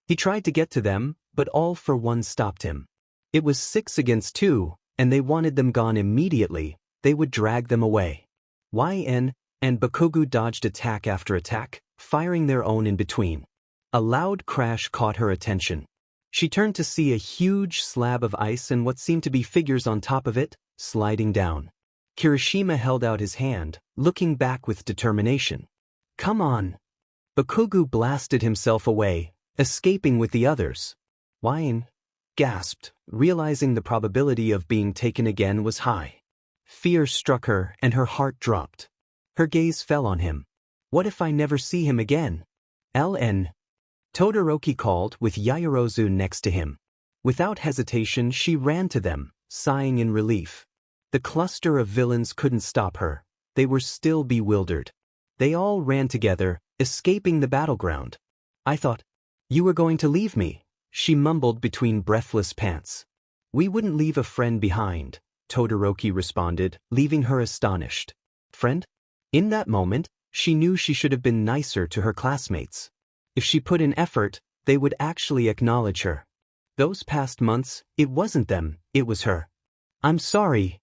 He tried to get to them, but all for one stopped him. It was 6 against 2, and they wanted them gone immediately. They would drag them away. YN and Bakugo dodged attack after attack, firing their own in between. A loud crash caught her attention. She turned to see a huge slab of ice and what seemed to be figures on top of it, sliding down. Kirishima held out his hand, looking back with determination. Come on. Bakugo blasted himself away, escaping with the others. YN gasped, realizing the probability of being taken again was high. Fear struck her and her heart dropped. Her gaze fell on him. What if I never see him again? LN. Todoroki called with Yaoyorozu next to him. Without hesitation she ran to them, sighing in relief. The cluster of villains couldn't stop her. They were still bewildered. They all ran together, escaping the battleground. I thought, you were going to leave me, she mumbled between breathless pants. We wouldn't leave a friend behind, Todoroki responded, leaving her astonished. Friend? In that moment, she knew she should have been nicer to her classmates. If she put in effort, they would actually acknowledge her. Those past months, it wasn't them, it was her. I'm sorry.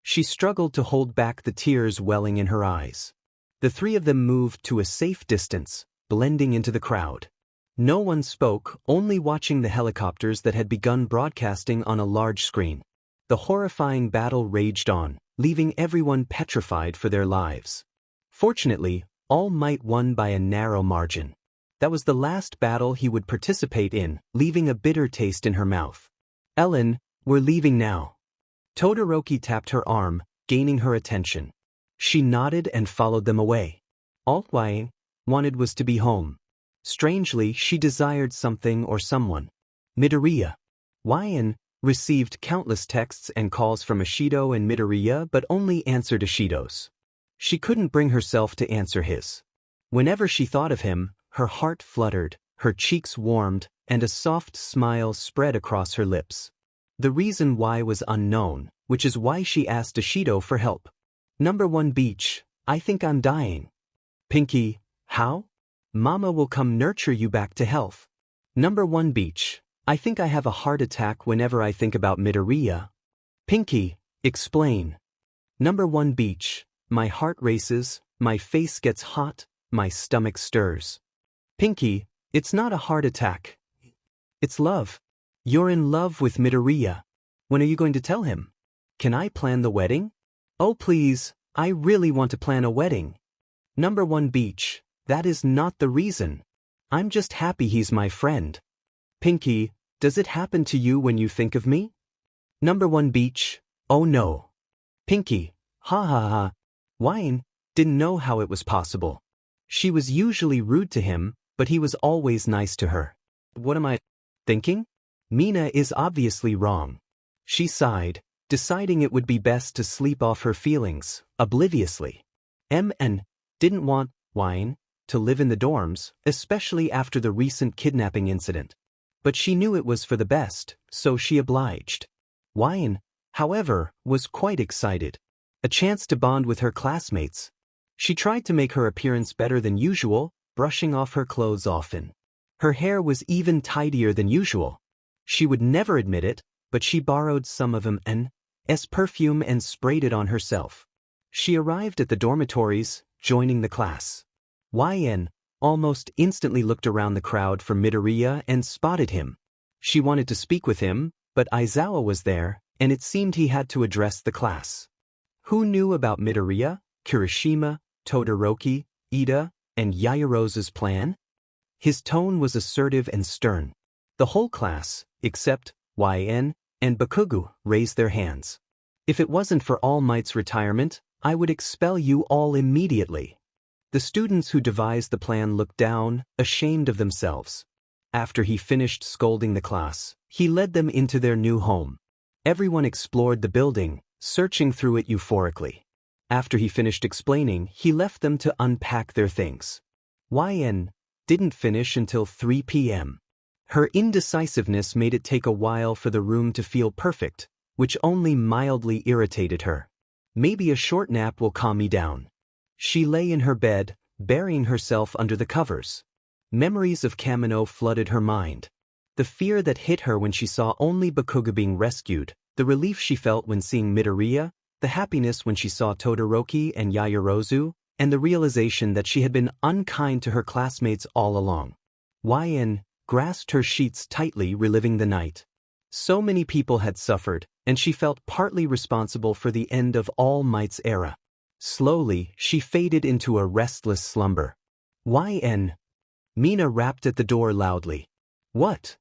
She struggled to hold back the tears welling in her eyes. The three of them moved to a safe distance, blending into the crowd. No one spoke, only watching the helicopters that had begun broadcasting on a large screen. The horrifying battle raged on, leaving everyone petrified for their lives. Fortunately, All Might won by a narrow margin. That was the last battle he would participate in, leaving a bitter taste in her mouth. Ellen, we're leaving now. Todoroki tapped her arm, gaining her attention. She nodded and followed them away. All YN wanted was to be home. Strangely, she desired something or someone. Midoriya. YN received countless texts and calls from Ishido and Midoriya but only answered Ishido's. She couldn't bring herself to answer his. Whenever she thought of him, her heart fluttered, her cheeks warmed, and a soft smile spread across her lips. The reason why was unknown, which is why she asked Ishido for help. Number 1 beach, I think I'm dying. Pinky, how? Mama will come nurture you back to health. Number 1 beach, I think I have a heart attack whenever I think about Midoriya. Pinky, explain. Number 1 beach, my heart races, my face gets hot, my stomach stirs. Pinky, it's not a heart attack. It's love. You're in love with Midoriya. When are you going to tell him? Can I plan the wedding? Oh please, I really want to plan a wedding. Number 1 beach, that is not the reason. I'm just happy he's my friend. Pinky, does it happen to you when you think of me? Number 1 beach, oh no. Pinky, ha ha ha. YN didn't know how it was possible. She was usually rude to him, but he was always nice to her. What am I thinking? Mina is obviously wrong. She sighed, deciding it would be best to sleep off her feelings, obliviously. MN didn't want YN to live in the dorms, especially after the recent kidnapping incident. But she knew it was for the best, so she obliged. YN, however, was quite excited. A chance to bond with her classmates. She tried to make her appearance better than usual, brushing off her clothes often. Her hair was even tidier than usual. She would never admit it, but she borrowed some of MN's perfume and sprayed it on herself. She arrived at the dormitories, joining the class. YN almost instantly looked around the crowd for Midoriya and spotted him. She wanted to speak with him, but Aizawa was there, and it seemed he had to address the class. Who knew about Midoriya, Kirishima, Todoroki, Ida, and Yaoyorozu's plan? His tone was assertive and stern. The whole class, except YN and Bakugo, raised their hands. If it wasn't for All Might's retirement, I would expel you all immediately. The students who devised the plan looked down, ashamed of themselves. After he finished scolding the class, he led them into their new home. Everyone explored the building, searching through it euphorically. After he finished explaining, he left them to unpack their things. YN didn't finish until 3 p.m. Her indecisiveness made it take a while for the room to feel perfect, which only mildly irritated her. Maybe a short nap will calm me down. She lay in her bed, burying herself under the covers. Memories of 𝐂𝐫𝐻 flooded her mind. The fear that hit her when she saw only Bakugo being rescued, the relief she felt when seeing Midoriya, the happiness when she saw Todoroki and Yaoyorozu, and the realization that she had been unkind to her classmates all along. YN grasped her sheets tightly, reliving the night. So many people had suffered, and she felt partly responsible for the end of All Might's era. Slowly, she faded into a restless slumber. YN. Mina rapped at the door loudly. What?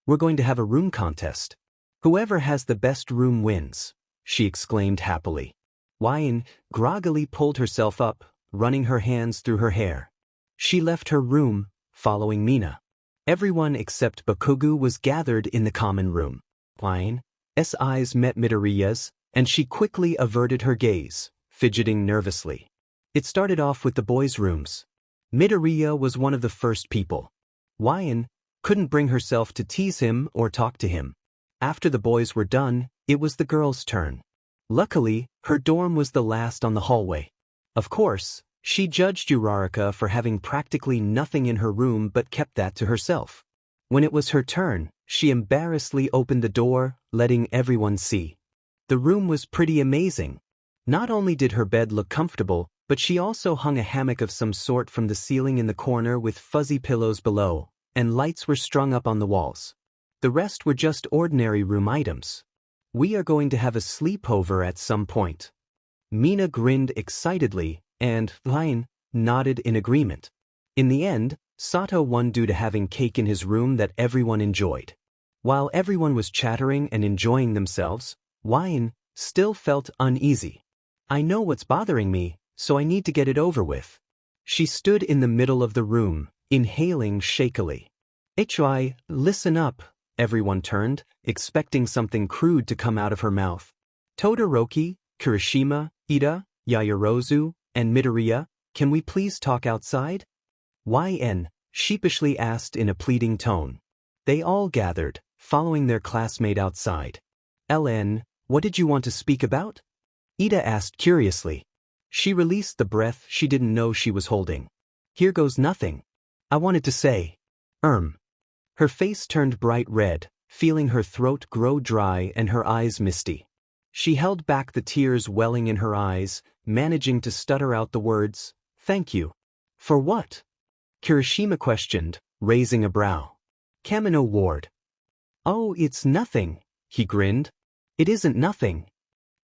We're going to have a room contest. Whoever has the best room wins, she exclaimed happily. YN groggily pulled herself up, running her hands through her hair. She left her room, following Mina. Everyone except Bakugo was gathered in the common room. YN's eyes met Midoriya's, and she quickly averted her gaze, fidgeting nervously. It started off with the boys' rooms. Midoriya was one of the first people. YN couldn't bring herself to tease him or talk to him. After the boys were done, it was the girls' turn. Luckily, her dorm was the last on the hallway. Of course, she judged Uraraka for having practically nothing in her room but kept that to herself. When it was her turn, she embarrassedly opened the door, letting everyone see. The room was pretty amazing. Not only did her bed look comfortable, but she also hung a hammock of some sort from the ceiling in the corner with fuzzy pillows below, and lights were strung up on the walls. The rest were just ordinary room items. We are going to have a sleepover at some point. Mina grinned excitedly, and YN nodded in agreement. In the end, Sato won due to having cake in his room that everyone enjoyed. While everyone was chattering and enjoying themselves, YN still felt uneasy. I know what's bothering me, so I need to get it over with. She stood in the middle of the room, inhaling shakily. HY, listen up. Everyone turned, expecting something crude to come out of her mouth. Todoroki, Kirishima, Ida, Yaoyorozu, and Midoriya, can we please talk outside? YN sheepishly asked in a pleading tone. They all gathered, following their classmate outside. LN, what did you want to speak about? Ida asked curiously. She released the breath she didn't know she was holding. Here goes nothing. I wanted to say. Her face turned bright red, feeling her throat grow dry and her eyes misty. She held back the tears welling in her eyes, managing to stutter out the words, thank you. For what? Kirishima questioned, raising a brow. 𝐂𝐫𝐻 Ward. Oh, it's nothing, he grinned. It isn't nothing.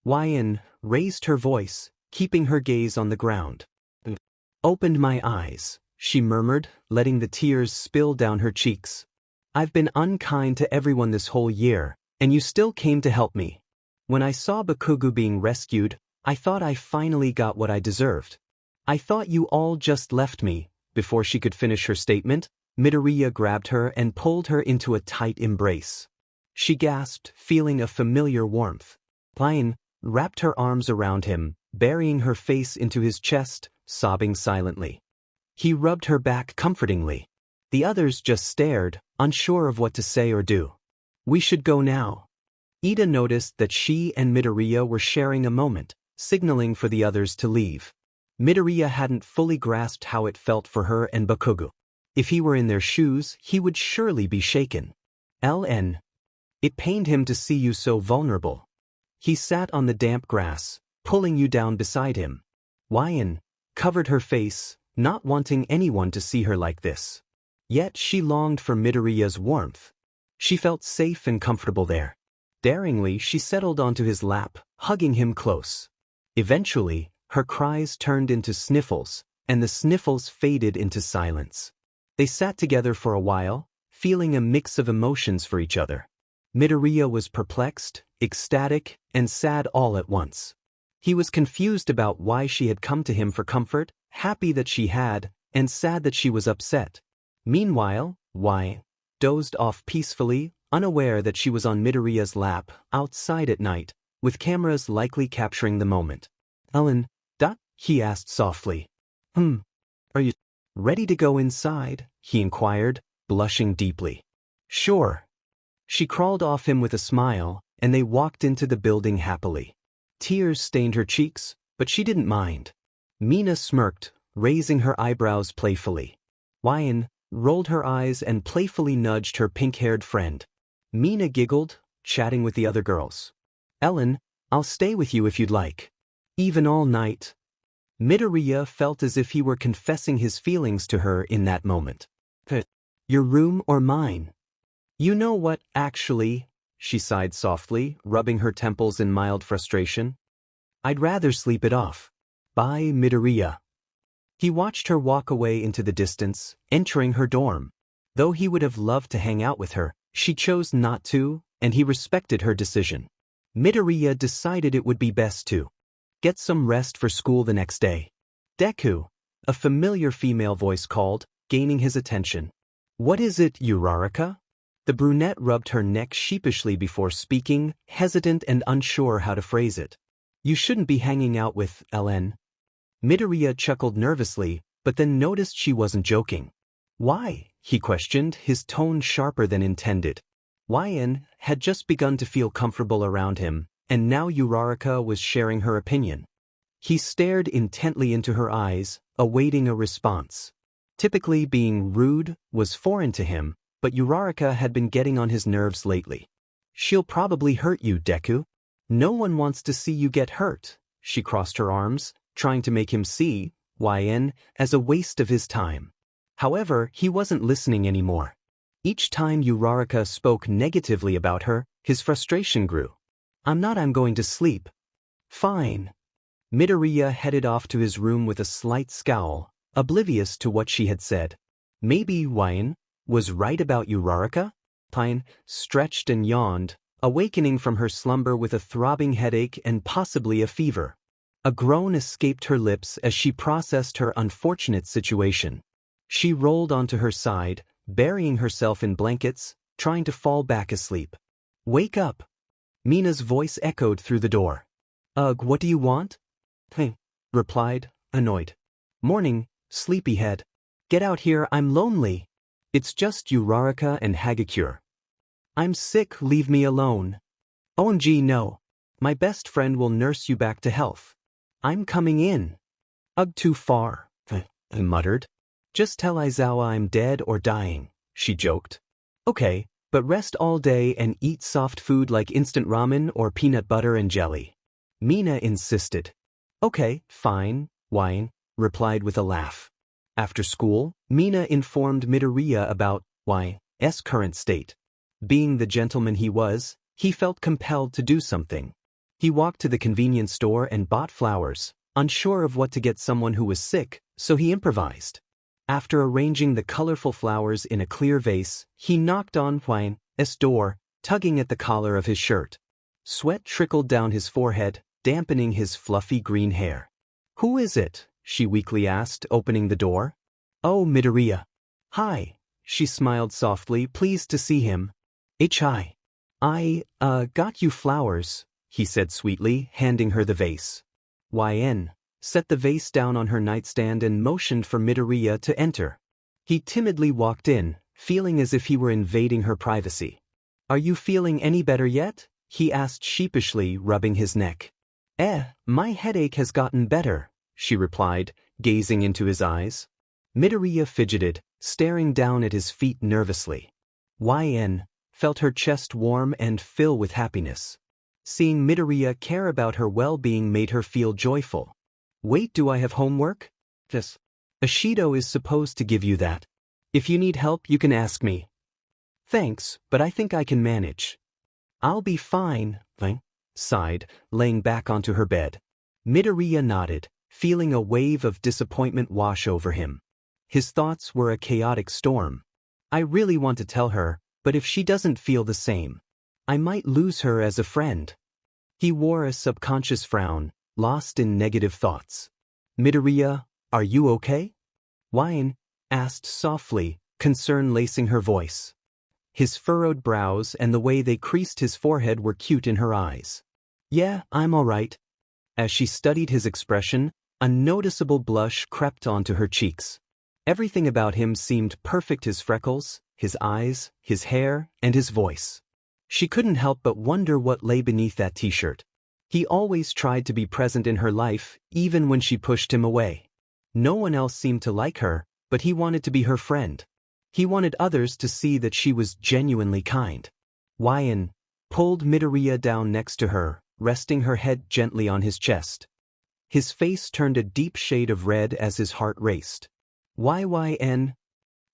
YN raised her voice, keeping her gaze on the ground. Opened my eyes, she murmured, letting the tears spill down her cheeks. I've been unkind to everyone this whole year, and you still came to help me. When I saw Bakugo being rescued, I thought I finally got what I deserved. I thought you all just left me. Before she could finish her statement, Midoriya grabbed her and pulled her into a tight embrace. She gasped, feeling a familiar warmth. YN wrapped her arms around him, burying her face into his chest, sobbing silently. He rubbed her back comfortingly. The others just stared, unsure of what to say or do. We should go now. Ida noticed that she and Midoriya were sharing a moment, signaling for the others to leave. Midoriya hadn't fully grasped how it felt for her and Bakugo. If he were in their shoes, he would surely be shaken. LN. It pained him to see you so vulnerable. He sat on the damp grass, pulling you down beside him. YN covered her face, not wanting anyone to see her like this. Yet she longed for Midoriya's warmth. She felt safe and comfortable there. Daringly, she settled onto his lap, hugging him close. Eventually, her cries turned into sniffles, and the sniffles faded into silence. They sat together for a while, feeling a mix of emotions for each other. Midoriya was perplexed, ecstatic, and sad all at once. He was confused about why she had come to him for comfort, happy that she had, and sad that she was upset. Meanwhile, YN dozed off peacefully, unaware that she was on Midoriya's lap, outside at night, with cameras likely capturing the moment. Ellen, he asked softly. Are you? Ready to go inside? He inquired, blushing deeply. Sure. She crawled off him with a smile, and they walked into the building happily. Tears stained her cheeks, but she didn't mind. Mina smirked, raising her eyebrows playfully. 𝐴 rolled her eyes and playfully nudged her pink-haired friend. Mina giggled, chatting with the other girls. ellen, I'll stay with you if you'd like. Even all night. Midoriya felt as if he were confessing his feelings to her in that moment. Your room or mine? You know what, actually, she sighed softly, rubbing her temples in mild frustration. I'd rather sleep it off. Bye, Midoriya. He watched her walk away into the distance, entering her dorm. Though he would have loved to hang out with her, she chose not to, and he respected her decision. Midoriya decided it would be best to get some rest for school the next day. Deku, a familiar female voice called, gaining his attention. What is it, Uraraka? The brunette rubbed her neck sheepishly before speaking, hesitant and unsure how to phrase it. You shouldn't be hanging out with ellen. Midoriya chuckled nervously, but then noticed she wasn't joking. Why? He questioned, his tone sharper than intended. 𝐴 had just begun to feel comfortable around him, and now Uraraka was sharing her opinion. He stared intently into her eyes, awaiting a response. Typically being rude was foreign to him, but Uraraka had been getting on his nerves lately. She'll probably hurt you, Deku. No one wants to see you get hurt. She crossed her arms, trying to make him see 𝐴 as a waste of his time. However, he wasn't listening anymore. Each time Uraraka spoke negatively about her, his frustration grew. I'm going to sleep. Fine. Midoriya headed off to his room with a slight scowl, oblivious to what she had said. Maybe 𝐴 was right about Uraraka? 𝐴 stretched and yawned, awakening from her slumber with a throbbing headache and possibly a fever. A groan escaped her lips as she processed her unfortunate situation. She rolled onto her side, burying herself in blankets, trying to fall back asleep. Wake up! Mina's voice echoed through the door. Ugh, what do you want? 𝐴 replied, annoyed. Morning, sleepyhead. Get out here, I'm lonely. It's just Uraraka and Hagakure. I'm sick, leave me alone. OMG, no. My best friend will nurse you back to health. I'm coming in. Ugh, too far, 𝐴 muttered. Just tell Aizawa I'm dead or dying, she joked. Okay, but rest all day and eat soft food like instant ramen or peanut butter and jelly. Mina insisted. Okay, fine, 𝐴 replied with a laugh. After school, Mina informed Midoriya about 𝐴's current state. Being the gentleman he was, he felt compelled to do something. He walked to the convenience store and bought flowers, unsure of what to get someone who was sick, so he improvised. After arranging the colorful flowers in a clear vase, he knocked on 𝐴's door, tugging at the collar of his shirt. Sweat trickled down his forehead, dampening his fluffy green hair. Who is it? She weakly asked, opening the door. Oh, Midoriya. Hi. She smiled softly, pleased to see him. I got you flowers, he said sweetly, handing her the vase. 𝐴 set the vase down on her nightstand and motioned for Midoriya to enter. He timidly walked in, feeling as if he were invading her privacy. Are you feeling any better yet? He asked sheepishly, rubbing his neck. My headache has gotten better, she replied, gazing into his eyes. Midoriya fidgeted, staring down at his feet nervously. 𝐴 felt her chest warm and fill with happiness. Seeing Midoriya care about her well-being made her feel joyful. Wait, do I have homework? Yes. Ishido is supposed to give you that. If you need help, you can ask me. Thanks, but I think I can manage. I'll be fine, 𝐴 sighed, laying back onto her bed. Midoriya nodded, feeling a wave of disappointment wash over him. His thoughts were a chaotic storm. I really want to tell her, but if she doesn't feel the same, I might lose her as a friend. He wore a subconscious frown, lost in negative thoughts. Midoriya, are you okay? 𝐴 asked softly, concern lacing her voice. His furrowed brows and the way they creased his forehead were cute in her eyes. Yeah, I'm all right. As she studied his expression, a noticeable blush crept onto her cheeks. Everything about him seemed perfect: his freckles, his eyes, his hair, and his voice. She couldn't help but wonder what lay beneath that t-shirt. He always tried to be present in her life, even when she pushed him away. No one else seemed to like her, but he wanted to be her friend. He wanted others to see that she was genuinely kind. ‑ pulled midoriya down next to her, resting her head gently on his chest. His face turned a deep shade of red as his heart raced. ‑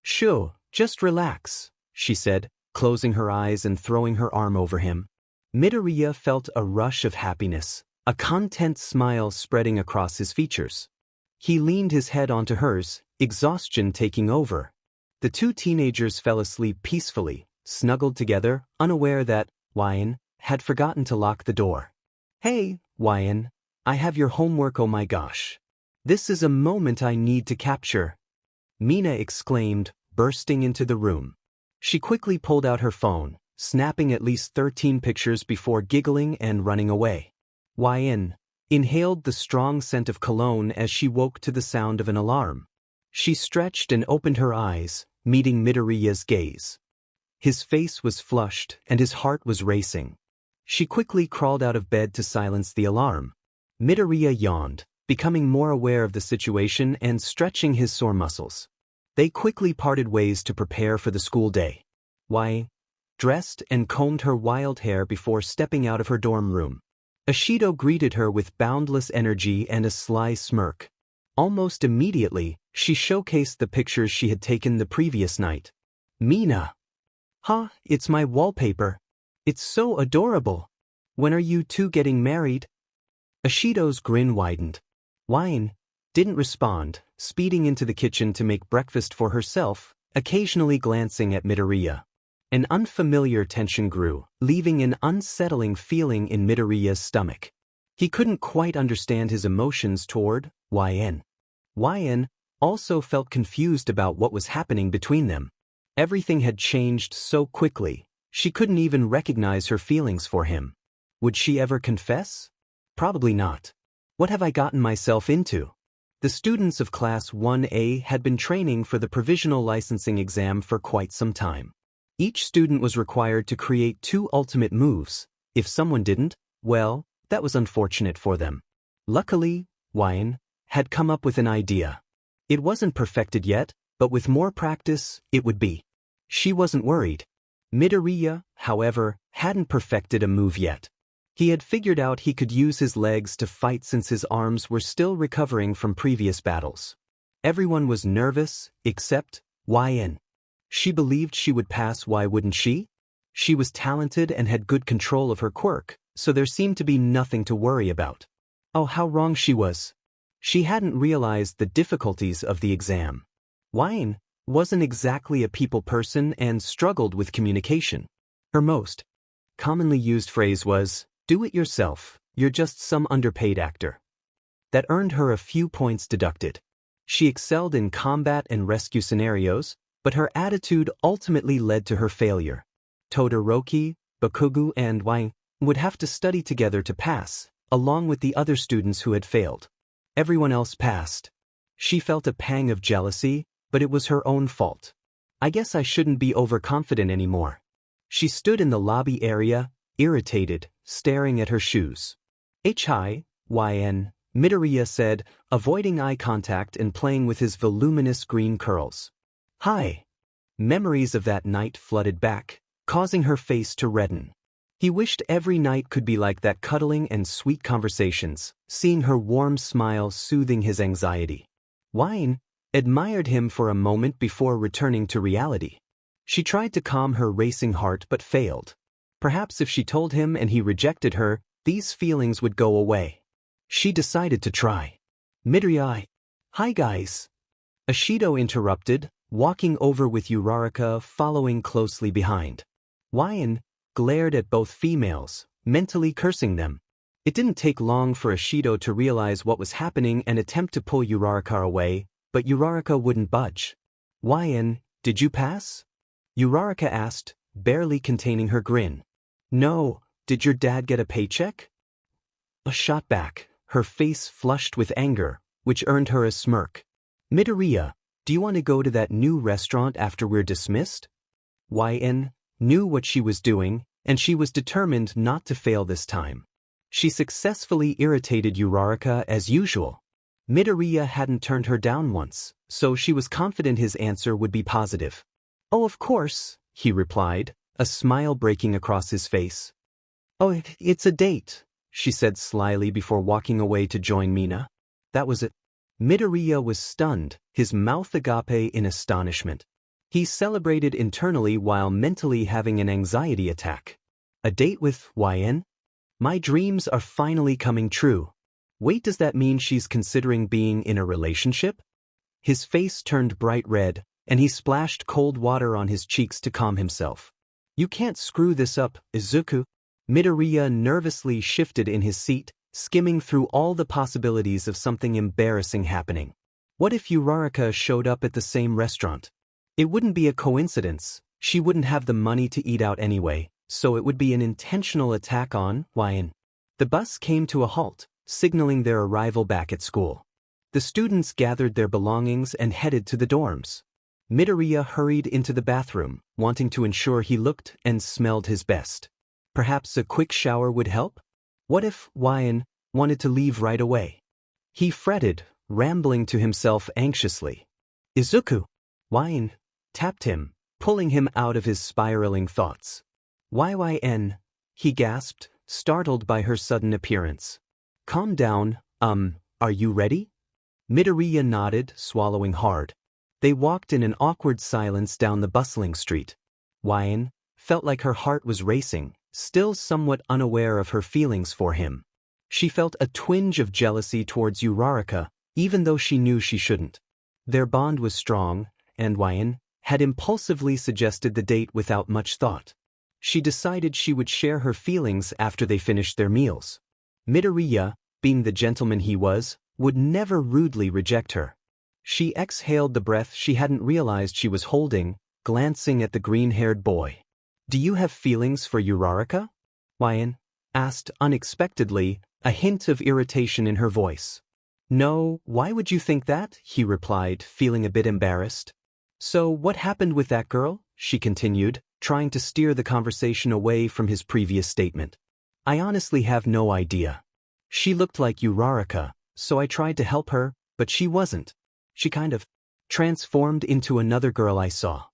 Sure, just relax, she said, closing her eyes and throwing her arm over him. Midoriya felt a rush of happiness, a content smile spreading across his features. He leaned his head onto hers, exhaustion taking over. The two teenagers fell asleep peacefully, snuggled together, unaware that ‑ had forgotten to lock the door. Hey, ‑, I have your homework. Oh my gosh. This is a moment I need to capture, Mina exclaimed, bursting into the room. She quickly pulled out her phone, snapping at least 13 pictures before giggling and running away. ‑ inhaled the strong scent of cologne as she woke to the sound of an alarm. She stretched and opened her eyes, meeting Midoriya's gaze. His face was flushed and his heart was racing. She quickly crawled out of bed to silence the alarm. Midoriya yawned, becoming more aware of the situation and stretching his sore muscles. They quickly parted ways to prepare for the school day. ‑ dressed and combed her wild hair before stepping out of her dorm room. 𝐂𝐫𝐿 greeted her with boundless energy and a sly smirk. Almost immediately, she showcased the pictures she had taken the previous night. Mina. Huh, it's my wallpaper. It's so adorable. When are you two getting married? 𝐂𝐫𝐿's grin widened. ‑ didn't respond, speeding into the kitchen to make breakfast for herself, occasionally glancing at Midoriya. An unfamiliar tension grew, leaving an unsettling feeling in Midoriya's stomach. He couldn't quite understand his emotions toward ‑. ‑ also felt confused about what was happening between them. Everything had changed so quickly, she couldn't even recognize her feelings for him. Would she ever confess? Probably not. What have I gotten myself into? The students of Class 1A had been training for the provisional licensing exam for quite some time. Each student was required to create 2 ultimate moves. If someone didn't, well, that was unfortunate for them. Luckily, ‑ had come up with an idea. It wasn't perfected yet, but with more practice, it would be. She wasn't worried. Midoriya, however, hadn't perfected a move yet. He had figured out he could use his legs to fight since his arms were still recovering from previous battles. Everyone was nervous, except ‑. She believed she would pass. Why wouldn't she? She was talented and had good control of her quirk, so there seemed to be nothing to worry about. Oh, how wrong she was. She hadn't realized the difficulties of the exam. ‑ wasn't exactly a people person and struggled with communication. Her most commonly used phrase was, "Do it yourself, you're just some underpaid actor." That earned her a few points deducted. She excelled in combat and rescue scenarios, but her attitude ultimately led to her failure. Todoroki, Bakugo, and ‑ would have to study together to pass, along with the other students who had failed. Everyone else passed. She felt a pang of jealousy, but it was her own fault. I guess I shouldn't be overconfident anymore. She stood in the lobby area, irritated, staring at her shoes. Hi, ‑ Midoriya said, avoiding eye contact and playing with his voluminous green curls. Hi. Memories of that night flooded back, causing her face to redden. He wished every night could be like that, cuddling and sweet conversations, seeing her warm smile soothing his anxiety. ‑ admired him for a moment before returning to reality. She tried to calm her racing heart but failed. Perhaps if she told him and he rejected her, these feelings would go away. She decided to try. Midoriya. Hi guys. 𝐂𝐫𝐿 interrupted, walking over with Uraraka following closely behind. ‑ glared at both females, mentally cursing them. It didn't take long for 𝐂𝐫𝐿 to realize what was happening and attempt to pull Uraraka away, but Uraraka wouldn't budge. ‑ did you pass? Uraraka asked, barely containing her grin. No, did your dad get a paycheck? A shot back, her face flushed with anger, which earned her a smirk. Midoriya, Do you want to go to that new restaurant after we're dismissed? ‶ knew what she was doing, and she was determined not to fail this time. She successfully irritated ‑Uraraka as usual. Midoriya hadn't turned her down once, so she was confident his answer would be positive. Oh, of course, he replied, a smile breaking across his face. Oh, it's a date, she said slyly before walking away to join Mina. That was it. Midoriya was stunned, his mouth agape in astonishment. He celebrated internally while mentally having an anxiety attack. A date with ‶ My dreams are finally coming true. Wait, does that mean she's considering being in a relationship? His face turned bright red, and he splashed cold water on his cheeks to calm himself. You can't screw this up, izuku. Midoriya nervously shifted in his seat, skimming through all the possibilities of something embarrassing happening. What if Uraraka showed up at the same restaurant? It wouldn't be a coincidence. She wouldn't have the money to eat out anyway, so it would be an intentional attack on ‶. The bus came to a halt, signaling their arrival back at school. The students gathered their belongings and headed to the dorms. Midoriya hurried into the bathroom, wanting to ensure he looked and smelled his best. Perhaps a quick shower would help? What if ‶ wanted to leave right away? He fretted, rambling to himself anxiously. Izuku! ‶ tapped him, pulling him out of his spiraling thoughts. ‶ he gasped, startled by her sudden appearance. Calm down, are you ready? Midoriya nodded, swallowing hard. They walked in an awkward silence down the bustling street. ‶ felt like her heart was racing, still somewhat unaware of her feelings for him. She felt a twinge of jealousy towards Uraraka, even though she knew she shouldn't. Their bond was strong, and ‶ had impulsively suggested the date without much thought. She decided she would share her feelings after they finished their meals. Midoriya, being the gentleman he was, would never rudely reject her. She exhaled the breath she hadn't realized she was holding, glancing at the green-haired boy. Do you have feelings for Uraraka? ‶ asked unexpectedly, a hint of irritation in her voice. No, why would you think that? He replied, feeling a bit embarrassed. So what happened with that girl? She continued, trying to steer the conversation away from his previous statement. I honestly have no idea. She looked like Uraraka, so I tried to help her, but she wasn't. She kind of transformed into another girl I saw.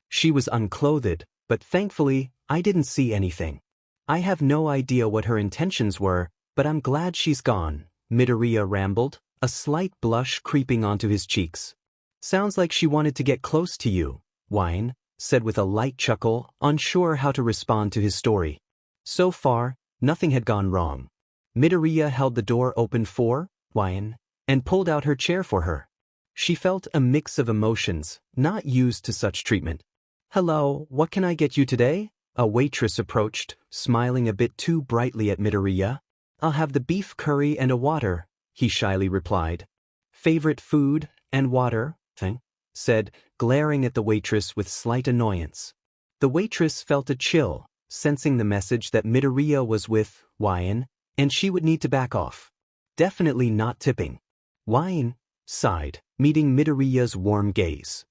She was unclothed, but thankfully, I didn't see anything. I have no idea what her intentions were, but I'm glad she's gone, Midoriya rambled, a slight blush creeping onto his cheeks. Sounds like she wanted to get close to you, ‶ said with a light chuckle, unsure how to respond to his story. So far, nothing had gone wrong. Midoriya held the door open for ‶ and pulled out her chair for her. She felt a mix of emotions, not used to such treatment. Hello, what can I get you today? A waitress approached, smiling a bit too brightly at Midoriya. I'll have the beef curry and a water, he shyly replied. Favorite food and water, said, glaring at the waitress with slight annoyance. The waitress felt a chill, sensing the message that Midoriya was with ‶ and she would need to back off. Definitely not tipping. ‶ sighed, meeting Midoriya's warm gaze.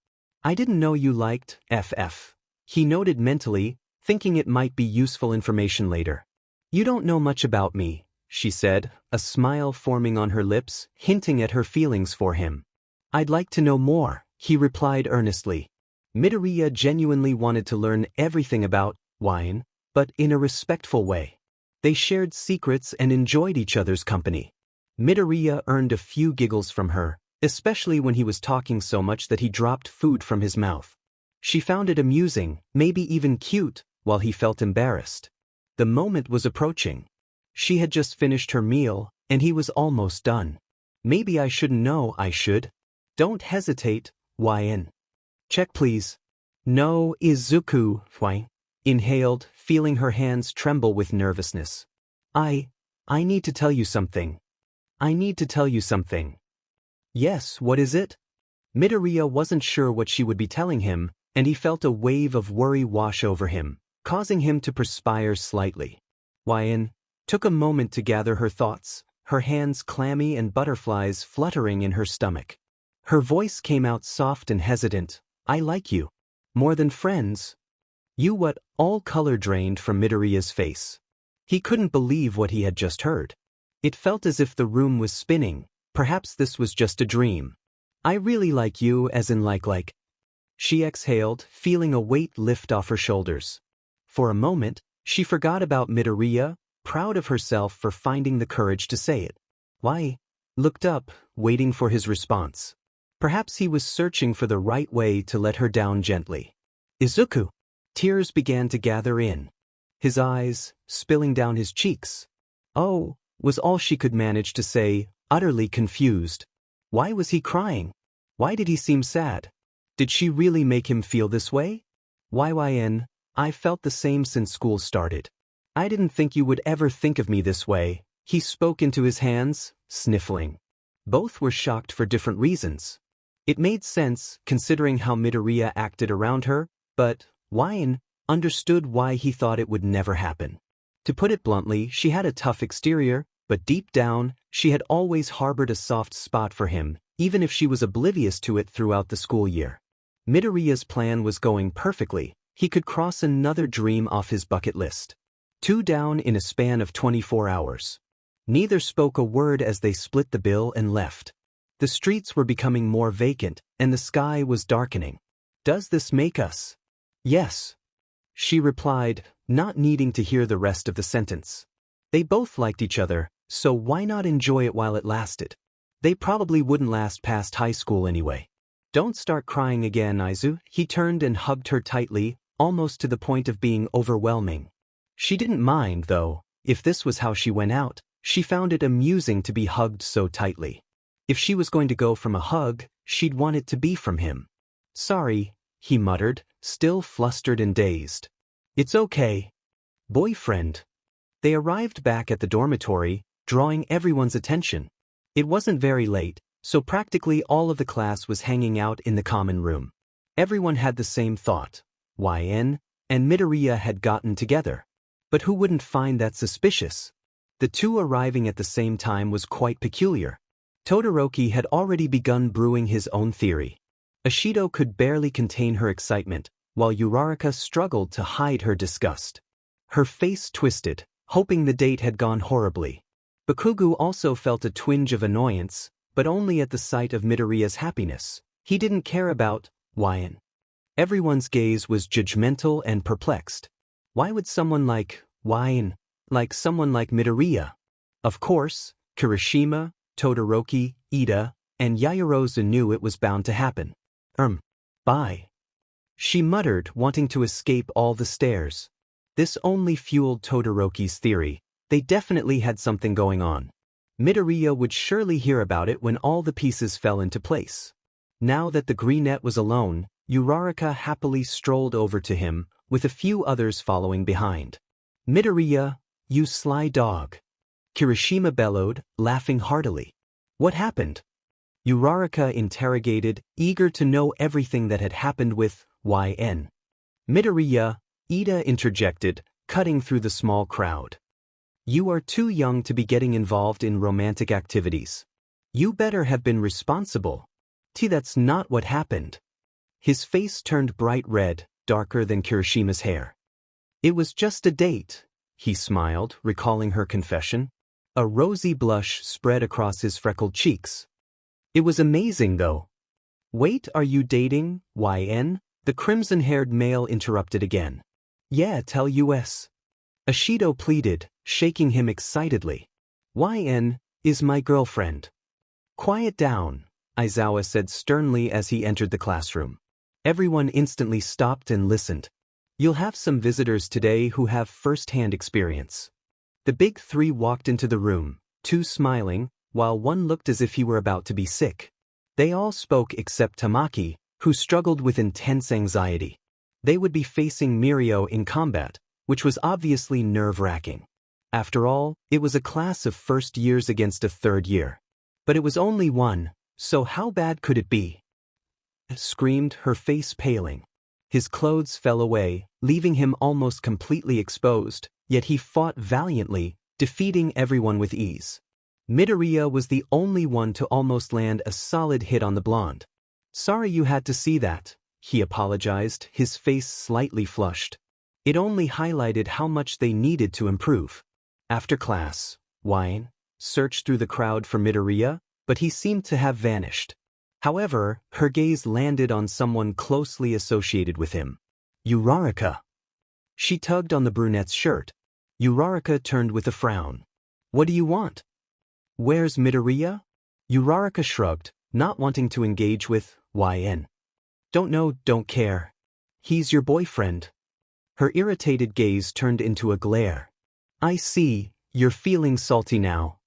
I didn't know you liked FF. He noted mentally, thinking it might be useful information later. You don't know much about me, she said, a smile forming on her lips, hinting at her feelings for him. I'd like to know more, he replied earnestly. Midoriya genuinely wanted to learn everything about ‶ but in a respectful way. They shared secrets and enjoyed each other's company. Midoriya earned a few giggles from her, especially when he was talking so much that he dropped food from his mouth. She found it amusing, maybe even cute, while he felt embarrassed. The moment was approaching. She had just finished her meal, and he was almost done. Maybe I shouldn't know I should. Don't hesitate, ‶ Check please. No, izuku, ‶ inhaled, feeling her hands tremble with nervousness. I need to tell you something. I need to tell you something. Yes, what is it? Midoriya wasn't sure what she would be telling him, and he felt a wave of worry wash over him, causing him to perspire slightly. ‶ took a moment to gather her thoughts, her hands clammy and butterflies fluttering in her stomach. Her voice came out soft and hesitant. I like you. More than friends. You what? All color drained from Midoriya's face. He couldn't believe what he had just heard. It felt as if the room was spinning. Perhaps this was just a dream. I really like you, as in like. She exhaled, feeling a weight lift off her shoulders. For a moment, she forgot about Midoriya, proud of herself for finding the courage to say it. Why? Looked up, waiting for his response. Perhaps he was searching for the right way to let her down gently. Izuku. Tears began to gather in. His eyes, spilling down his cheeks. Oh, was all she could manage to say, utterly confused. Why was he crying? Why did he seem sad? Did she really make him feel this way? YYN, I felt the same since school started. I didn't think you would ever think of me this way. He spoke into his hands, sniffling. Both were shocked for different reasons. It made sense, considering how Midoriya acted around her, but YN understood why he thought it would never happen. To put it bluntly, she had a tough exterior, but deep down, she had always harbored a soft spot for him, even if she was oblivious to it throughout the school year. Midoriya's plan was going perfectly. He could cross another dream off his bucket list. 2 down in a span of 24 hours. Neither spoke a word as they split the bill and left. The streets were becoming more vacant, and the sky was darkening. Does this make us? Yes. She replied, not needing to hear the rest of the sentence. They both liked each other, so why not enjoy it while it lasted? They probably wouldn't last past high school anyway. Don't start crying again, Izu. He turned and hugged her tightly, almost to the point of being overwhelming. She didn't mind, though. If this was how she went out, she found it amusing to be hugged so tightly. If she was going to go from a hug, she'd want it to be from him. Sorry, he muttered, still flustered and dazed. It's okay. Boyfriend. They arrived back at the dormitory, drawing everyone's attention. It wasn't very late, so practically all of the class was hanging out in the common room. Everyone had the same thought. YN and Midoriya had gotten together. But who wouldn't find that suspicious? The two arriving at the same time was quite peculiar. Todoroki had already begun brewing his own theory. Ashido could barely contain her excitement, while Uraraka struggled to hide her disgust. Her face twisted, hoping the date had gone horribly. Bakugo also felt a twinge of annoyance, but only at the sight of Midoriya's happiness. He didn't care about YN. Everyone's gaze was judgmental and perplexed. Why would someone like YN like someone like Midoriya? Of course, Kirishima, Todoroki, Ida, and Yaoyorozu knew it was bound to happen. Bye. She muttered, wanting to escape all the stares. This only fueled Todoroki's theory. They definitely had something going on. Midoriya would surely hear about it when all the pieces fell into place. Now that the greenette was alone, Uraraka happily strolled over to him, with a few others following behind. Midoriya, you sly dog. Kirishima bellowed, laughing heartily. What happened? Uraraka interrogated, eager to know everything that had happened with YN. Midoriya, Ida interjected, cutting through the small crowd. You are too young to be getting involved in romantic activities. You better have been responsible. That's not what happened. His face turned bright red, darker than Kirishima's hair. It was just a date, he smiled, recalling her confession. A rosy blush spread across his freckled cheeks. It was amazing, though. Wait, are you dating, YN? The crimson-haired male interrupted again. Yeah, tell us. Ashido pleaded, shaking him excitedly. YN is my girlfriend. Quiet down, Aizawa said sternly as he entered the classroom. Everyone instantly stopped and listened. You'll have some visitors today who have first-hand experience. The big three walked into the room, two smiling, while one looked as if he were about to be sick. They all spoke except Tamaki, who struggled with intense anxiety. They would be facing Mirio in combat, which was obviously nerve-wracking. After all, it was a class of first years against a third year. But it was only one, so how bad could it be? Screamed, her face paling. His clothes fell away, leaving him almost completely exposed, yet he fought valiantly, defeating everyone with ease. Midoriya was the only one to almost land a solid hit on the blonde. Sorry you had to see that, he apologized, his face slightly flushed. It only highlighted how much they needed to improve. After class, 𝐴𝐻 searched through the crowd for Midoriya, but he seemed to have vanished. However, her gaze landed on someone closely associated with him. ― She tugged on the brunette's shirt. ― turned with a frown. What do you want? Where's Midoriya? ― shrugged, not wanting to engage with 𝐴𝐻. Don't know, don't care. He's your boyfriend. Her irritated gaze turned into a glare. I see, you're feeling salty now.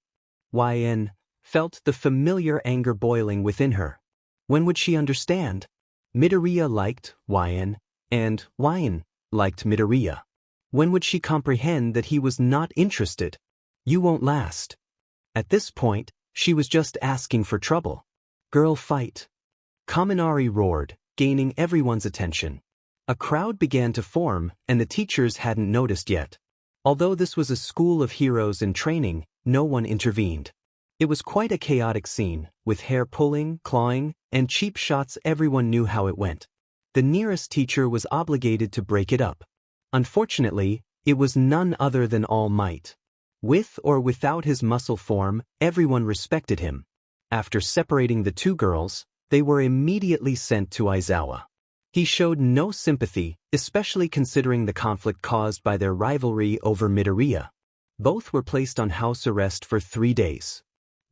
𝐴𝐻 felt the familiar anger boiling within her. When would she understand? Midoriya liked 𝐴𝐻, and 𝐴𝐻 liked Midoriya. When would she comprehend that he was not interested? You won't last. At this point, she was just asking for trouble. Girl fight. Kaminari roared, gaining everyone's attention. A crowd began to form, and the teachers hadn't noticed yet. Although this was a school of heroes in training, no one intervened. It was quite a chaotic scene, with hair pulling, clawing, and cheap shots. Everyone knew how it went. The nearest teacher was obligated to break it up. Unfortunately, it was none other than All Might. With or without his muscle form, everyone respected him. After separating the two girls, they were immediately sent to Aizawa. He showed no sympathy, especially considering the conflict caused by their rivalry over Midoriya. Both were placed on house arrest for 3 days.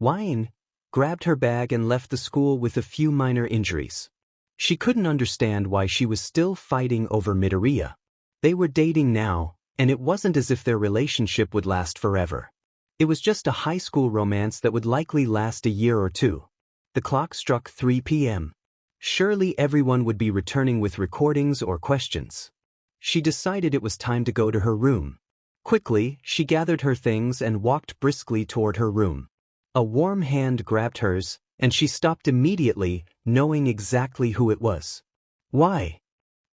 𝐴𝐻 grabbed her bag and left the school with a few minor injuries. She couldn't understand why she was still fighting over Midoriya. They were dating now, and it wasn't as if their relationship would last forever. It was just a high school romance that would likely last a year or two. The clock struck 3 p.m. Surely everyone would be returning with recordings or questions. She decided it was time to go to her room. Quickly, she gathered her things and walked briskly toward her room. A warm hand grabbed hers, and she stopped immediately, knowing exactly who it was. Why?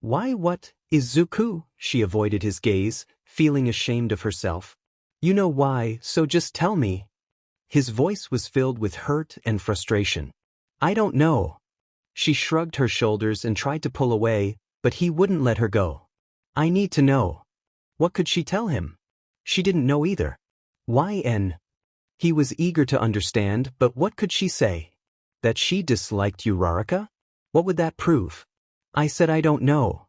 Why what, izuku? She avoided his gaze, feeling ashamed of herself. You know why, so just tell me. His voice was filled with hurt and frustration. I don't know. She shrugged her shoulders and tried to pull away, but he wouldn't let her go. I need to know. What could she tell him? She didn't know either. 𝐴𝐻. He was eager to understand, but what could she say? That she disliked ―? What would that prove? I said I don't know.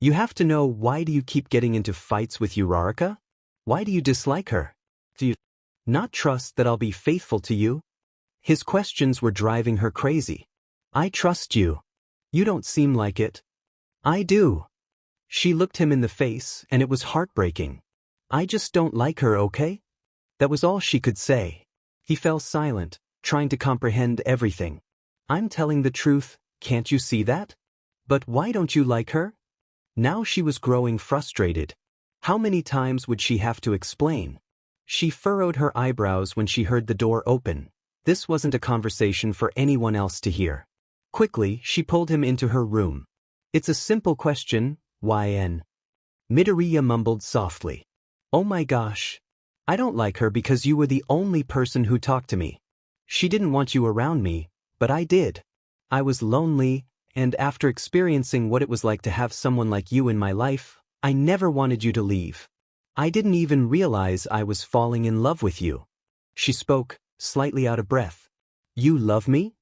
You have to know. Why do you keep getting into fights with ―? Why do you dislike her? Do you not trust that I'll be faithful to you? His questions were driving her crazy. I trust you. You don't seem like it. I do. She looked him in the face, and it was heartbreaking. I just don't like her, okay? That was all she could say. He fell silent, trying to comprehend everything. I'm telling the truth, can't you see that? But why don't you like her? Now she was growing frustrated. How many times would she have to explain? She furrowed her eyebrows when she heard the door open. This wasn't a conversation for anyone else to hear. Quickly, she pulled him into her room. It's a simple question, 𝐴𝐻. Midoriya mumbled softly. Oh my gosh. I don't like her because you were the only person who talked to me. She didn't want you around me, but I did. I was lonely, and after experiencing what it was like to have someone like you in my life, I never wanted you to leave. I didn't even realize I was falling in love with you. She spoke, slightly out of breath. You love me?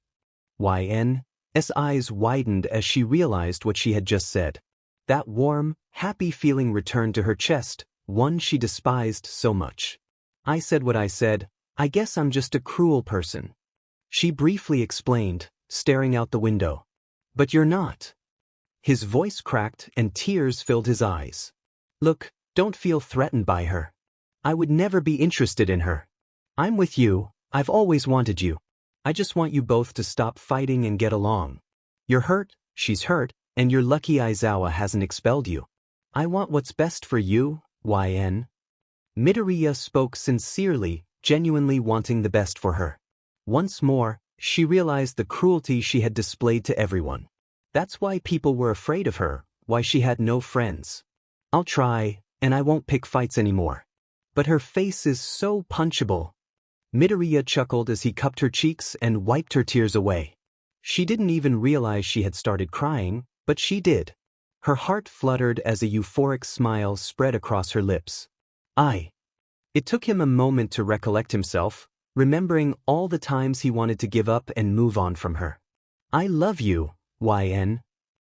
𝐴𝐻's eyes widened as she realized what she had just said. That warm, happy feeling returned to her chest, one she despised so much. I said what I said. I guess I'm just a cruel person. She briefly explained, staring out the window. But you're not. His voice cracked and tears filled his eyes. Look, don't feel threatened by her. I would never be interested in her. I'm with you. I've always wanted you. I just want you both to stop fighting and get along. You're hurt, she's hurt, and you're lucky Aizawa hasn't expelled you. I want what's best for you, 𝐴𝐻. Midoriya spoke sincerely, genuinely wanting the best for her. Once more, she realized the cruelty she had displayed to everyone. That's why people were afraid of her, why she had no friends. I'll try, and I won't pick fights anymore. But her face is so punchable. Midoriya chuckled as he cupped her cheeks and wiped her tears away. She didn't even realize she had started crying, but she did. Her heart fluttered as a euphoric smile spread across her lips. It took him a moment to recollect himself, remembering all the times he wanted to give up and move on from her. I love you, YN.